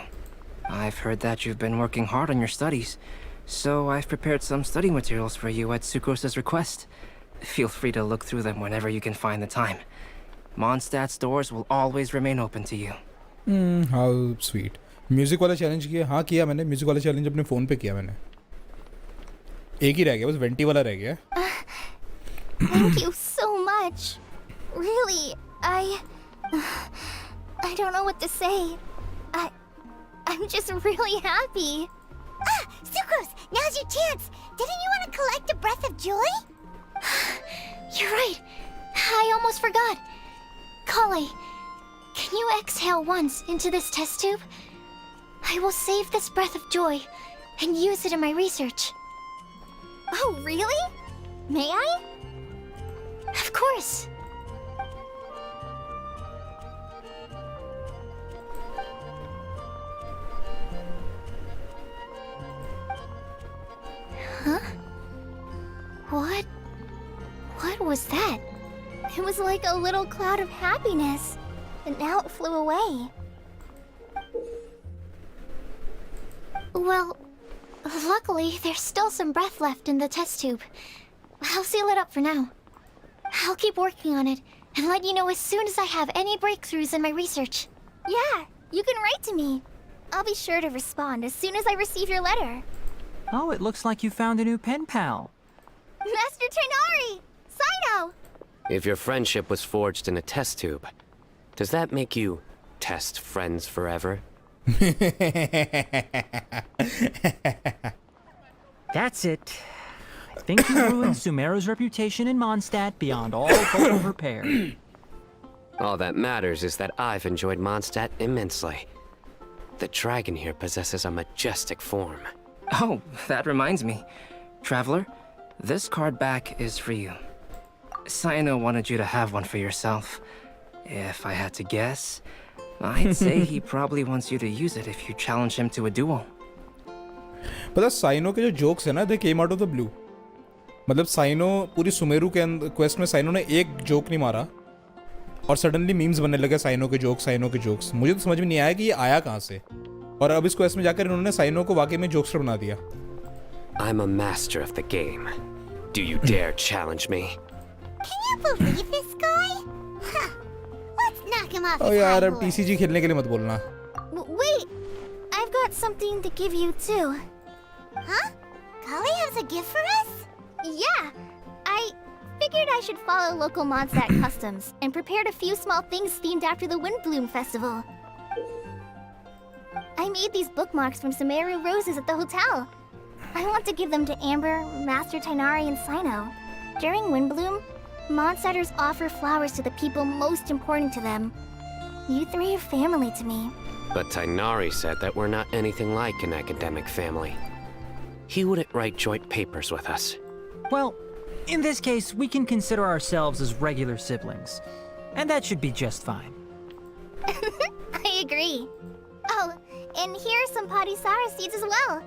I've heard that you've been working hard on your studies, so I've prepared some study materials for you at Sucrose's request. Feel free to look through them whenever you can find the time. Mondstadt's doors will always remain open to you. How sweet. Music वाला challenge किया? हाँ किया मैंने, music वाला challenge अपने phone पे किया मैंने। एक ही रह गया, बस वेंटी वाला रह गया। Thank you so much. Really, I don't know what to say. I'm just really happy. Sucrose, now's your chance. Didn't you want to collect a breath of joy? You're right. I almost forgot. Kale, can you exhale once into this test tube? I will save this breath of joy and use it in my research. Oh, really? May I? Of course. Huh? What was that? It was like a little cloud of happiness, and now it flew away. Well, luckily, there's still some breath left in the test tube. I'll seal it up for now. I'll keep working on it and let you know as soon as I have any breakthroughs in my research. Yeah, you can write to me. I'll be sure to respond as soon as I receive your letter. Oh, it looks like you found a new pen pal. Master Tainari! Saito! If your friendship was forged in a test tube, does that make you test friends forever? That's it. I think you ruined Sumeru's reputation in Mondstadt beyond all hope of repair. All that matters is that I've enjoyed Mondstadt immensely. The dragon here possesses a majestic form. Oh, that reminds me. Traveler, this card back is for you. Cyno wanted you to have one for yourself. If I had to guess, I'd say he probably wants you to use it if you challenge him to a duel. पता Cyno के जो jokes है ना, they came out of the blue. मतलब Cyno पूरी Sumeru के quest में cyano ने एक जोक नहीं मारा और सडनली मीम्स बनने लगे साइनो के जोक्स. मुझे तो समझ में नहीं आया कि ये आया कहाँ से. और अब इस क्वेस्ट में जाकर इन्होंने साइनो को वाकई में जोक्स्टर बना दिया. I'm a master of the game. Do you dare challenge me? Can you believe this guy? Huh. Let's knock him off oh his यार high अब horse. टीसीजी खेलने के लिए मत बोलना. Wait, I've got something to give you too. Huh? Kali has a gift for us? Yeah, I figured I should follow local Mondstadt customs and prepared a few small things themed after the Windblume festival. I made these bookmarks from Sumeru roses at the hotel. I want to give them to Amber, Master Tainari, and Cyno. During Windblume, Mondstadters offer flowers to the people most important to them. You three are family to me. But Tainari said that we're not anything like an academic family. He wouldn't write joint papers with us. Well, in this case, we can consider ourselves as regular siblings. And that should be just fine. I agree. Oh, and here are some Padisara seeds as well.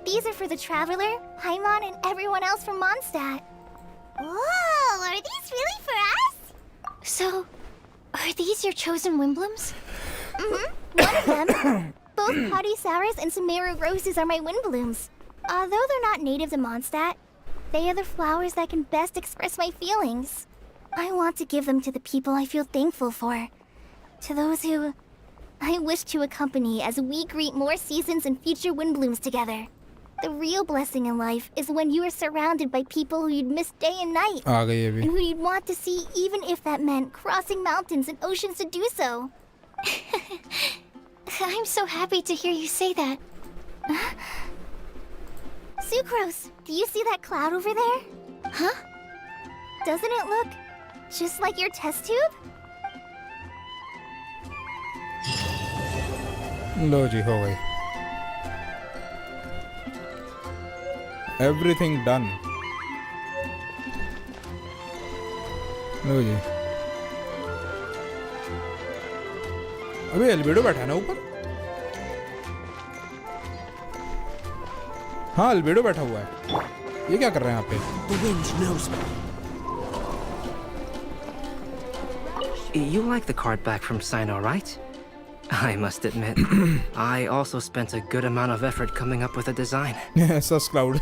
These are for the Traveler, Paimon, and everyone else from Mondstadt. Whoa, are these really for us? So, are these your chosen Windblooms? Mm-hmm. One of them. Both Padisaras and Sumeru roses are my Windblooms. Although they're not native to Mondstadt, they are the flowers that can best express my feelings. I want to give them to the people I feel thankful for. To those who I wish to accompany as we greet more seasons and future Windblooms together. The real blessing in life is when you are surrounded by people who you'd miss day and night. आ गई ये भी. And who you'd want to see even if that meant crossing mountains and oceans to do so. I'm so happy to hear you say that. Sucrose, do you see that cloud over there? Huh? Doesn't it look just like your test tube? लो जी हो गई. Everything done. लो जी. अबे albedo बैठा है ना ऊपर. हाँ albedo बैठा हुआ है. ये क्या कर रहे हैं यहाँ पे? The wind knows me. You like the card back from Cyno, right? I must admit, I also spent a good amount of effort coming up with a design. Sus Cloud.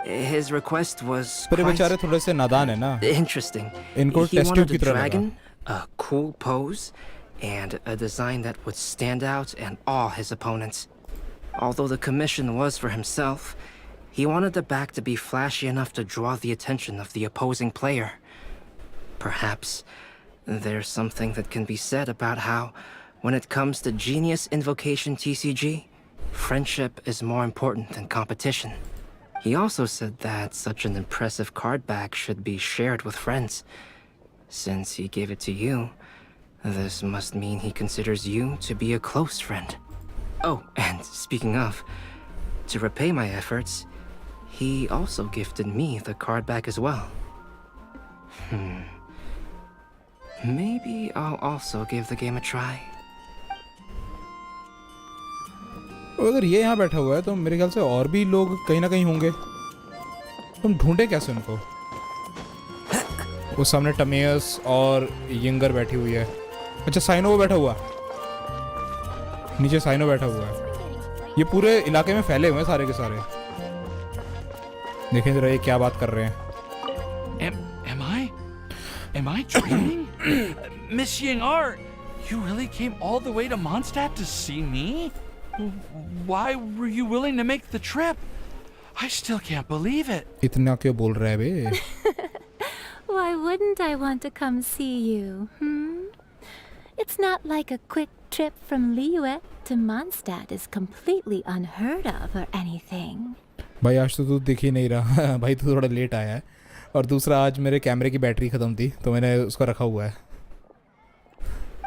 His request was पर ये quite बेचारे थोड़े से नादान है ना. interesting. इनको He test wanted tube की a तरह लगा. dragon, a cool pose, and a design that would stand out and awe his opponents. Although the commission was for himself, he wanted the back to be flashy enough to draw the attention of the opposing player. Perhaps there's something that can be said about how, when it comes to Genius Invocation TCG, friendship is more important than competition. He also said that such an impressive card back should be shared with friends. Since he gave it to you, this must mean he considers you to be a close friend. Oh, and speaking of, to repay my efforts, he also gifted me the card back as well. Maybe I'll also give the game a try. अगर ये यहाँ बैठा हुआ है तो मेरे ख्याल से और भी लोग कहीं ना कहीं होंगे. तुम ढूंढे कैसे उनको? वो सामने टमेयस और यंगर बैठी हुई है. अच्छा साइनो वो बैठा हुआ. नीचे साइनो बैठा हुआ है. ये पूरे इलाके में फैले हुए हैं सारे के सारे. देखें जरा ये क्या बात कर रहे हैं. Am I dreaming? Miss Ying-ar, you really came all the way to Mondstadt to see me? Why were you willing to make the trip? I still can't believe it. इतना क्यों बोल रहा है बे? Why wouldn't I want to come see you, It's not like a quick trip from Liyue to Mondstadt is completely unheard of or anything. भाई आज तो तू दिख ही नहीं रहा. भाई तू थोड़ा लेट आया है. और दूसरा आज मेरे कैमरे की बैटरी ख़त्म थी तो मैंने उसको रखा हुआ है.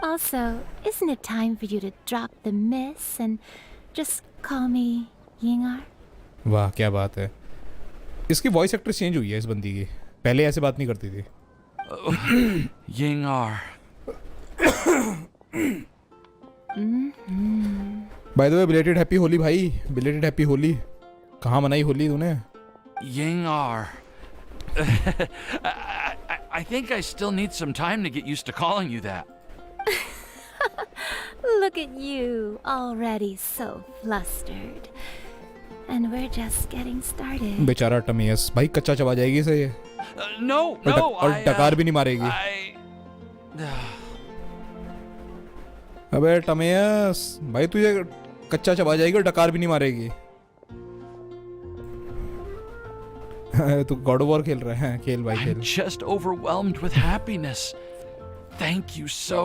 Also, isn't it time for you to drop the miss and just call me Yingar? वाह क्या बात है. इसकी वॉइस एक्टर चेंज हुई है इस बंदी की. पहले ऐसे बात नहीं करती थी. Yingar. By the way belated happy Holi भाई. Belated happy Holi. कहाँ मनाई होली तूने? Yingar. I think I still need some time to get used to calling you that. Look at you, already so flustered. And we're just getting started. बेचारा टमियस भाई कच्चा चबा जाएगी इसे ये. No, और डकार भी नहीं मारेगी. अबे टमियस भाई तुझे कच्चा चबा जाएगी और डकार भी नहीं मारेगी. तू गॉड ऑफ वॉर खेल रहा है. खेल भाई खेल. I'm just overwhelmed with happiness. Thank you so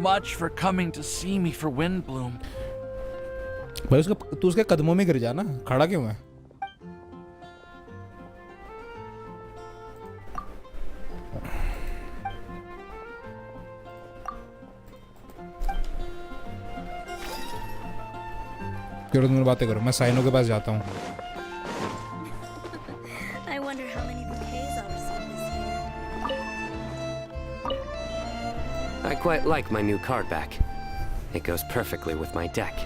much for coming to see me for Windblume. भाई तू उसके कदमों में गिर जा ना. खड़ा क्यों है? क्यों तुम बातें करो. मैं साइनो के पास जाता हूँ. I quite like my new card back. It goes perfectly with my deck.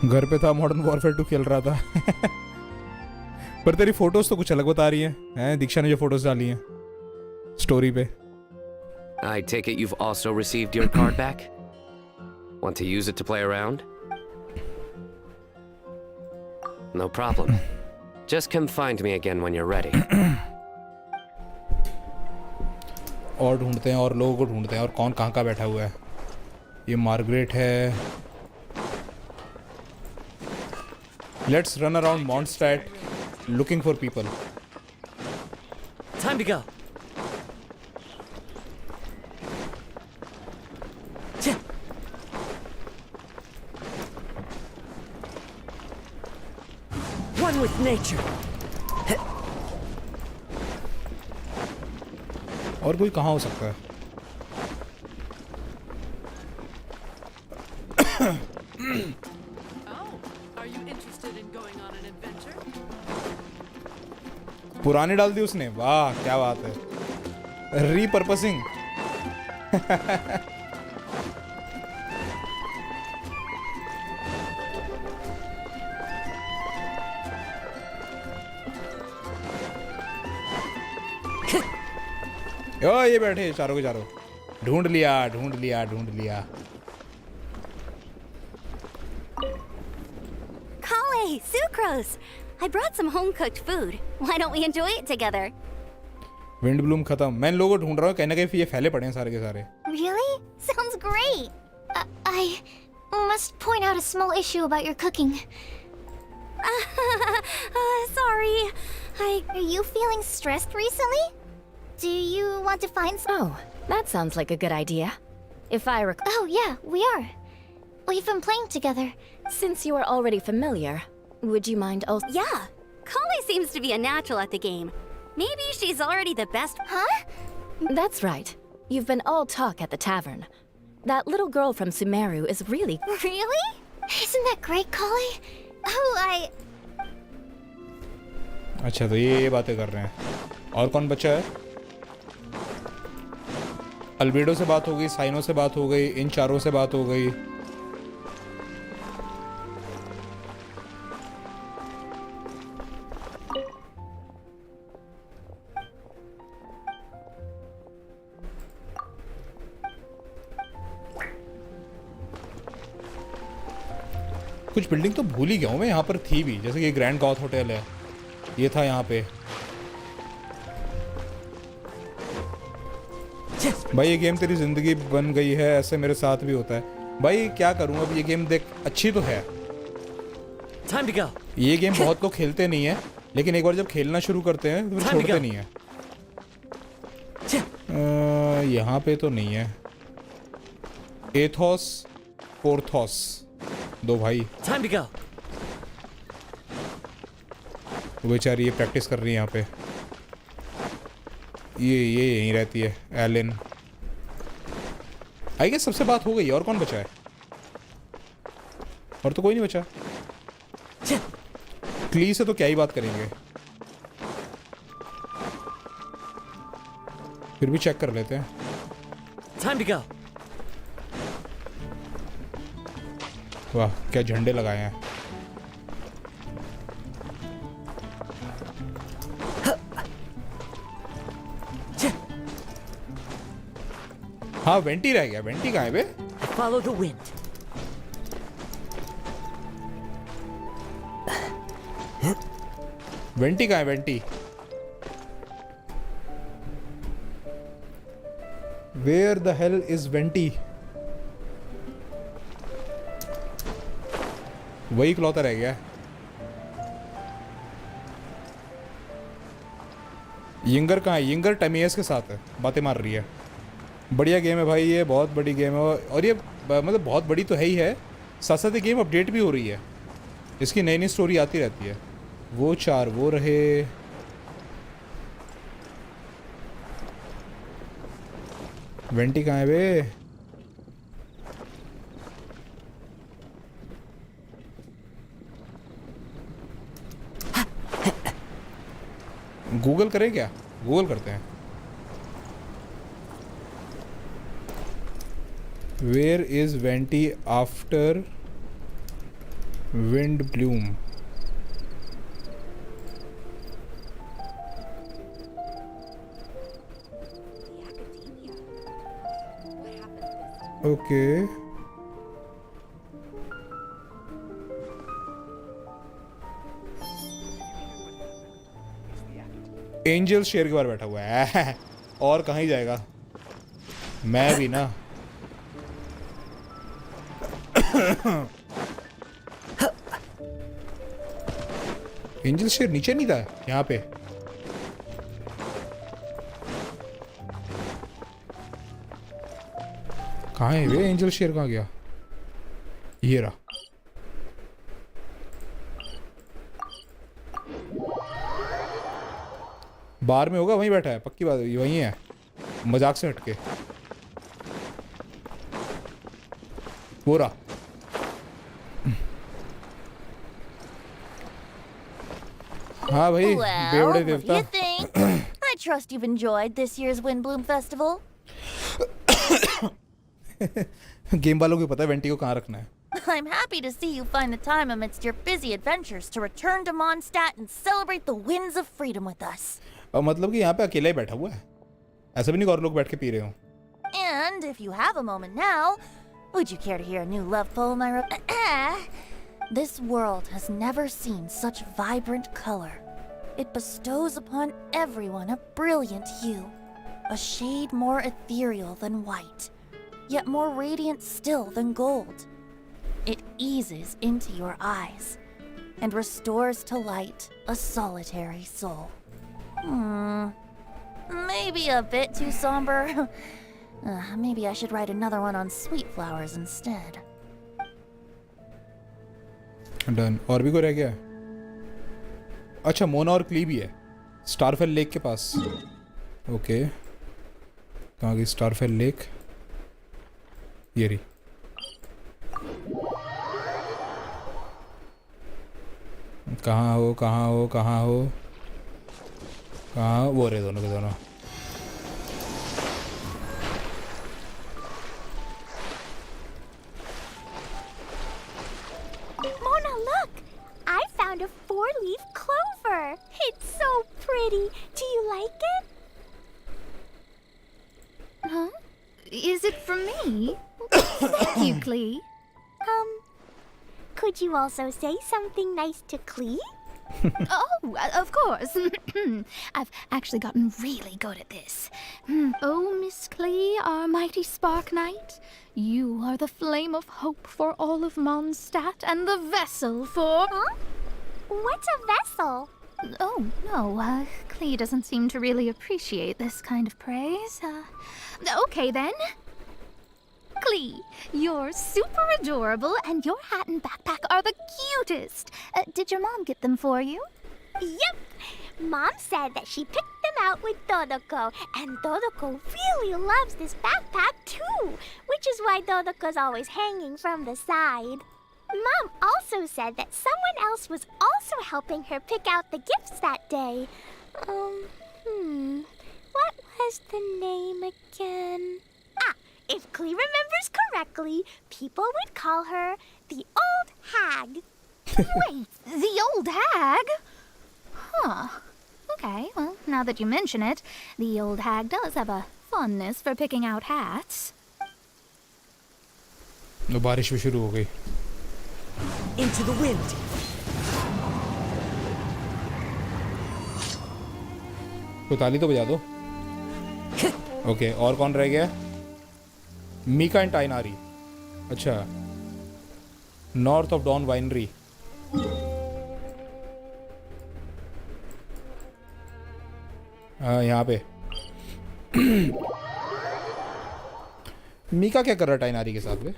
घर पे था मॉडर्न वॉरफेयर 2 खेल रहा था. पर तेरी फोटोज तो कुछ अलग बता रही हैं. दीक्षा ने जो फोटोज डाली हैं स्टोरी पे. I take it you've also received your card back? Want to use it to play around? No problem. Just come find me again when you're ready. और ढूंढते हैं और लोगों को ढूंढते हैं. और कौन कहाँ का बैठा हुआ है. ये मार्गरेट है. Let's run around Mondstadt looking for people. Time to go. One with nature. और कोई कहाँ हो सकता है. पुरानी डाल दी उसने. वाह क्या बात है. रीपर्पसिंग. ओ ये बैठे चारों के चारों. ढूंढ लिया ढूंढ लिया ढूंढ लिया. Kale, sucrose. I brought some home-cooked food. Why don't we enjoy it together? विंडब्लूम खत्म. मैं इन लोगों को ढूंढ रहा हूँ. कहीं ना कहीं ये फैले पड़े हैं सारे के सारे. Really? Sounds great. I must point out a small issue about your cooking. Sorry. Are you feeling stressed recently? Do you want to find some? Oh, that sounds like a good idea. If I recall. Oh, yeah, we are. We've been playing together. Since you are already familiar, would you mind also? Yeah. Kale seems to be a natural at the game. Maybe she's already the best. Huh? That's right. You've been all talk at the tavern. That little girl from Sumeru is really. Really? Isn't that great, Kale? Oh, अच्छा तो ये बातें कर रहे हैं. और कौन बचा है? अल्बेडो से बात हो गई. साइनो से बात हो गई. इन चारों से बात हो गई. कुछ बिल्डिंग तो भूल ही गया हूँ मैं. यहाँ पर थी भी. जैसे कि ग्रैंड गॉथ होटल है. ये था यहाँ पे. भाई ये गेम तेरी जिंदगी बन गई है. ऐसे मेरे साथ भी होता है. भाई क्या करूँ अब. ये गेम देख अच्छी तो है. Time to go. ये गेम बहुत लोग खेलते नहीं है. लेकिन एक बार जब खेलना शुरू करते हैं तो छोड़ते नहीं है. यहाँ पे तो नहीं है. एथोस पोर्थोस दो भाई. Time to go. बेचारी ये प्रैक्टिस कर रही है यहाँ पे. ये यहीं रहती है. एलन आई गेस सबसे बात हो गई। और कौन बचा है? और तो कोई नहीं बचा। क्ली से तो क्या ही बात करेंगे, फिर भी चेक कर लेते हैं। Time to go. वाह क्या झंडे लगाए हैं। हाँ वेंटी रह गया। वेंटी कहाँ है बे? Follow the wind. वेंटी कहाँ है? Venti where the hell is Venti? वही इकलौता रह गया। यिंगर कहाँ है? यिंगर टमीएस के साथ है, बातें मार रही है। बढ़िया गेम है भाई, ये बहुत बड़ी गेम है। और ये मतलब बहुत बड़ी तो है ही है, साथ साथ ये गेम अपडेट भी हो रही है। इसकी नई नई स्टोरी आती रहती है। वो 4 वो रहे। वेंटी कहाँ है बे? गूगल करें क्या? गूगल करते हैं। Where is Venti after Windblume? Okay. Angel शेर के बाहर बैठा हुआ है और कहाँ ही जाएगा। मैं भी ना। एंजल शेर नीचे नहीं था यहाँ पे। कहाँ है वे? एंजल शेर कहाँ गया? ये रहा। बार में होगा, वहीं बैठा है पक्की बात। वहीं है, मजाक से हटके। वो रहा। हाँ भाई, बेवड़े देवता। What do you think? I trust you've enjoyed this year's Windblume Festival. Game वालों को पता है वेंटी को कहाँ रखना है। I'm happy to see you find the time amidst your busy adventures to return to Mondstadt and celebrate the winds of freedom with us. और मतलब कि यहाँ पे अकेला ही बैठा हुआ है, ऐसा भी नहीं और लोग बैठ के पी रहे हो। And if you have a moment now, would you care to hear a new love poem I wrote? This world has never seen such vibrant color. It bestows upon everyone a brilliant hue, a shade more ethereal than white, yet more radiant still than gold. It eases into your eyes and restores to light a solitary soul. Maybe a bit too somber. Maybe I should write another one on sweet flowers instead. Done. और भी कोई रह गया? अच्छा, मोना और क्ली भी है स्टारफेल लेक के पास। ओके, कहाँ गई स्टारफेल लेक? ये रही। कहाँ हो, कहाँ हो, कहाँ हो, कहाँ? वो रहे दोनों के दोनों। Mona, look! I found a 4-leaf clover. It's so pretty. Do you like it? Huh? Is it from me? Thank you, Clee. Could you also say something nice to Clee? Oh, of course. I've actually gotten really good at this. Oh, Miss Clee, our mighty Spark Knight, you are the flame of hope for all of Mondstadt and the vessel for... Huh? What's a vessel? Oh, no, Clee doesn't seem to really appreciate this kind of praise. Okay, then. Clee, you're super adorable, and your hat and backpack are the cutest. Did your mom get them for you? Yep. Mom said that she picked them out with Dodoko, and Dodoko really loves this backpack too, which is why Dodoko's always hanging from the side. Mom also said that someone else was also helping her pick out the gifts that day. What was the name again? If Klee remembers correctly, people would call her the Old Hag. Wait, the Old Hag? Huh. Okay, well, now that you mention it, the Old Hag does have a fondness for picking out hats. बारिश भी शुरू हो गई. Into the wind. तो ताली तो बजा दो. ओके, और कौन रह गया? Mika and Tighnari. अच्छा. North of Dawn Winery. यहाँ पे. मीका क्या कर रहा है टाइनारी के साथ में?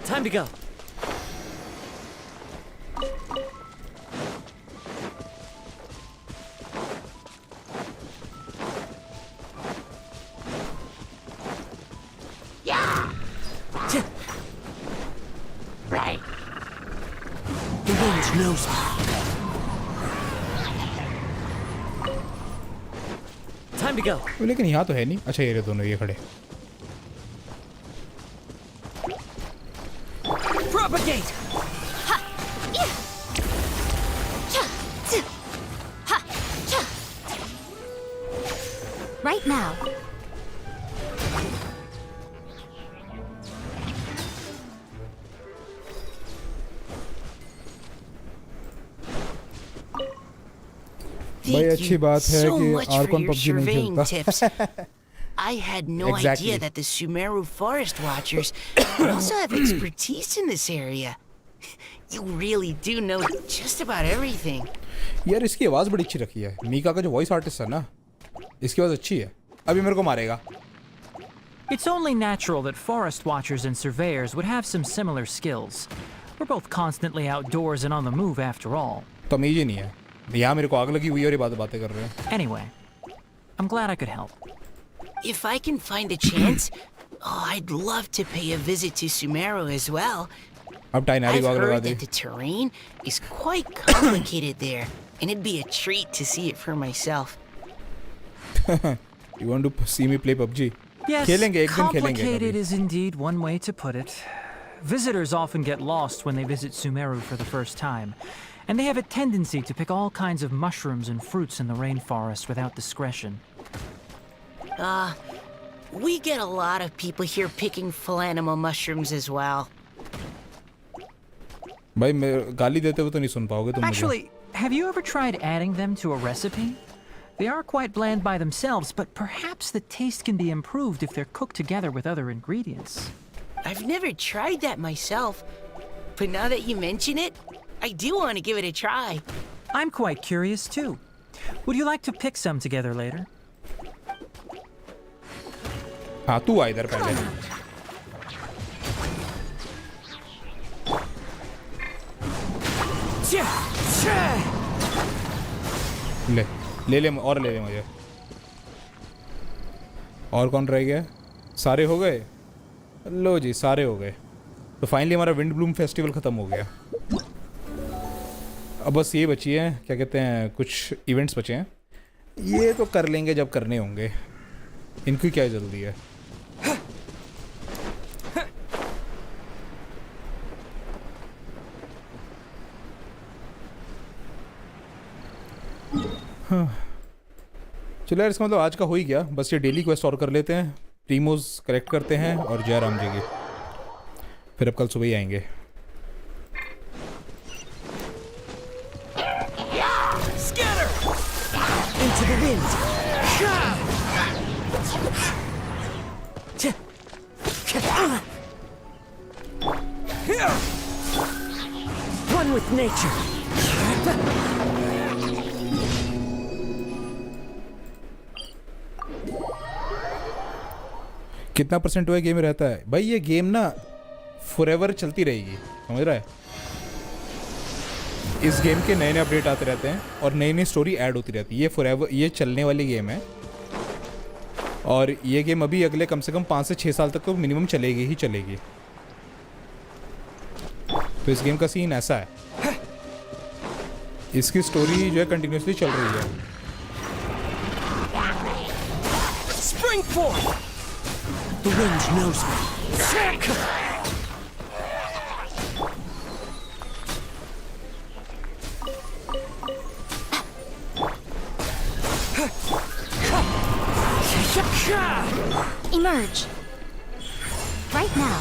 Time to go. Right. The wind knows me. Time to go. लेकिन यहाँ तो है नहीं. अच्छा ये रहे दोनों ये खड़े. Propagate. Right now. भाई अच्छी बात है कि आर्कॉन पबजी नहीं खेलता. I had no idea that the Sumeru Forest Watchers would also have expertise in this area. You really do know just about everything. यार इसकी आवाज़ बड़ी अच्छी रखी है. मीका का जो वॉइस आर्टिस्ट है ना, इसकी आवाज़ अच्छी है. अभी मेरे को मारेगा. It's only natural that forest watchers and surveyors would have some similar skills. We're both constantly outdoors and on the move after all. तमीज़ ही नहीं है. यहाँ मेरे को आग लगी हुई और ये बातें कर रहे हैं. Anyway, I'm glad I could help. If I can find a chance, I'd love to pay a visit to Sumeru as well. अब टाइनारी को आग लगा I've the. heard that the terrain is quite complicated there, and it'd be a treat to see it for myself. You want to see me play PUBG? Yes, खेलेंगे एक दिन खेलेंगे. complicated is indeed one way to put it. Visitors often get lost when they visit Sumeru for the first time, and they have a tendency to pick all kinds of mushrooms and fruits in the rainforest without discretion. We get a lot of people here picking Phalanima mushrooms as well. भाई मैं गाली देते हुए तो नहीं सुन पाओगे तुम मुझे. Actually, have you ever tried adding them to a recipe? They are quite bland by themselves, but perhaps the taste can be improved if they're cooked together with other ingredients. I've never tried that myself, but now that you mention it, I do want to give it a try. I'm quite curious too. Would you like to pick some together later? हाँ तू आ इधर पहले. ले और ले मुझे. और कौन रह गया? सारे हो गए. लो जी सारे हो गए. तो फाइनली हमारा विंडब्लूम फेस्टिवल ख़त्म हो गया. अब बस ये बची है क्या कहते हैं कुछ इवेंट्स बचे हैं. ये तो कर लेंगे जब करने होंगे. इनकी क्या जल्दी है. हाँ चलो यार इसका मतलब आज का हो ही गया. बस ये डेली क्वेस्ट और कर लेते हैं. प्रीमोज कलेक्ट करते हैं और जयराम जी की. फिर अब कल सुबह ही आएंगे. Into the wind. One with nature. कितना परसेंट हुआ गेम में रहता है भाई. ये गेम ना फॉरएवर चलती रहेगी समझ रहा है. इस गेम के नए नए अपडेट आते रहते हैं और नई नई स्टोरी ऐड होती रहती है। ये फॉरएवर ये चलने वाली गेम है और ये गेम अभी अगले कम से कम 5 से 6 साल तक तो मिनिमम चलेगी ही चलेगी। तो इस गेम का सीन ऐसा है, इसकी स्टोरी जो है कंटिन्यूसली चल रही है। Spring forth! The wind knows me. Emerge. Right now.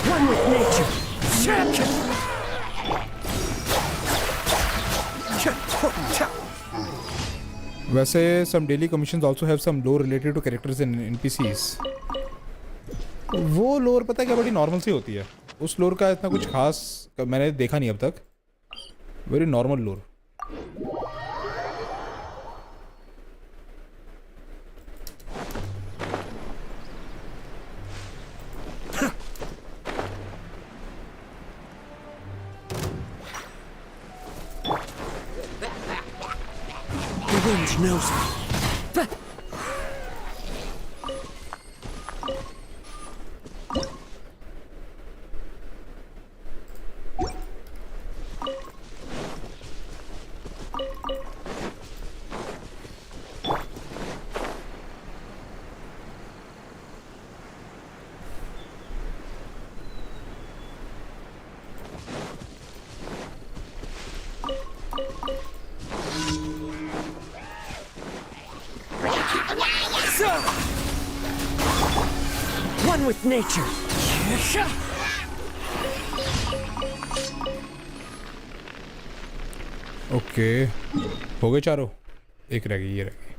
One with nature. वैसे some daily commissions also have some lore related to characters and NPCs. वो लोर पता है क्या, बड़ी नॉर्मल सी होती है। उस लोर का इतना कुछ खास मैंने देखा नहीं अब तक। वेरी नॉर्मल लोर। The wind knows me. One with nature. Okay हो गए चारों, एक रह गई, ये रह गई।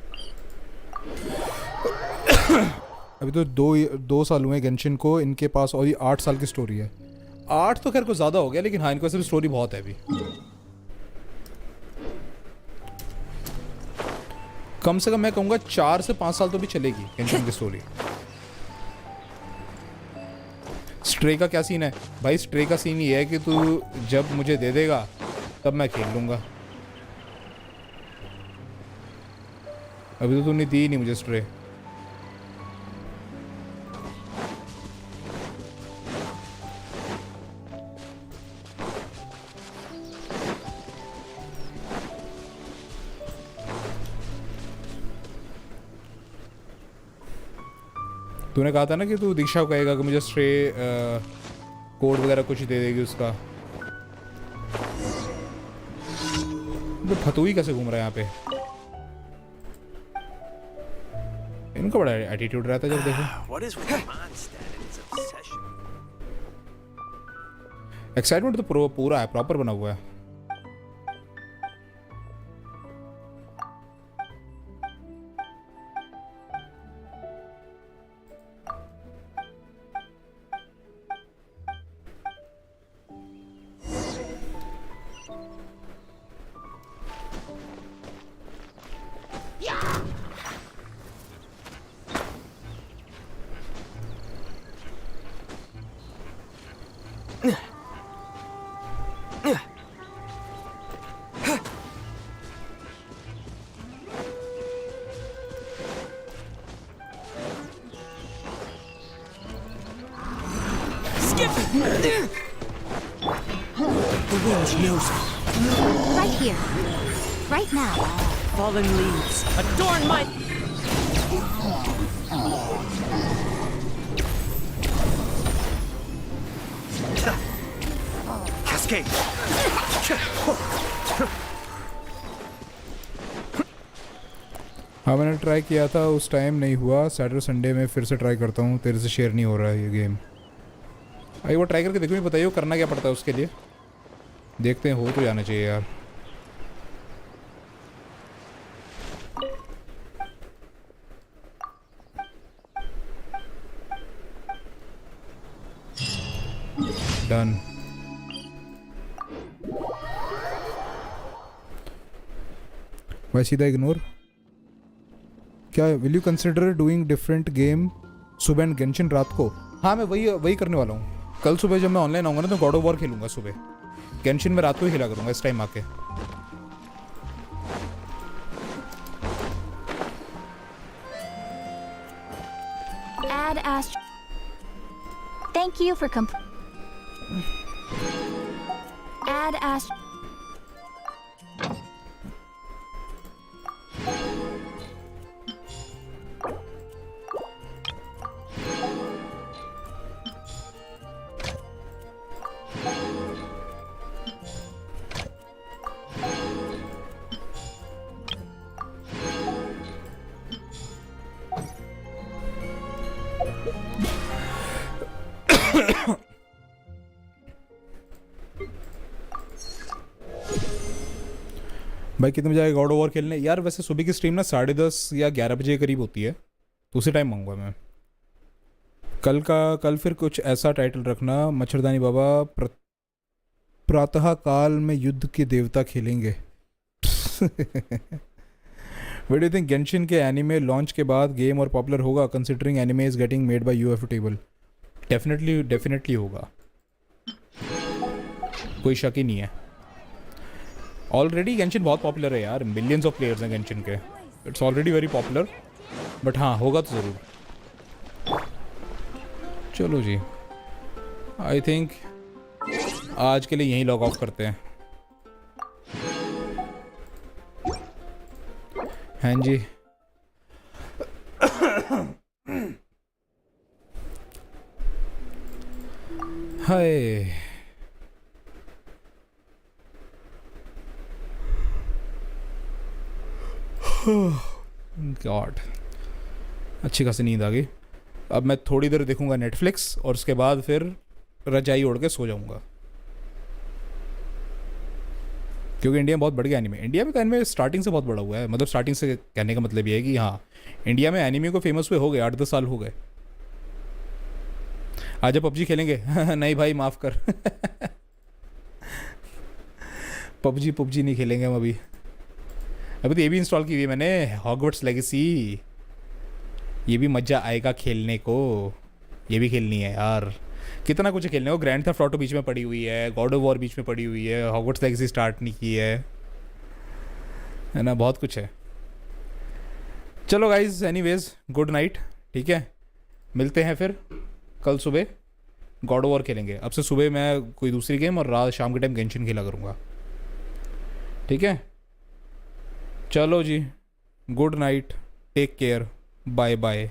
अभी तो दो साल हुए गेंशिन को, इनके पास और 8 साल की स्टोरी है। 8 तो खैर कुछ ज़्यादा हो गया, लेकिन हाँ इनके पास स्टोरी बहुत है अभी। कम से कम मैं कहूँगा 4 से 5 साल तो भी चलेगी गेंशिन की स्टोरी। स्ट्रे का क्या सीन है भाई? स्ट्रे का सीन ये है कि तू जब मुझे दे देगा तब मैं खेल लूँगा। अभी तो तूने दी नहीं मुझे स्ट्रे। तूने कहा था ना कि तू दीक्षा को कहेगा कि मुझे स्ट्रे कोड वगैरह कुछ दे देगी उसका। तो फतुई कैसे घूम रहा है यहाँ पे? इनका बड़ा एटीट्यूड रहता है जब देखो। एक्साइटमेंट तो पूरा है, प्रॉपर बना हुआ है। The wind knows me. Right here. Right now. Fallen leaves adorn my... Cascade. हाँ मैंने ट्राई किया था, उस टाइम नहीं हुआ। सैटरडे संडे में फिर से ट्राई करता हूँ। तेरे से शेयर नहीं हो रहा है ये गेम। भाई वो ट्राई करके देखो, मुझे बताइए करना क्या पड़ता है उसके लिए। देखते हैं, हो तो जाना चाहिए यार। डन। भाई सीधा इग्नोर. क्या will you consider doing different game सुबह एंड गेंशिन रात को? हाँ मैं वही करने वाला हूँ. कल सुबह जब मैं ऑनलाइन आऊँगा ना तो गॉड ऑफ वॉर खेलूंगा सुबह. गेंशिन में रात को ही खेला करूँगा इस टाइम आके. Add Ast. Thank you for Add Ast. भाई कितने बजे गॉड ऑफ वॉर खेलने? यार वैसे सुबह की स्ट्रीम ना 10:30 या 11 बजे के करीब होती है, तो उसी टाइम आऊँगा मैं. कल फिर कुछ ऐसा टाइटल रखना, मच्छरदानी बाबा प्रातः काल में युद्ध के देवता खेलेंगे. What do you think Genshin के एनिमे लॉन्च के बाद गेम और पॉपुलर होगा considering anime is getting made by UFO? Definitely होगा, कोई शक ही नहीं है. ऑलरेडी गेंशिन बहुत पॉपुलर है यार, मिलियंस ऑफ प्लेयर्स हैं गेंशिन के. It's already very popular, but हाँ होगा तो ज़रूर. चलो जी, आई थिंक आज के लिए यहीं लॉग ऑफ करते हैं. हाँ जी. हाय गॉड, अच्छी खासी नींद आ गई. अब मैं थोड़ी देर देखूंगा नेटफ्लिक्स और उसके बाद फिर रजाई ओढ़ के सो जाऊंगा, क्योंकि इंडिया में बहुत बढ़ गया एनीमे. इंडिया में तो एनीमे स्टार्टिंग से बहुत बड़ा हुआ है. मतलब स्टार्टिंग से कहने का मतलब ये है कि हाँ, इंडिया में एनीमे को फेमस हुए हो गए 8-10 साल हो गए. आज पबजी खेलेंगे? नहीं भाई माफ़ कर. पबजी नहीं खेलेंगे हम अभी तो ये भी इंस्टॉल की हुई है मैंने, हॉगवर्ट्स लेगेसी. ये भी मज़ा आएगा खेलने को, ये भी खेलनी है यार. कितना कुछ है खेलने को. ग्रैंड थेफ्ट ऑटो बीच में पड़ी हुई है, गॉड ऑफ वॉर बीच में पड़ी हुई है, हॉगवर्ट्स लेगेसी स्टार्ट नहीं की है ना, बहुत कुछ है. चलो गाइज, एनीवेज गुड नाइट. ठीक है, मिलते हैं फिर कल सुबह. गॉड ऑफ वॉर खेलेंगे. अब से सुबह मैं कोई दूसरी गेम और रात शाम के टाइम गेंशिन खेला करूँगा. ठीक है, चलो जी, good night, take care, bye bye.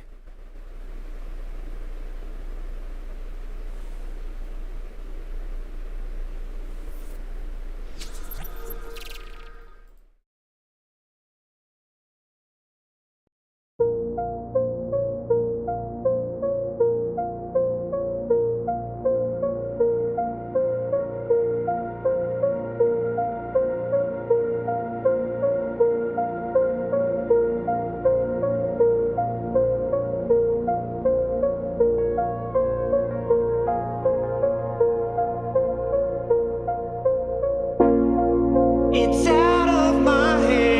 It's out of my hands,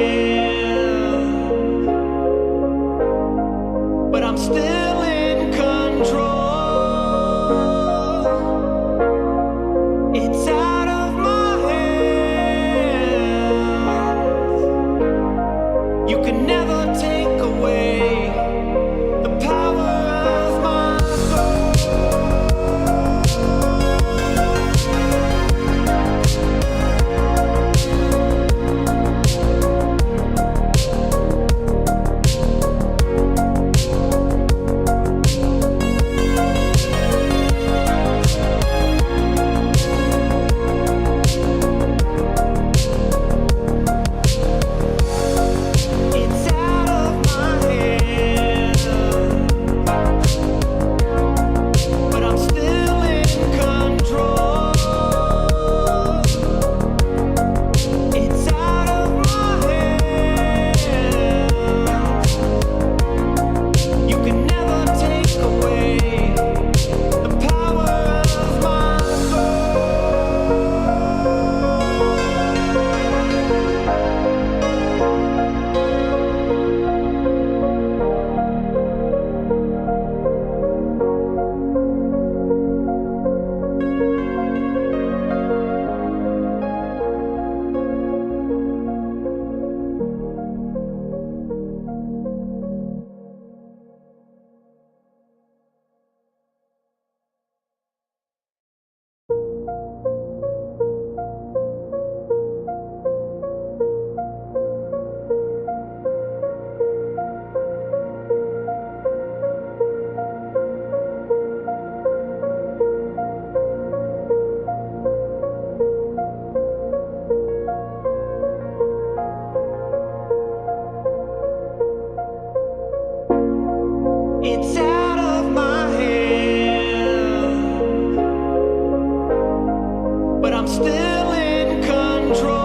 but I'm still in control. It's out of my hands. You can never take away the power of my soul. It's out of my hands, but I'm still in control.